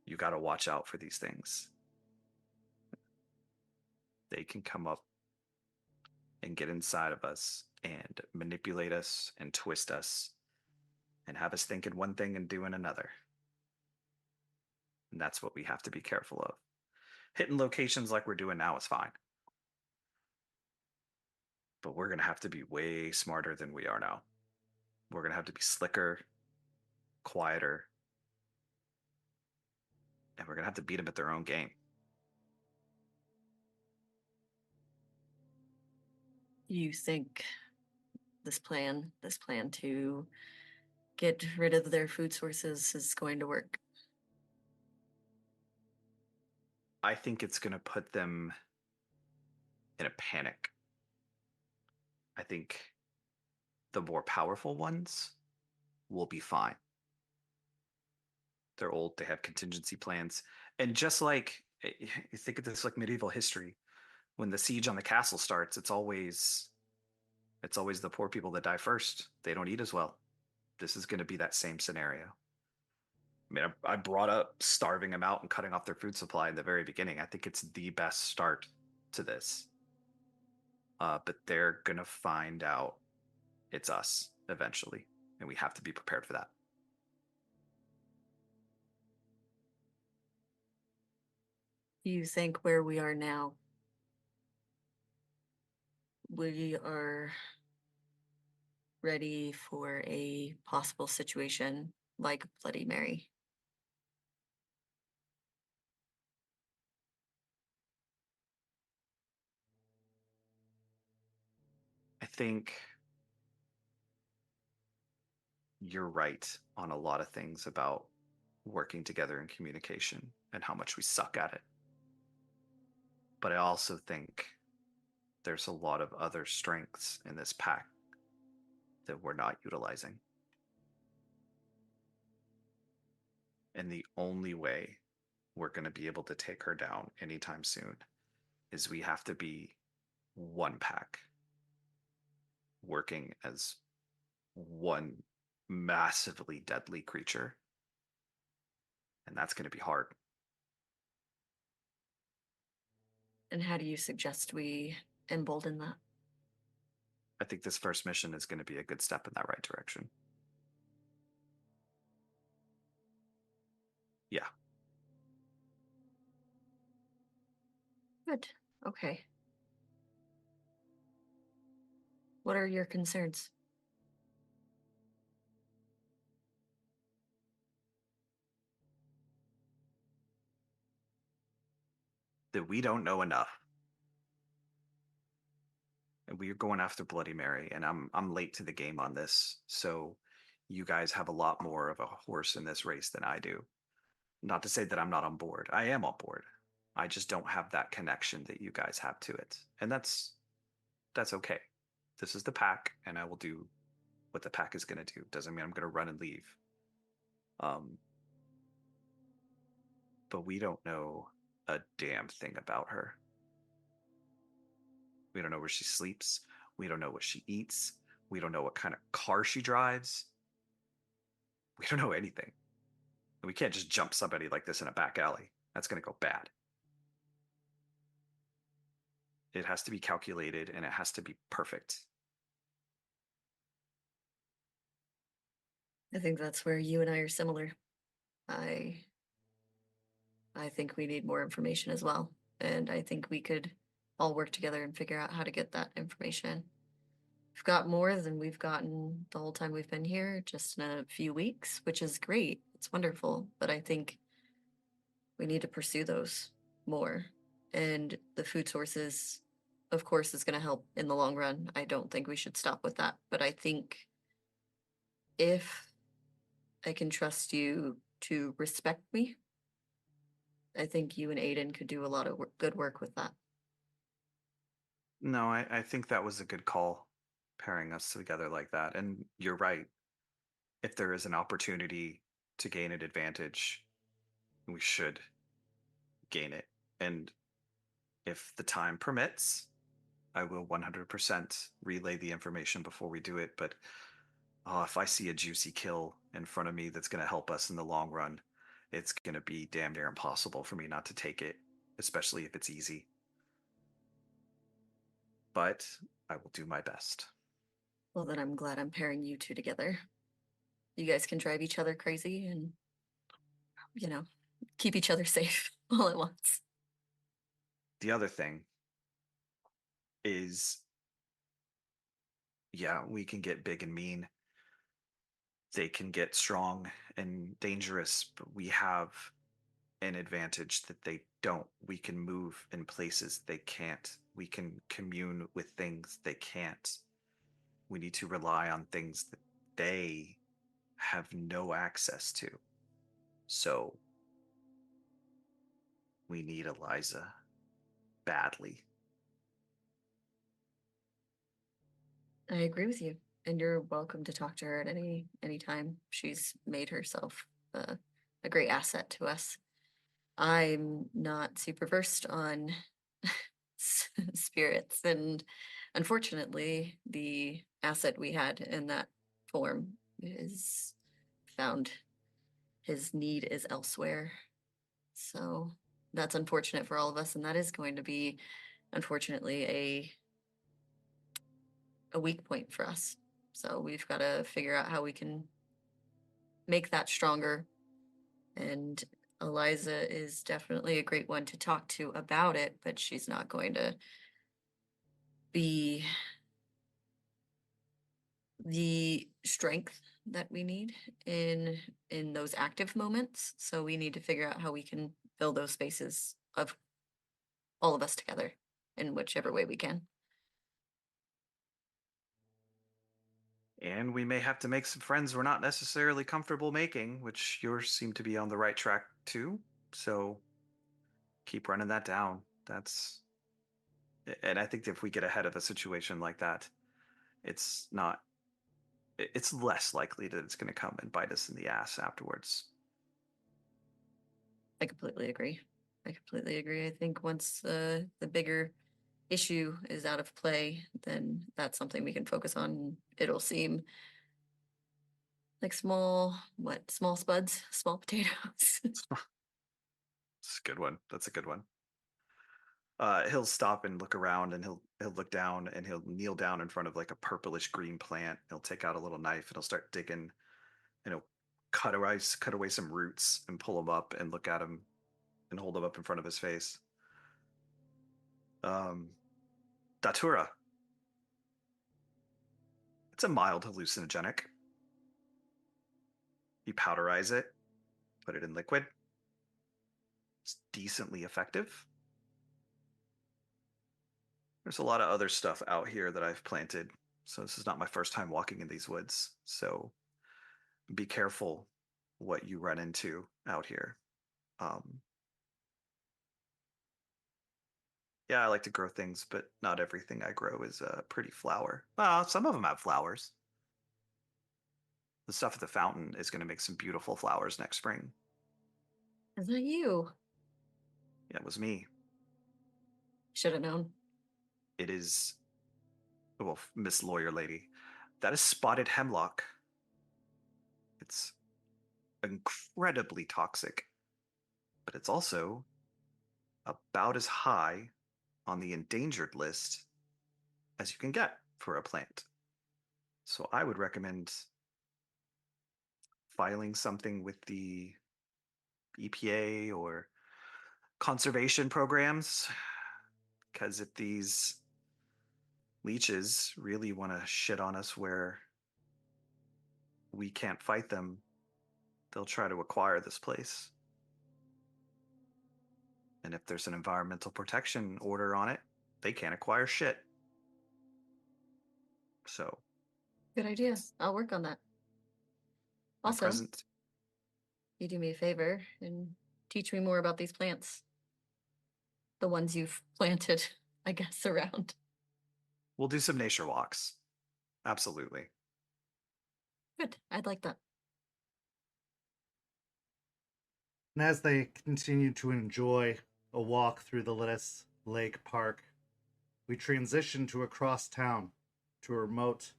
you got to watch out for these things. they can come up and get inside of us and manipulate us and twist us and have us thinking one thing and doing another. And that's what we have to be careful of. Hitting locations like we're doing now is fine. But we're going to have to be way smarter than we are now. We're going to have to be slicker, quieter, and we're going to have to beat them at their own game.
You think this plan to get rid of their food sources is going to work?
I think it's going to put them in a panic. I think the more powerful ones will be fine. They're old, they have contingency plans. And just like, you think of this like medieval history, when the siege on the castle starts, it's always the poor people that die first. They don't eat as well. This is going to be that same scenario. I mean, I brought up starving them out and cutting off their food supply in the very beginning. I think it's the best start to this. But they're going to find out it's us eventually, and we have to be prepared for that.
Do you think where we are now, we are ready for a possible situation like Bloody Mary?
I think you're right on a lot of things about working together in communication and how much we suck at it. But I also think there's a lot of other strengths in this pack that we're not utilizing. And the only way we're going to be able to take her down anytime soon is we have to be one pack, working as one massively deadly creature. And that's going to be hard.
And how do you suggest we embolden that?
I think this first mission is going to be a good step in that right direction. Yeah.
Good. Okay. What are your concerns?
That we don't know enough. And we're going after Bloody Mary, and I'm late to the game on this, so you guys have a lot more of a horse in this race than I do. Not to say that I'm not on board. I am on board. I just don't have that connection that you guys have to it. And that's okay. This is the pack, and I will do what the pack is going to do. Doesn't mean I'm going to run and leave. But we don't know a damn thing about her. We don't know where she sleeps. We don't know what she eats. We don't know what kind of car she drives. We don't know anything. We can't just jump somebody like this in a back alley. That's going to go bad. It has to be calculated, and it has to be perfect.
I think that's where you and I are similar. I think we need more information as well. And I think we could all work together and figure out how to get that information. We've got more than we've gotten the whole time we've been here, just in a few weeks, which is great. It's wonderful. But I think we need to pursue those more. And the food sources, of course, is going to help in the long run. I don't think we should stop with that. But I think if I can trust you to respect me, I think you and Aiden could do a lot of good work with that.
No, I think that was a good call, pairing us together like that. And you're right. If there is an opportunity to gain an advantage, we should gain it. And if the time permits, I will 100% relay the information before we do it. But if I see a juicy kill in front of me that's going to help us in the long run, it's going to be damn near impossible for me not to take it, especially if it's easy. but I will do my best.
Well, then I'm glad I'm pairing you two together. You guys can drive each other crazy and, keep each other safe all at once.
The other thing is, yeah, we can get big and mean. They can get strong and dangerous, but we have an advantage that they don't. We can move in places they can't. We can commune with things they can't. We need to rely on things that they have no access to. So we need Eliza badly.
I agree with you, and you're welcome to talk to her at any time. She's made herself a great asset to us. I'm not super versed on spirits, and unfortunately, the asset we had in that form is found. His need is elsewhere, so that's unfortunate for all of us, and that is going to be, unfortunately, a weak point for us. So we've got to figure out how we can make that stronger. And Eliza is definitely a great one to talk to about it, but she's not going to be the strength that we need in those active moments. So we need to figure out how we can fill those spaces of all of us together in whichever way we can.
And we may have to make some friends we're not necessarily comfortable making, which yours seem to be on the right track too. So keep running that down. And I think if we get ahead of a situation like that, it's less likely that it's going to come and bite us in the ass afterwards.
I completely agree. I think once the bigger issue is out of play, then that's something we can focus on. It'll seem like small spuds, small potatoes.
It's a good one. That's a good one. He'll stop and look around, and he'll look down, and he'll kneel down in front of like a purplish green plant. He'll take out a little knife, and he'll start digging, and he'll cut away some roots and pull them up and look at them and hold them up in front of his face. Datura. It's a mild hallucinogenic. You powderize it, put it in liquid. It's decently effective. There's a lot of other stuff out here that I've planted, so this is not my first time walking in these woods. So be careful what you run into out here. Yeah, I like to grow things, but not everything I grow is a pretty flower. Well, some of them have flowers. The stuff at the fountain is going to make some beautiful flowers next spring.
Is that you?
Yeah, it was me.
Should have known.
It is, well, Miss Lawyer Lady, that is spotted hemlock. It's incredibly toxic, but it's also about as high on the endangered list as you can get for a plant. So I would recommend filing something with the EPA or conservation programs, because if these leeches really want to shit on us where we can't fight them, they'll try to acquire this place. And if there's an environmental protection order on it, they can't acquire shit. So
Good idea. I'll work on that. Also, you do me a favor and teach me more about these plants. The ones you've planted, I guess, around.
We'll do some nature walks. Absolutely.
Good. I'd like that.
And as they continue to enjoy a walk through the Lettuce Lake Park, we transition to across town to a remote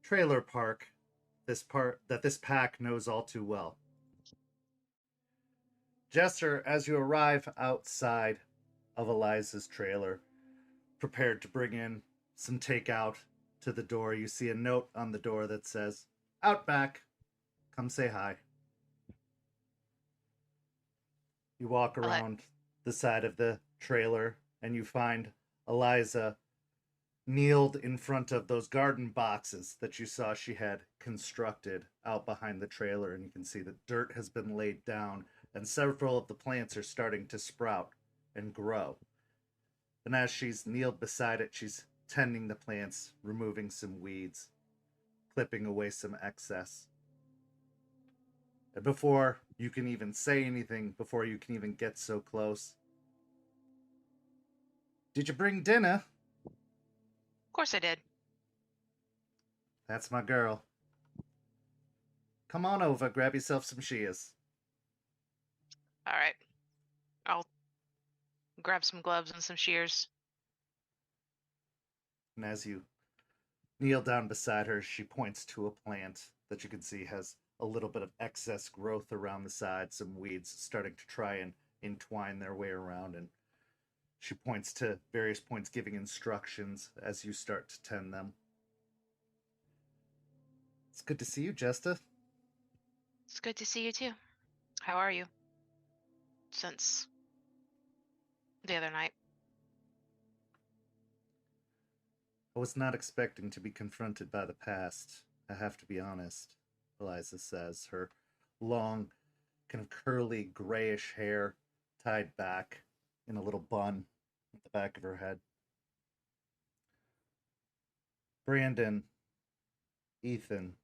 trailer park that this pack knows all too well. Jester, as you arrive outside of Eliza's trailer, prepared to bring in some takeout to the door. You see a note on the door that says, "Out back. Come say hi." You walk
I'll let-
around the side of the trailer and you find Eliza kneeled in front of those garden boxes that you saw she had constructed out behind the trailer, and you can see that dirt has been laid down and several of the plants are starting to sprout and grow. And as she's kneeled beside it, she's tending the plants, removing some weeds, clipping away some excess. And before you can even say anything, before you can even get so close, "Did you bring dinner?"
Of course I did.
"That's my girl. Come on over, grab yourself some shears."
All right. I'll grab some gloves and some shears.
And as you kneel down beside her, she points to a plant that you can see has a little bit of excess growth around the side, some weeds starting to try and entwine their way around, and she points to various points, giving instructions as you start to tend them. "It's good to see you, Jester."
It's good to see you too. How are you? Since the other night.
"I was not expecting to be confronted by the past, I have to be honest," Eliza says, her long, kind of curly, grayish hair tied back in a little bun at the back of her head. "Brandon, Ethan.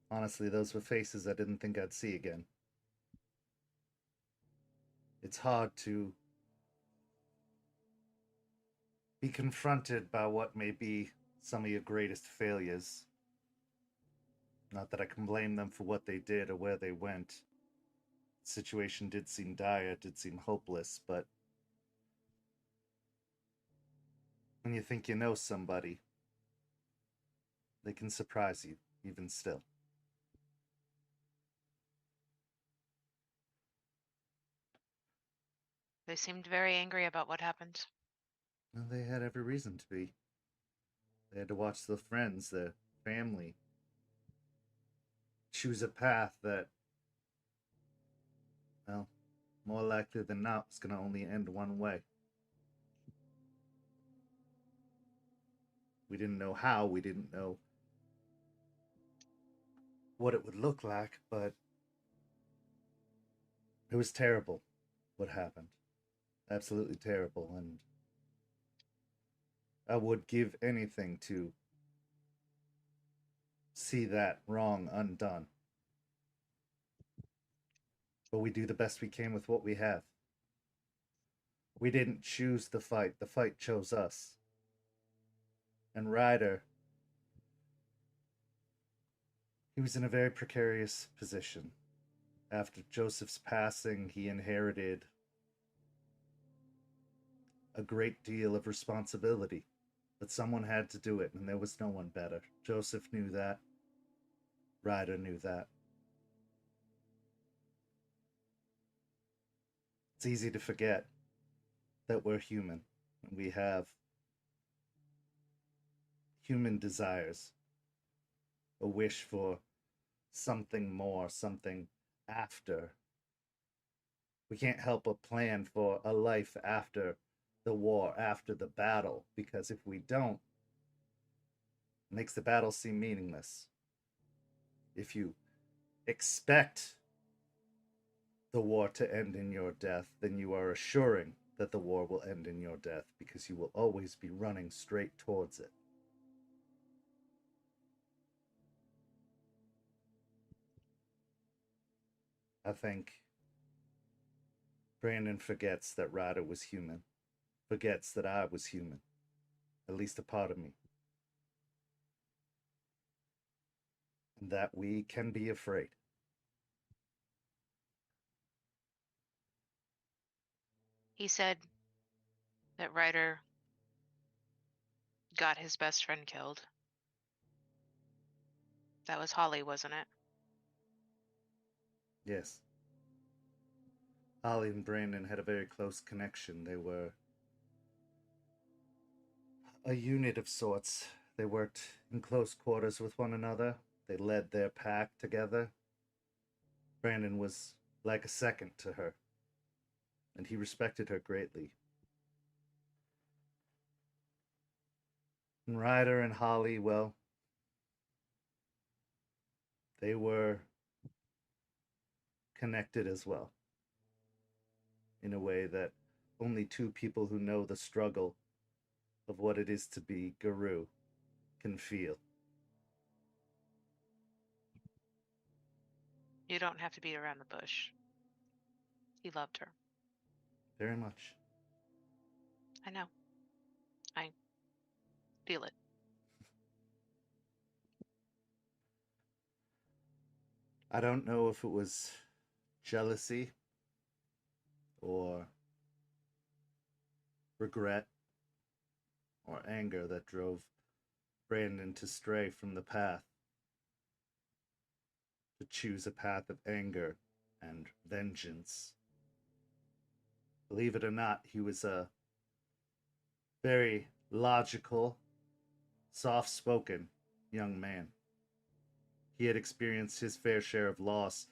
Honestly, those were faces I didn't think I'd see again. It's hard to be confronted by what may be some of your greatest failures. Not that I can blame them for what they did or where they went. The situation did seem dire, it did seem hopeless, but when you think you know somebody, they can surprise you, even still."
They seemed very angry about what happened.
Well, they had every reason to be. They had to watch their friends, their family, choose a path that, well, more likely than not, was going to only end one way. We didn't know how, we didn't know what it would look like, but it was terrible what happened. Absolutely terrible, and I would give anything to see that wrong undone. But we do the best we can with what we have. We didn't choose the fight chose us. And Ryder, he was in a very precarious position. After Joseph's passing, he inherited a great deal of responsibility. But someone had to do it, and there was no one better. Joseph knew that. Ryder knew that. It's easy to forget that we're human, and we have human desires, a wish for something more, something after. We can't help but plan for a life after the war, after the battle, because if we don't, it makes the battle seem meaningless. If you expect the war to end in your death, then you are assuring that the war will end in your death, because you will always be running straight towards it. I think Brandon forgets that Ryder was human, forgets that I was human, at least a part of me, and that we can be afraid.
He said that Ryder got his best friend killed. That was Holly, wasn't it?
Yes. Holly and Brandon had a very close connection. They were a unit of sorts. They worked in close quarters with one another. They led their pack together. Brandon was like a second to her, and he respected her greatly. And Ryder and Holly, well, they were connected as well, in a way that only two people who know the struggle of what it is to be Garou can feel.
You don't have to beat around the bush. He loved her.
Very much.
I know. I feel it.
I don't know if it was jealousy or regret or anger that drove Brandon to stray from the path, to choose a path of anger and vengeance. Believe it or not, he was a very logical, soft-spoken young man. He had experienced his fair share of loss,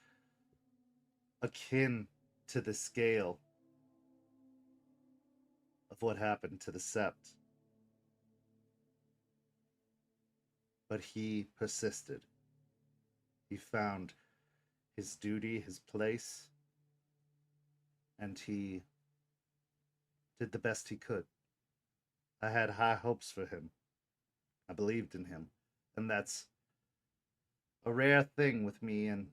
akin to the scale of what happened to the Sept. But he persisted. He found his duty, his place, and he did the best he could. I had high hopes for him. I believed in him, and that's a rare thing with me and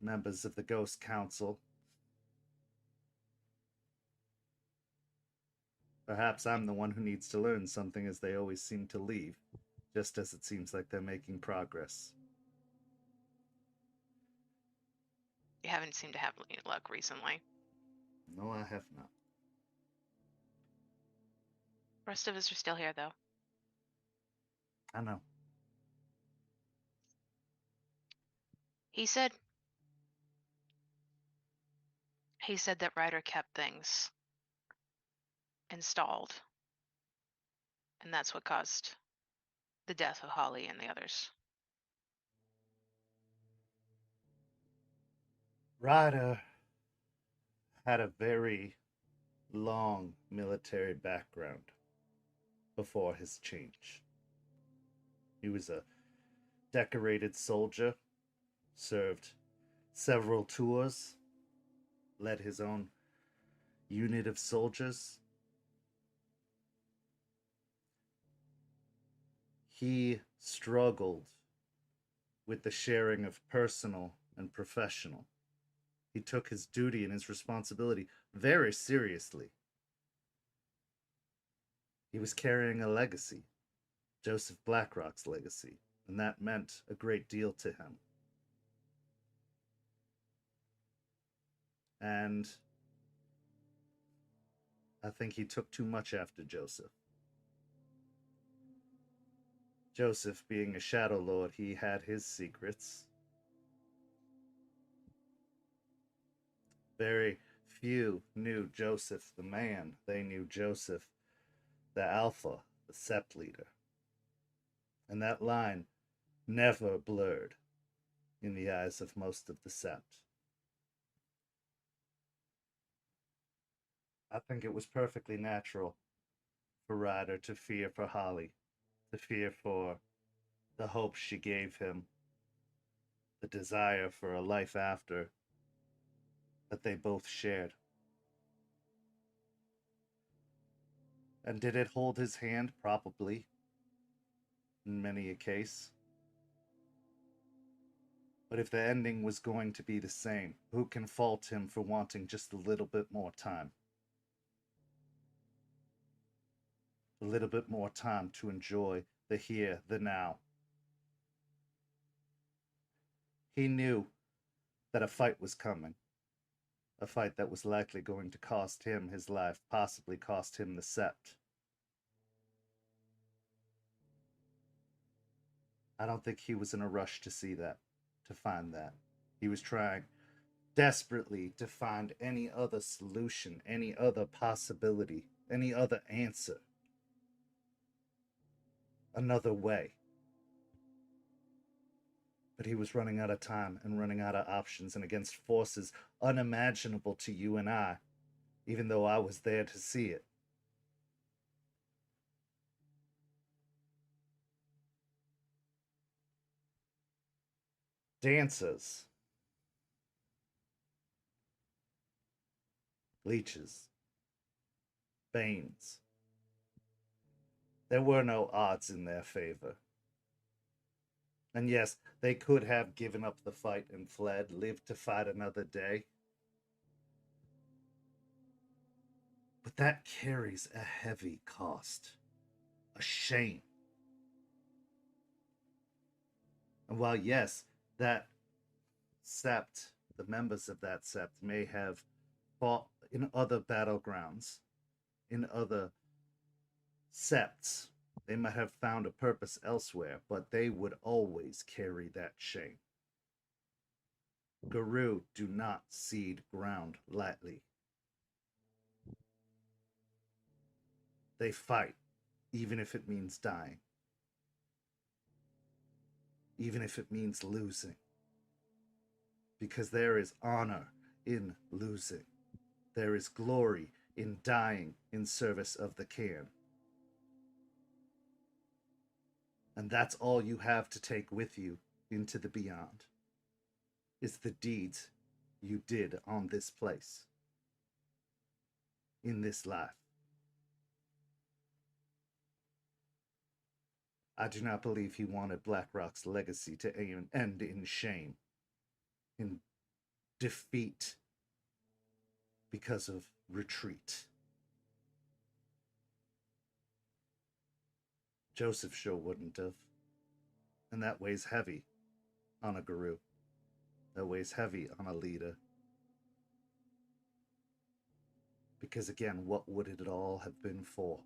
members of the Ghost Council. Perhaps I'm the one who needs to learn something, as they always seem to leave, just as it seems like they're making progress.
You haven't seemed to have any luck recently.
No, I have not.
The rest of us are still here, though.
I know.
He said that Ryder kept things installed, and that's what caused the death of Holly and the others.
Ryder had a very long military background before his change. He was a decorated soldier, served several tours, led his own unit of soldiers. He struggled with the sharing of personal and professional. He took his duty and his responsibility very seriously. He was carrying a legacy, Joseph Blackrock's legacy, and that meant a great deal to him. And I think he took too much after Joseph. Joseph, being a Shadow Lord, he had his secrets. Very few knew Joseph the man. They knew Joseph the Alpha, the Sept leader. And that line never blurred in the eyes of most of the Sept. I think it was perfectly natural for Ryder to fear for Holly, to fear for the hope she gave him, the desire for a life after that they both shared. And did it hold his hand? Probably, in many a case. But if the ending was going to be the same, who can fault him for wanting just a little bit more time? A little bit more time to enjoy the here, the now. He knew that a fight was coming. A fight that was likely going to cost him his life, possibly cost him the Sept. I don't think he was in a rush to see that, to find that. He was trying desperately to find any other solution, any other possibility, any other answer. another way. But he was running out of time and running out of options, and against forces unimaginable to you and I, even though I was there to see it. Dancers, leeches, banes. There were no odds in their favor. And yes, they could have given up the fight and fled, lived to fight another day. But that carries a heavy cost, a shame. And while, yes, that sept, the members of that sept may have fought in other battlegrounds, in other septs, they might have found a purpose elsewhere, but they would always carry that shame. Garou do not cede ground lightly. They fight, even if it means dying. Even if it means losing. Because there is honor in losing. There is glory in dying in service of the can. And that's all you have to take with you into the beyond, is the deeds you did on this place, in this life. I do not believe he wanted Blackrock's legacy to end in shame, in defeat, because of retreat. Joseph sure wouldn't have. And that weighs heavy on a Garou. That weighs heavy on a leader. Because again, what would it all have been for?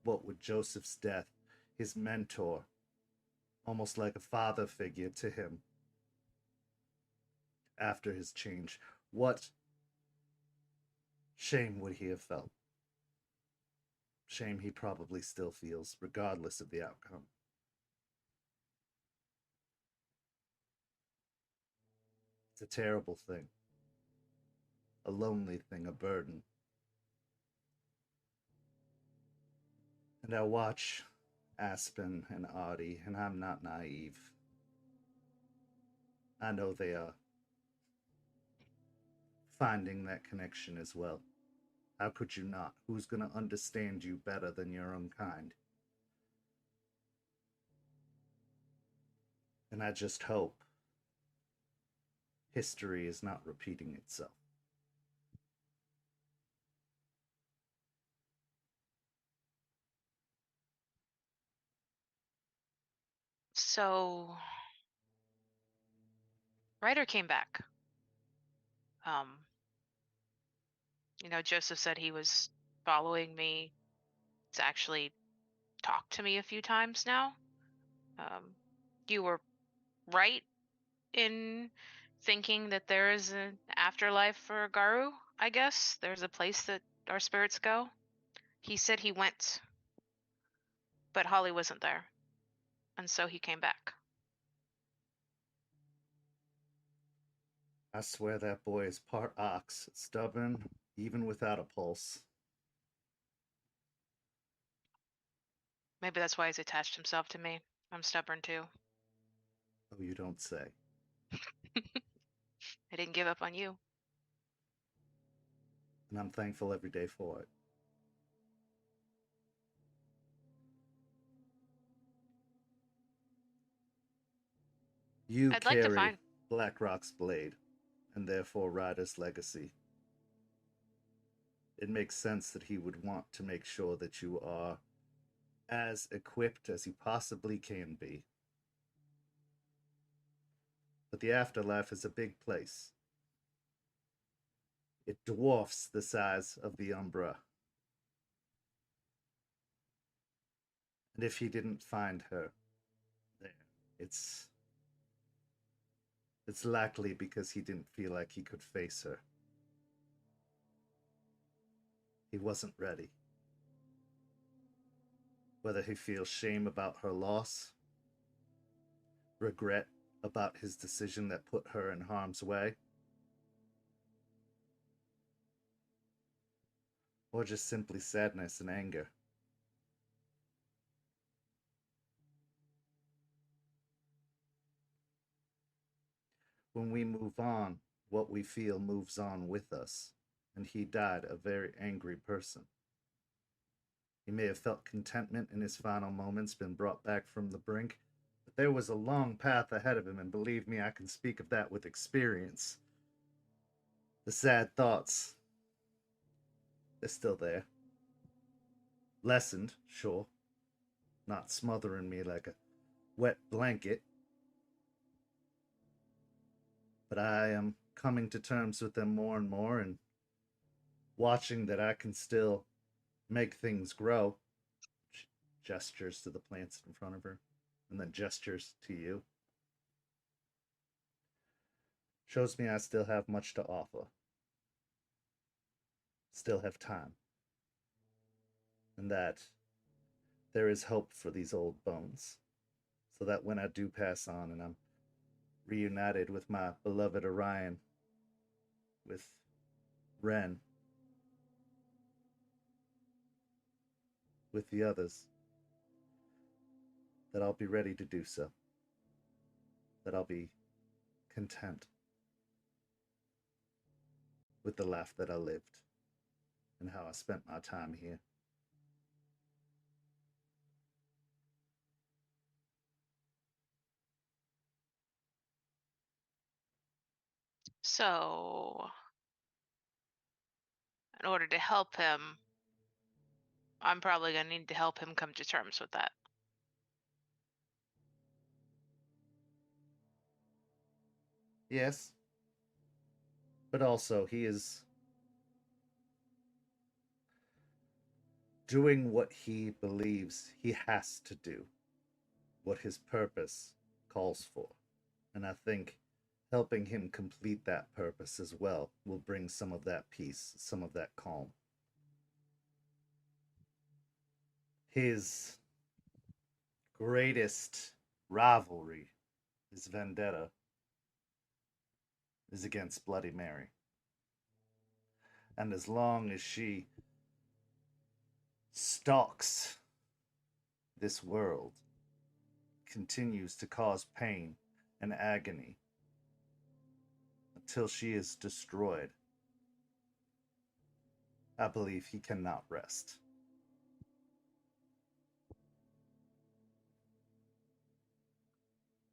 What would Joseph's death, his mentor, almost like a father figure to him, after his change, what shame would he have felt? Shame he probably still feels, regardless of the outcome. It's a terrible thing. A lonely thing, a burden. And I watch Aspen and Artie, and I'm not naive. I know they are finding that connection as well. How could you not? Who's going to understand you better than your own kind? And I just hope history is not repeating itself.
So, Ryder came back. Joseph said he was following me to actually talk to me a few times now. You were right in thinking that there is an afterlife for Garou, I guess. There's a place that our spirits go. He said he went, but Holly wasn't there, and so he came back.
I swear that boy is part ox, stubborn, even without a pulse.
Maybe that's why he's attached himself to me. I'm stubborn too.
Oh, you don't say.
I didn't give up on you.
And I'm thankful every day for it. You
I'd like to
carry
find.
Blackrock's blade, and therefore Ryder's legacy. It makes sense that he would want to make sure that you are as equipped as he possibly can be. But the afterlife is a big place. It dwarfs the size of the Umbra. And if he didn't find her there, it's likely because he didn't feel like he could face her. He wasn't ready. Whether he feels shame about her loss, regret about his decision that put her in harm's way, or just simply sadness and anger. When we move on, what we feel moves on with us, and he died a very angry person. He may have felt contentment in his final moments, been brought back from the brink, but there was a long path ahead of him, and believe me, I can speak of that with experience. The sad thoughts, they're still there. Lessened, sure. Not smothering me like a wet blanket. But I am coming to terms with them more and more, and watching that I can still make things grow. Gestures to the plants in front of her, and then gestures to you. Shows me I still have much to offer. Still have time. And that there is hope for these old bones. So that when I do pass on and I'm reunited with my beloved Orion, with Ren, with the others, that I'll be ready to do so. That I'll be content with the life that I lived and how I spent my time here.
So, in order to help him, I'm probably going to need to help him come to terms with that.
Yes. But also, he is doing what he believes he has to do, what his purpose calls for. And I think helping him complete that purpose as well will bring some of that peace, some of that calm. His greatest rivalry, his vendetta, is against Bloody Mary. And as long as she stalks this world, continues to cause pain and agony until she is destroyed, I believe he cannot rest.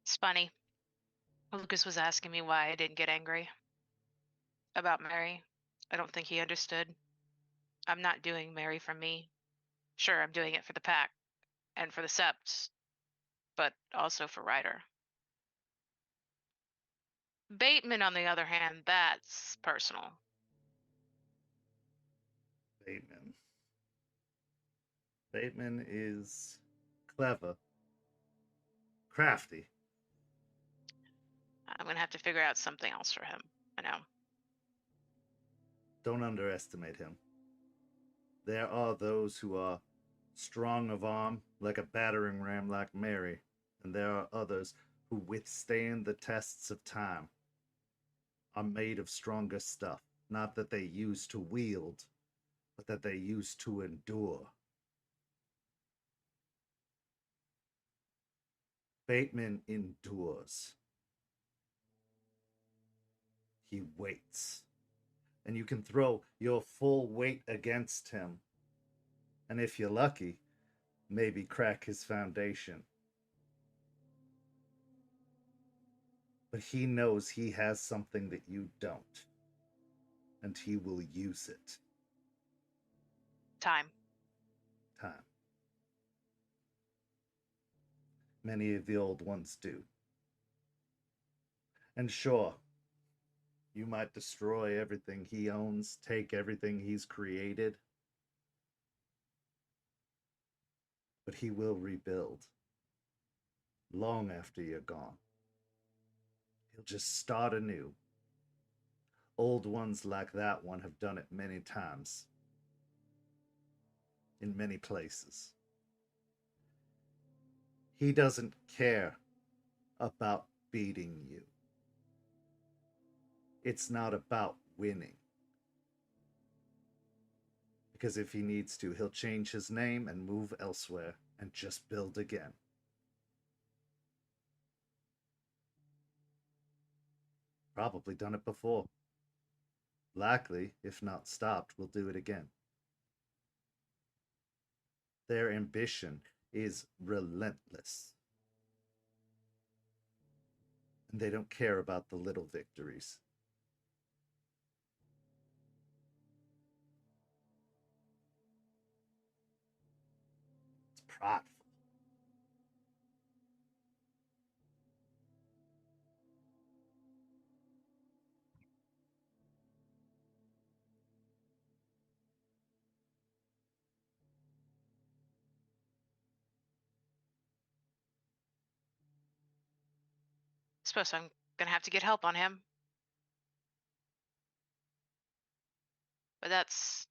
It's funny. Lucas was asking me why I didn't get angry about Mary. I don't think he understood. I'm not doing Mary for me. Sure, I'm doing it for the pack and for the septs, but also for Ryder. Bateman, on the other hand, that's personal.
Bateman. Bateman is clever, crafty.
I'm going to have to figure out something else for him. I know.
Don't underestimate him. There are those who are strong of arm, like a battering ram like Mary, and there are others who withstand the tests of time, are made of stronger stuff, not that they use to wield, but that they use to endure. Bateman endures. He waits. And you can throw your full weight against him. And if you're lucky, maybe crack his foundation. But he knows he has something that you don't. And he will use it.
Time.
Time. Many of the old ones do. And sure, you might destroy everything he owns, take everything he's created, but he will rebuild long after you're gone. He'll just start anew. Old ones like that one have done it many times, in many places. He doesn't care about beating you. It's not about winning. Because if he needs to, he'll change his name and move elsewhere and just build again. Probably done it before. Likely, if not stopped, will do it again. Their ambition is relentless. And they don't care about the little victories. It's prideful.
Suppose I'm gonna have to get help on him. But that's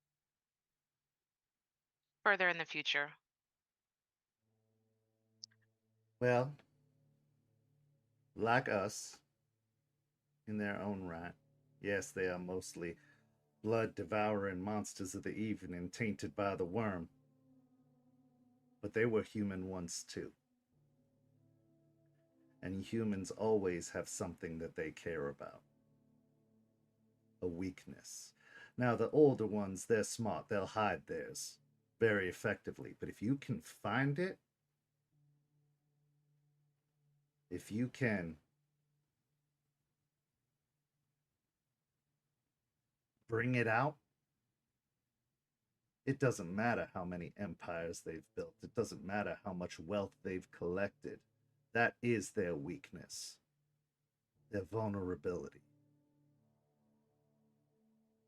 further in the future.
Well, like us, in their own right, yes, they are mostly blood-devouring monsters of the evening tainted by the worm. But they were human once too. And humans always have something that they care about. A weakness. Now, the older ones, they're smart. They'll hide theirs very effectively. But if you can find it, if you can bring it out, it doesn't matter how many empires they've built. It doesn't matter how much wealth they've collected. That is their weakness, their vulnerability.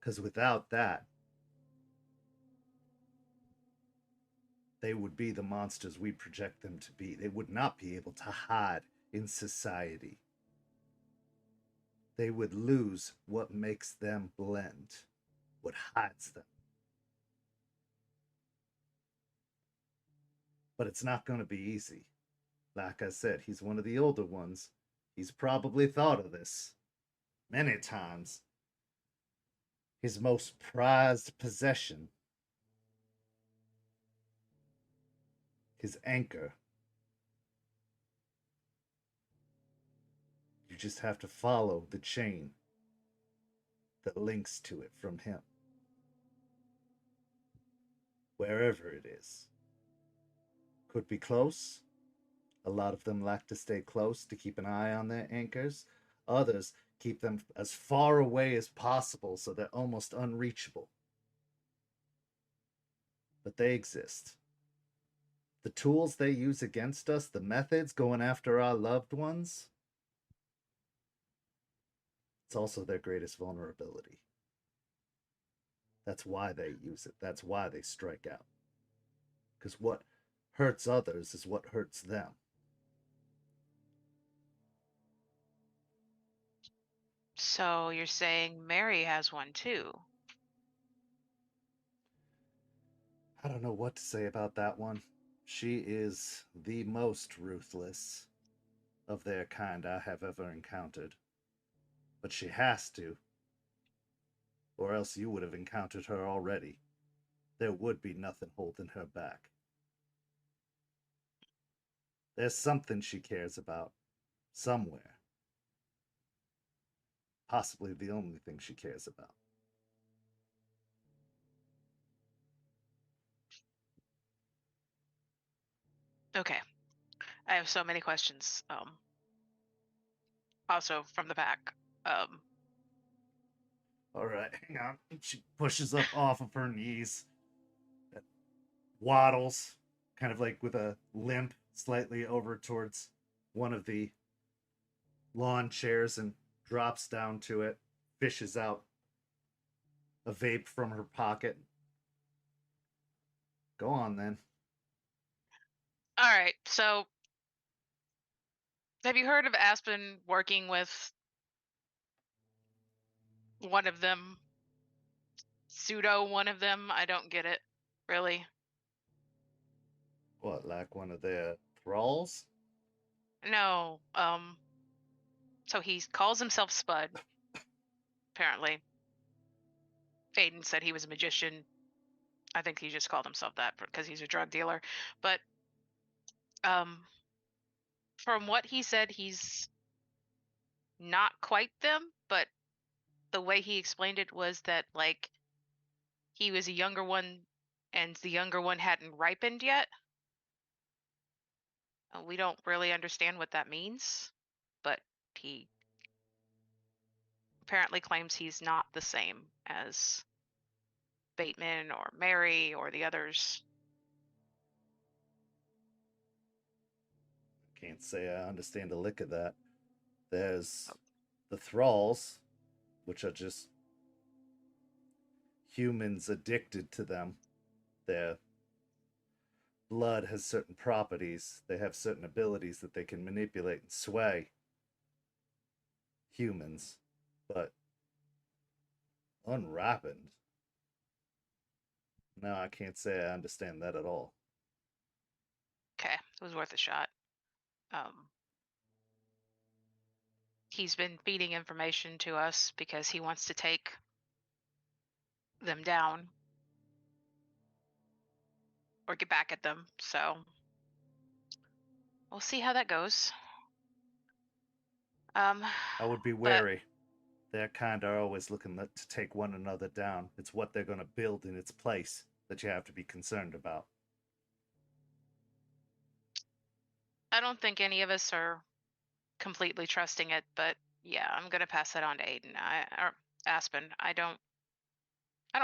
Because without that, they would be the monsters we project them to be. They would not be able to hide in society. They would lose what makes them blend, what hides them. But it's not going to be easy. Like I said, he's one of the older ones. He's probably thought of this many times. His most prized possession, his anchor. You just have to follow the chain that links to it from him. Wherever it is. Could be close. A lot of them like to stay close to keep an eye on their anchors. Others keep them as far away as possible so they're almost unreachable. But they exist. The tools they use against us, the methods going after our loved ones, it's also their greatest vulnerability. That's why they use it. That's why they strike out. Because what hurts others is what hurts them.
So you're saying Mary has one too?
I don't know what to say about that one. She is the most ruthless of their kind I have ever encountered. But she has to, or else you would have encountered her already. There would be nothing holding her back. There's something she cares about, somewhere. Possibly the only thing she cares about.
Okay. I have so many questions. Also from the pack.
All right, hang on. She pushes up off of her knees, waddles, kind of like with a limp, slightly over towards one of the lawn chairs and drops down to it, fishes out a vape from her pocket. Go on then.
All right. So have you heard of Aspen working with one of them? Pseudo one of them? I don't get it. Really?
What, like one of their thralls?
No, so he calls himself Spud, apparently. Aiden said he was a magician. I think he just called himself that because he's a drug dealer. But from what he said, he's not quite them, but the way he explained it was that, like, he was a younger one and the younger one hadn't ripened yet. We don't really understand what that means, but he apparently claims he's not the same as Bateman or Mary or the others.
Can't say I understand a lick of that. There's the thralls, which are just humans addicted to them. Their blood has certain properties. They have certain abilities that they can manipulate and sway humans. But unripened? No, I can't say I understand that at all.
Okay, it was worth a shot. He's been feeding information to us because he wants to take them down or get back at them. So we'll see how that goes.
I would be
but
wary. Their kind are always looking to take one another down. It's what they're going to build in its place that you have to be concerned about.
I don't think any of us are completely trusting it, but yeah, I'm gonna pass that on to Aiden. Or Aspen. I don't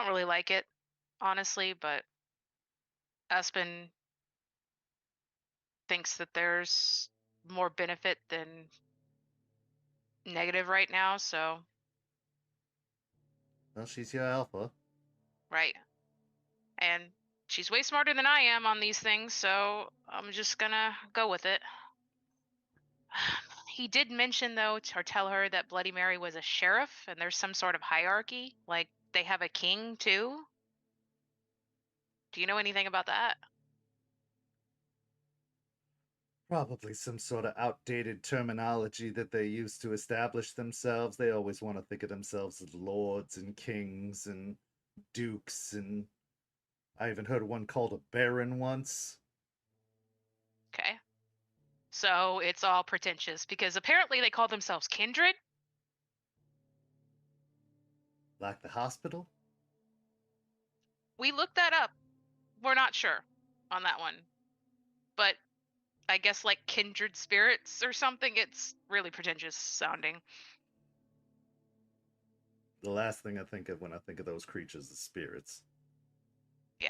really like it, honestly, but Aspen thinks that there's more benefit than negative right now, so
Well, she's your alpha.
right. And she's way smarter than I am on these things, so I'm just gonna go with it. He did mention, though, or tell her that Bloody Mary was a sheriff and there's some sort of hierarchy. Like, they have a king, too. Do you know anything about that?
Probably some sort of outdated terminology that they use to establish themselves. They always want to think of themselves as lords and kings and dukes, and I even heard one called a baron once.
Okay. So it's all pretentious because apparently they call themselves kindred.
Like the hospital?
We looked that up. We're not sure on that one. But I guess like kindred spirits or something. It's really pretentious sounding.
The last thing I think of when I think of those creatures is spirits.
Yeah.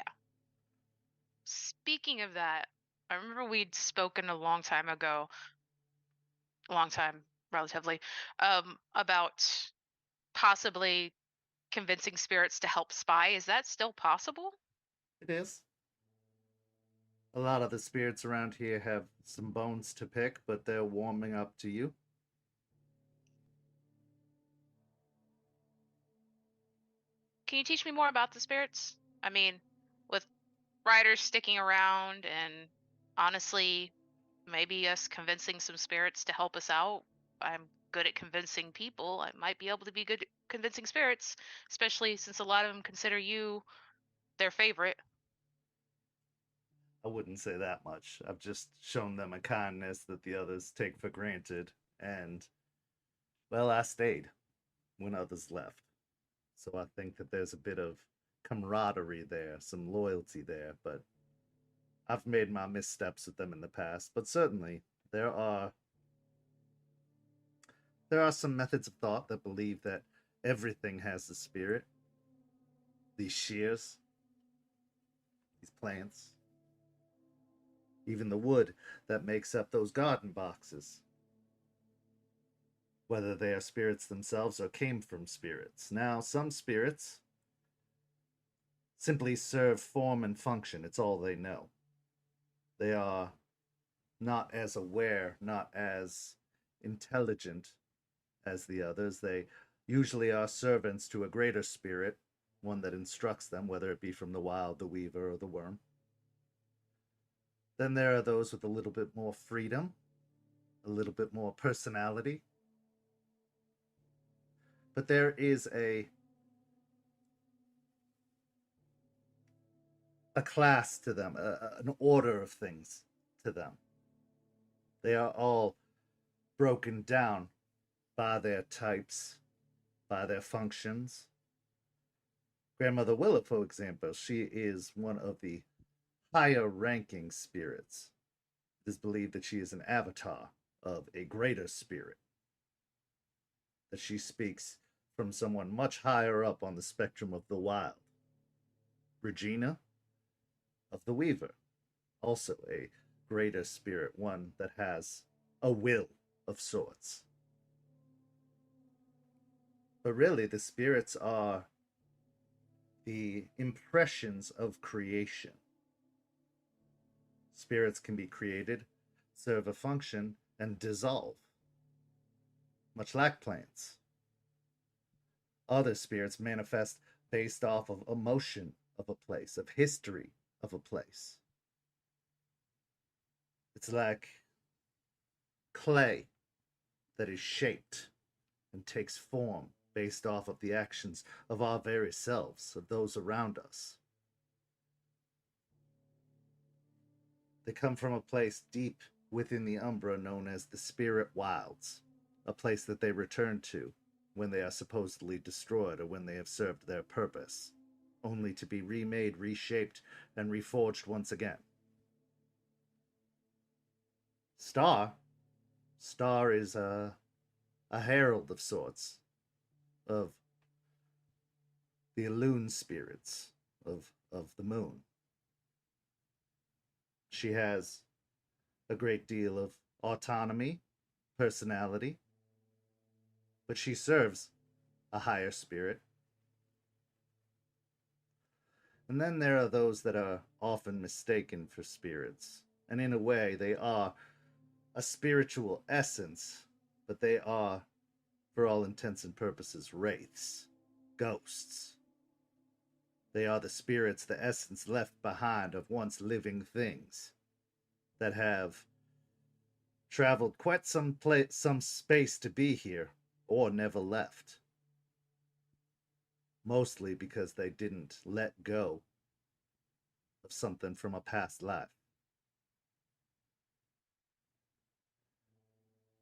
Speaking of that, I remember we'd spoken a long time ago, relatively, about possibly convincing spirits to help spy. Is that still possible?
It is. A lot of the spirits around here have some bones to pick, but they're warming up to you.
Can you teach me more about the spirits? I mean, with writers sticking around and honestly, maybe us convincing some spirits to help us out. I'm good at convincing people. I might be able to be good at convincing spirits, especially since a lot of them consider you their favorite.
I wouldn't say that much. I've just shown them a kindness that the others take for granted, and, well, I stayed when others left. So I think that there's a bit of camaraderie there, some loyalty there, but I've made my missteps with them in the past. But certainly there are some methods of thought that believe that everything has a spirit. These shears, these plants, even the wood that makes up those garden boxes. Whether they are spirits themselves or came from spirits. Now, some spirits simply serve form and function. It's all they know. They are not as aware, not as intelligent as the others. They usually are servants to a greater spirit, one that instructs them, whether it be from the wild, the weaver, or the worm. Then there are those with a little bit more freedom, a little bit more personality. But there is a class to them, an order of things to them. They are all broken down by their types, by their functions. Grandmother Willow, for example, she is one of the higher ranking spirits. It is believed that she is an avatar of a greater spirit, that she speaks from someone much higher up on the spectrum of the wild. Regina of the Weaver, also a greater spirit, one that has a will of sorts. But really, the spirits are the impressions of creation. Spirits can be created, serve a function, and dissolve, much like plants. Other spirits manifest based off of emotion of a place, of history of a place. It's like clay that is shaped and takes form based off of the actions of our very selves, of those around us. They come from a place deep within the Umbra known as the Spirit Wilds, a place that they return to when they are supposedly destroyed or when they have served their purpose, only to be remade, reshaped, and reforged once again. Star is a herald of sorts, of the Elune spirits of the moon. She has a great deal of autonomy, personality, but she serves a higher spirit. And then there are those that are often mistaken for spirits, and in a way they are a spiritual essence, but they are, for all intents and purposes, wraiths, ghosts. They are the spirits, the essence left behind of once living things that have traveled quite some space to be here, or never left. Mostly because they didn't let go of something from a past life.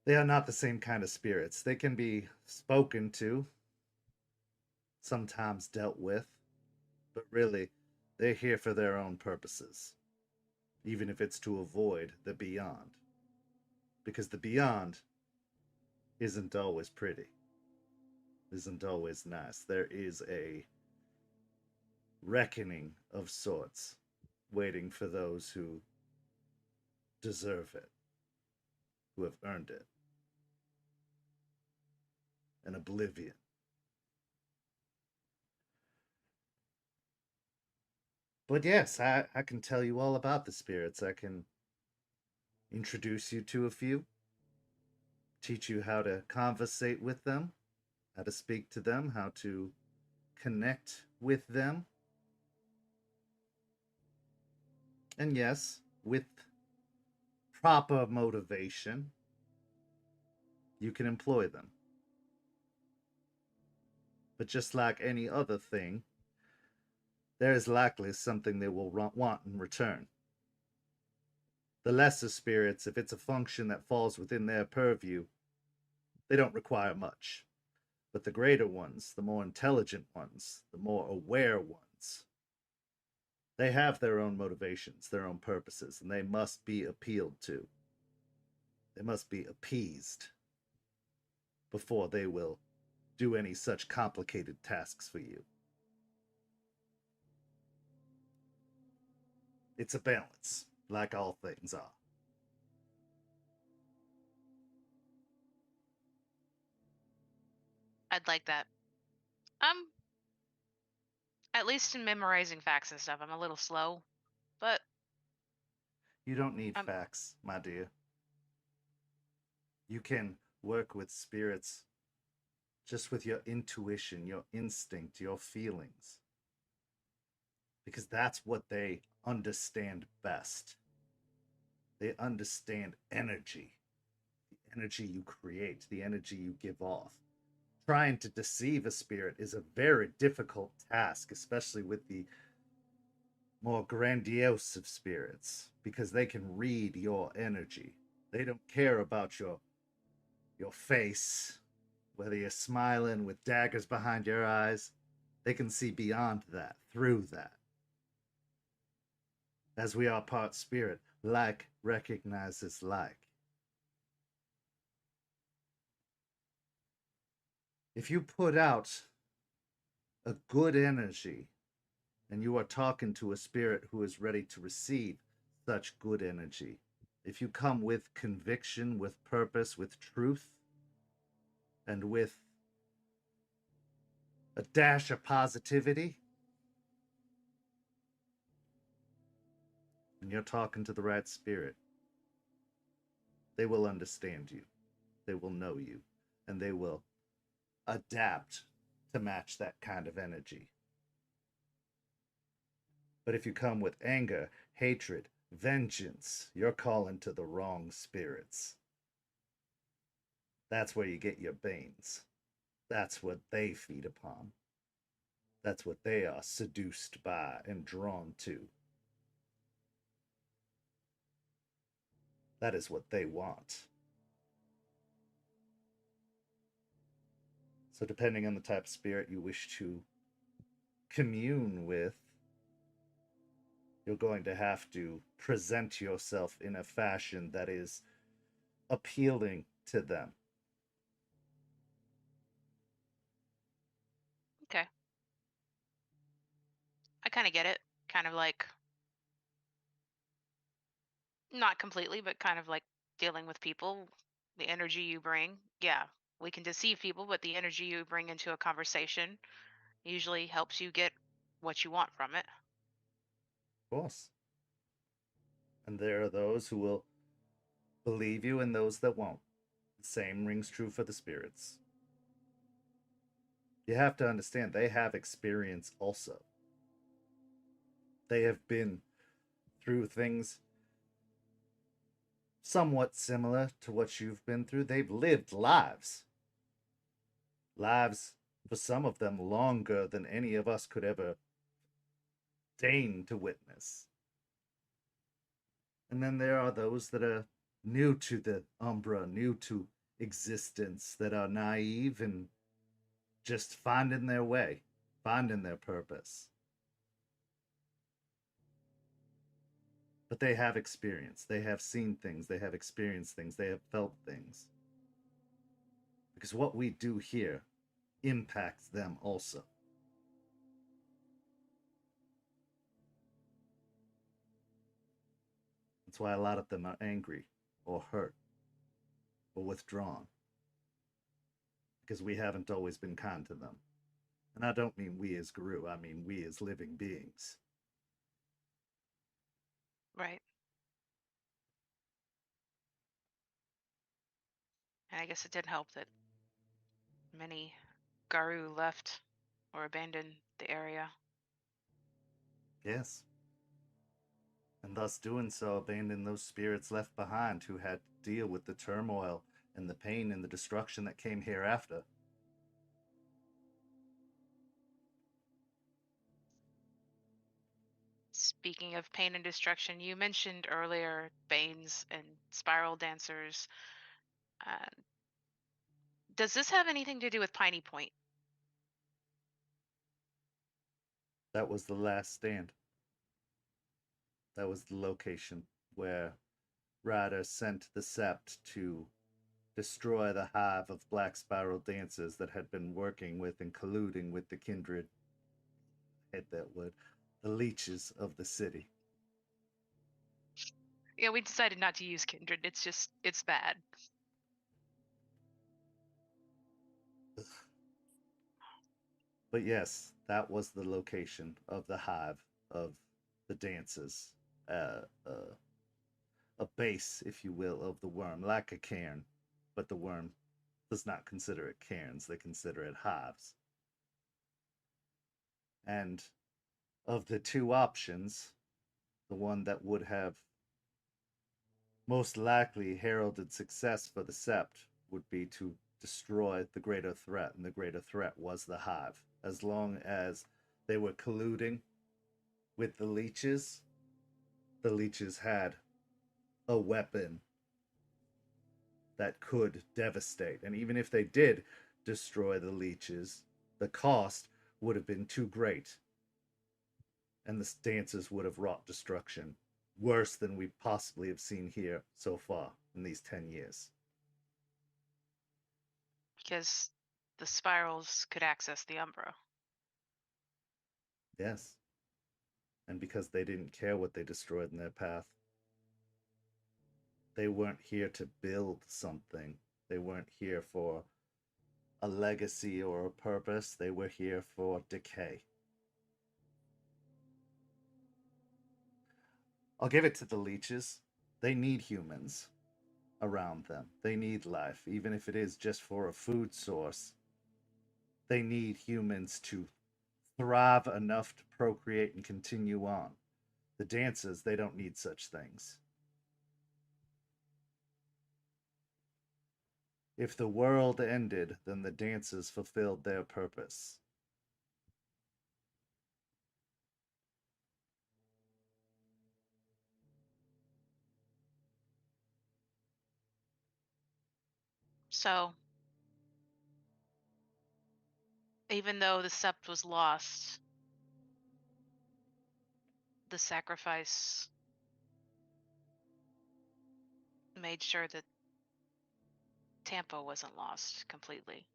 They are not the same kind of spirits. They can be spoken to, sometimes dealt with, but really, they're here for their own purposes, even if it's to avoid the beyond. Because the beyond isn't always pretty, isn't always nice. There is a reckoning of sorts waiting for those who deserve it, who have earned it. An oblivion. But yes, I can tell you all about the spirits. I can introduce you to a few, teach you how to conversate with them, how to speak to them, how to connect with them. And yes, with proper motivation, you can employ them. But just like any other thing, there is likely something they will want in return. The lesser spirits, if it's a function that falls within their purview, they don't require much. But the greater ones, the more intelligent ones, the more aware ones, they have their own motivations, their own purposes, and they must be appealed to. They must be appeased before they will do any such complicated tasks for you. It's a balance, like all things are.
I'd like that. At least in memorizing facts and stuff, I'm a little slow, but
You don't need facts, my dear. You can work with spirits just with your intuition, your instinct, your feelings. Because that's what they understand best. They understand energy, the energy you create, the energy you give off. Trying to deceive a spirit is a very difficult task, especially with the more grandiose of spirits, because they can read your energy. They don't care about your face, whether you're smiling with daggers behind your eyes. They can see beyond that, through that. As we are part spirit, like recognizes like. If you put out a good energy and you are talking to a spirit who is ready to receive such good energy, if you come with conviction, with purpose, with truth, and with a dash of positivity, and you're talking to the right spirit, they will understand you, they will know you, and they will adapt to match that kind of energy. But if you come with anger, hatred, vengeance, you're calling to the wrong spirits. That's where you get your banes. That's what they feed upon. That's what they are seduced by and drawn to. That is what they want. So depending on the type of spirit you wish to commune with, you're going to have to present yourself in a fashion that is appealing to them.
Okay. I kind of get it. Kind of like, not completely, but kind of like dealing with people, the energy you bring. Yeah, we can deceive people, but the energy you bring into a conversation usually helps you get what you want from it.
Of course. And there are those who will believe you and those that won't. The same rings true for the spirits. You have to understand, they have experience also. They have been through things somewhat similar to what you've been through. They've lived lives. Lives, for some of them, longer than any of us could ever deign to witness. And then there are those that are new to the Umbra, new to existence, that are naive and just finding their way, finding their purpose. But they have experience. They have seen things. They have experienced things. They have felt things. Because what we do here impacts them also. That's why a lot of them are angry or hurt or withdrawn. Because we haven't always been kind to them. And I don't mean we as Garou, I mean we as living beings.
Right. And I guess it did help that many Garou left or abandoned the area.
Yes. And thus doing so, abandoned those spirits left behind who had to deal with the turmoil and the pain and the destruction that came hereafter.
Speaking of pain and destruction, you mentioned earlier Banes and spiral dancers. Uh, does this have anything to do with Piney Point?
That was the last stand. That was the location where Ryder sent the Sept to destroy the hive of black spiral dancers that had been working with and colluding with the kindred, hate that word, the leeches of the city.
Yeah, we decided not to use Kindred. It's bad.
But yes, that was the location of the hive of the dancers. A base, if you will, of the worm, like a cairn. But the worm does not consider it cairns, they consider it hives. And of the two options, the one that would have Most likely heralded success for the Sept would be to destroy the greater threat, and the greater threat was the Hive. As long as they were colluding with the leeches had a weapon that could devastate. And even if they did destroy the leeches, the cost would have been too great. And the dancers would have wrought destruction worse than we possibly have seen here so far in these 10 years.
Because the spirals could access the Umbra.
Yes. And because they didn't care what they destroyed in their path. They weren't here to build something. They weren't here for a legacy or a purpose. They were here for decay. I'll give it to the leeches. They need humans around them. They need life, even if it is just for a food source. They need humans to thrive enough to procreate and continue on. The dancers, they don't need such things. If the world ended, then the dancers fulfilled their purpose.
So, even though the Sept was lost, the sacrifice made sure that Tampa wasn't lost completely.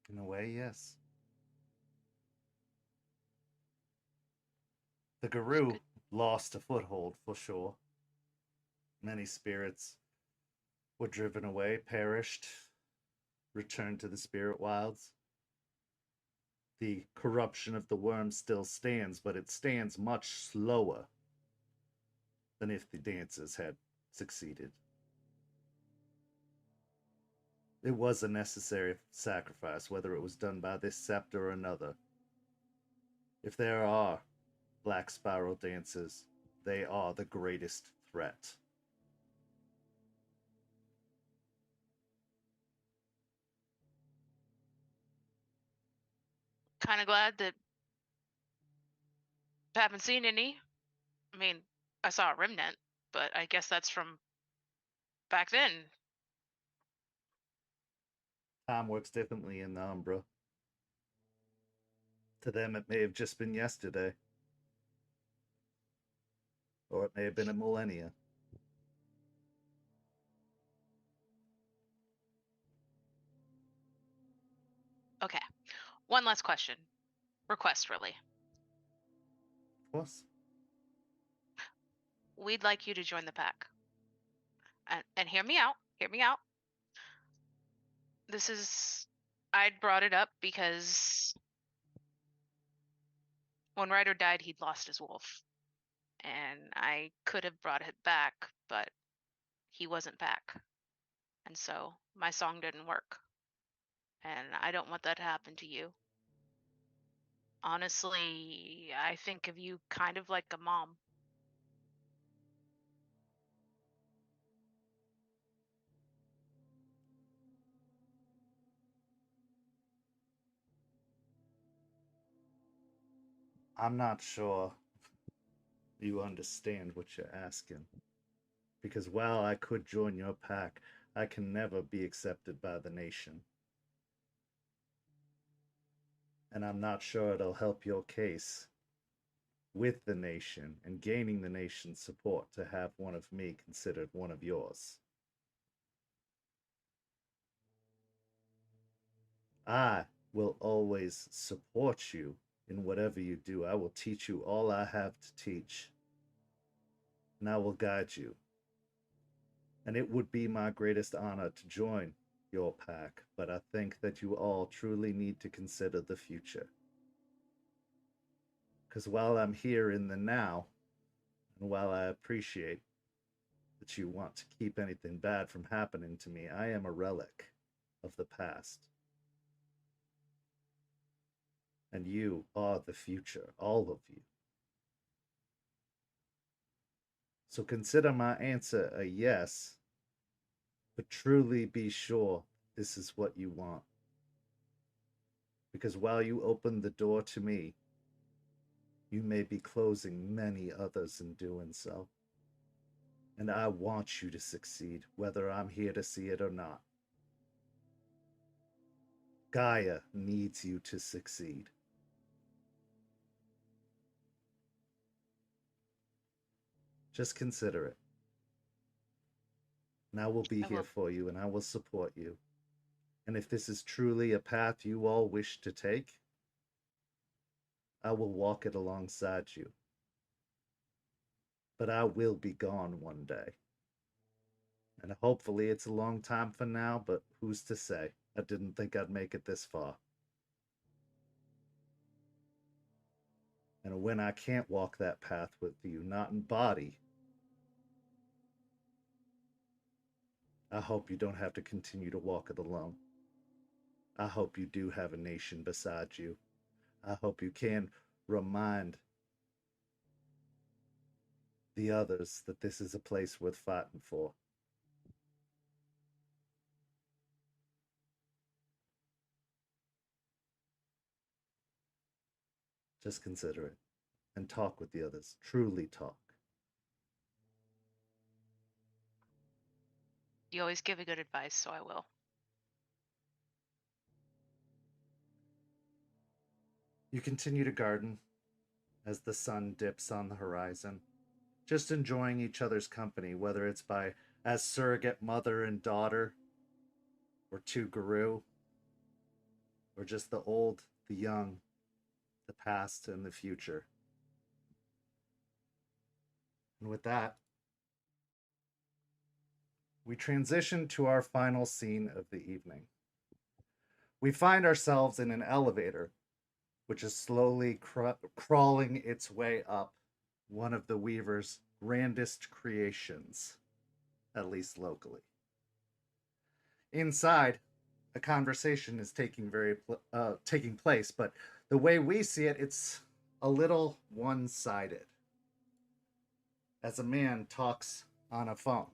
In a way, yes. The Garou lost a foothold for sure. Many spirits were driven away, perished, returned to the spirit wilds. The corruption of the worm still stands, but it stands much slower than if the dancers had succeeded. It was a necessary sacrifice, whether it was done by this sept or another. If there are black spiral dancers, they are the greatest threat.
Kind of glad that I haven't seen any. I mean, I saw a remnant, but I guess that's from back then.
Time works differently in the Umbra. To them, it may have just been yesterday. Or it may have been a millennia.
Okay. One last question. Request, really.
Of course.
We'd like you to join the pack. And hear me out. Hear me out. I'd brought it up because when Ryder died, he'd lost his wolf. And I could have brought it back, but he wasn't back. And so my song didn't work. And I don't want that to happen to you. Honestly, I think of you kind of like a mom.
I'm not sure you understand what you're asking. Because while I could join your pack, I can never be accepted by the nation. And I'm not sure it'll help your case with the nation and gaining the nation's support to have one of me considered one of yours. I will always support you in whatever you do. I will teach you all I have to teach. And I will guide you. And it would be my greatest honor to join your pack, but I think that you all truly need to consider the future. Because while I'm here in the now, and while I appreciate that you want to keep anything bad from happening to me, I am a relic of the past. And you are the future, all of you. So consider my answer a yes, but truly be sure this is what you want. Because while you open the door to me, you may be closing many others in doing so. And I want you to succeed, whether I'm here to see it or not. Gaia needs you to succeed. Just consider it. And I will be here for you, and I will support you. And if this is truly a path you all wish to take, I will walk it alongside you. But I will be gone one day. And hopefully it's a long time from now, but who's to say? I didn't think I'd make it this far. And when I can't walk that path with you, not in body, I hope you don't have to continue to walk it alone. I hope you do have a nation beside you. I hope you can remind the others that this is a place worth fighting for. Just consider it and talk with the others. Truly talk.
You always give a good advice, so I will.
You continue to garden as the sun dips on the horizon, just enjoying each other's company, whether it's as surrogate mother and daughter, or two Garou, or just the old, the young, the past, and the future. And with that, we transition to our final scene of the evening. We find ourselves in an elevator, which is slowly crawling its way up one of the Weaver's grandest creations, at least locally. Inside, a conversation is taking place, but the way we see it, it's a little one-sided. As a man talks on a phone.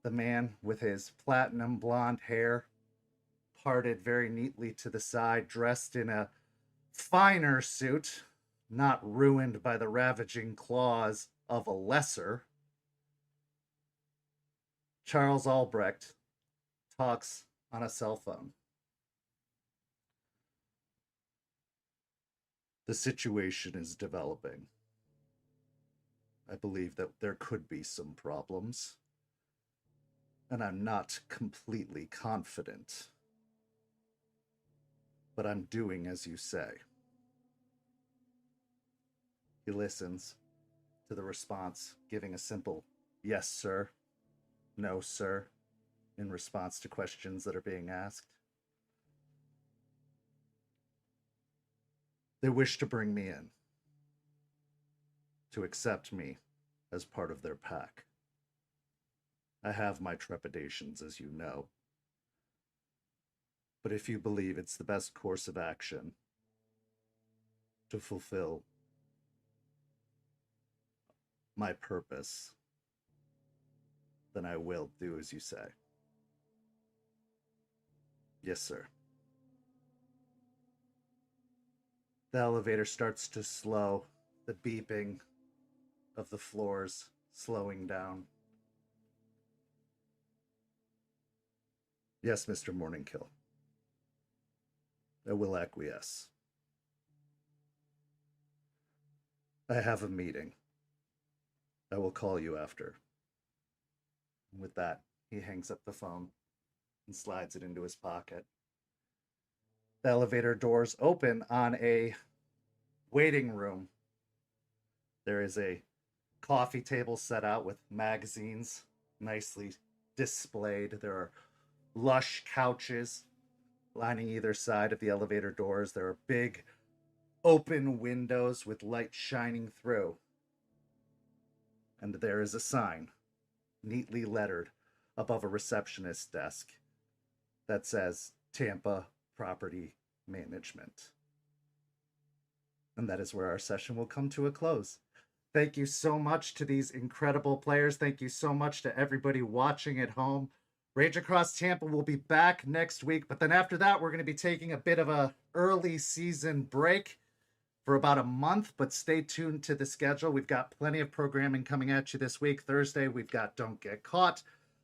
The man with his platinum blonde hair, parted very neatly to the side, dressed in a finer suit, not ruined by the ravaging claws of a lesser. Charles Albrecht talks on a cell phone. The situation is developing. I believe that there could be some problems, and I'm not completely confident. But I'm doing as you say. He listens to the response, giving a simple yes, sir, no, sir, in response to questions that are being asked. They wish to bring me in, to accept me as part of their pack. I have my trepidations, as you know. But if you believe it's the best course of action to fulfill my purpose, then I will do as you say. Yes, sir. The elevator starts to slow, the beeping of the floors slowing down. Yes, Mr. Morningkill. I will acquiesce. I have a meeting. I will call you after. And with that, he hangs up the phone and slides it into his pocket. The elevator doors open on a waiting room. There is a coffee table set out with magazines nicely displayed. There are lush couches lining either side of the elevator doors. There are big open windows with light shining through. And there is a sign, neatly lettered above a receptionist's desk, that says Tampa Property Management. And that is where our session will come to a close. Thank you so much to these incredible players. Thank you so much to everybody watching at home. Rage Across Tampa will be back next week, but then after that, we're going to be taking a bit of a early season break for about a month, but stay tuned to the schedule. We've got plenty of programming coming at you this week. Thursday, we've got Don't Get Caught.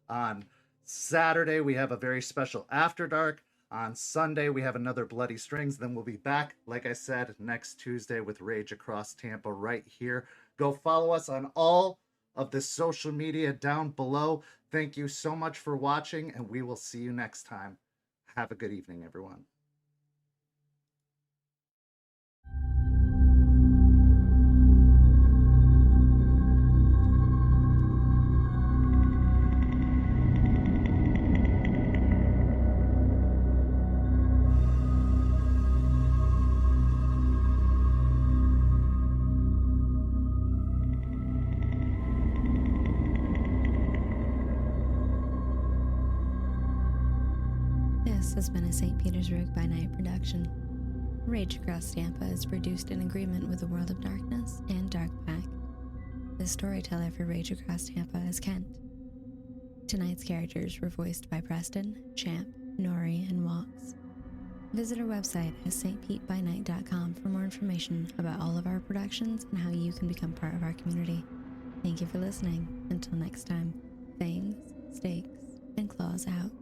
On Saturday, we have a very special After Dark. On Sunday, we have another Bloody Strings. Then we'll be back, like I said, next Tuesday with Rage Across Tampa right here. Go follow us on all of the social media down below. Thank you so much for watching, and we will see you next time. Have a good evening, everyone.
This has been a St. Petersburg by Night production. Rage Across Tampa is produced in agreement with the World of Darkness and Dark Pack. The storyteller for Rage Across Tampa is Kent. Tonight's characters were voiced by Preston, Champ, Noree, and Walks. Visit our website at stpbnight.com for more information about all of our productions and how you can become part of our community. Thank you for listening. Until next time, fangs, stakes, and claws out.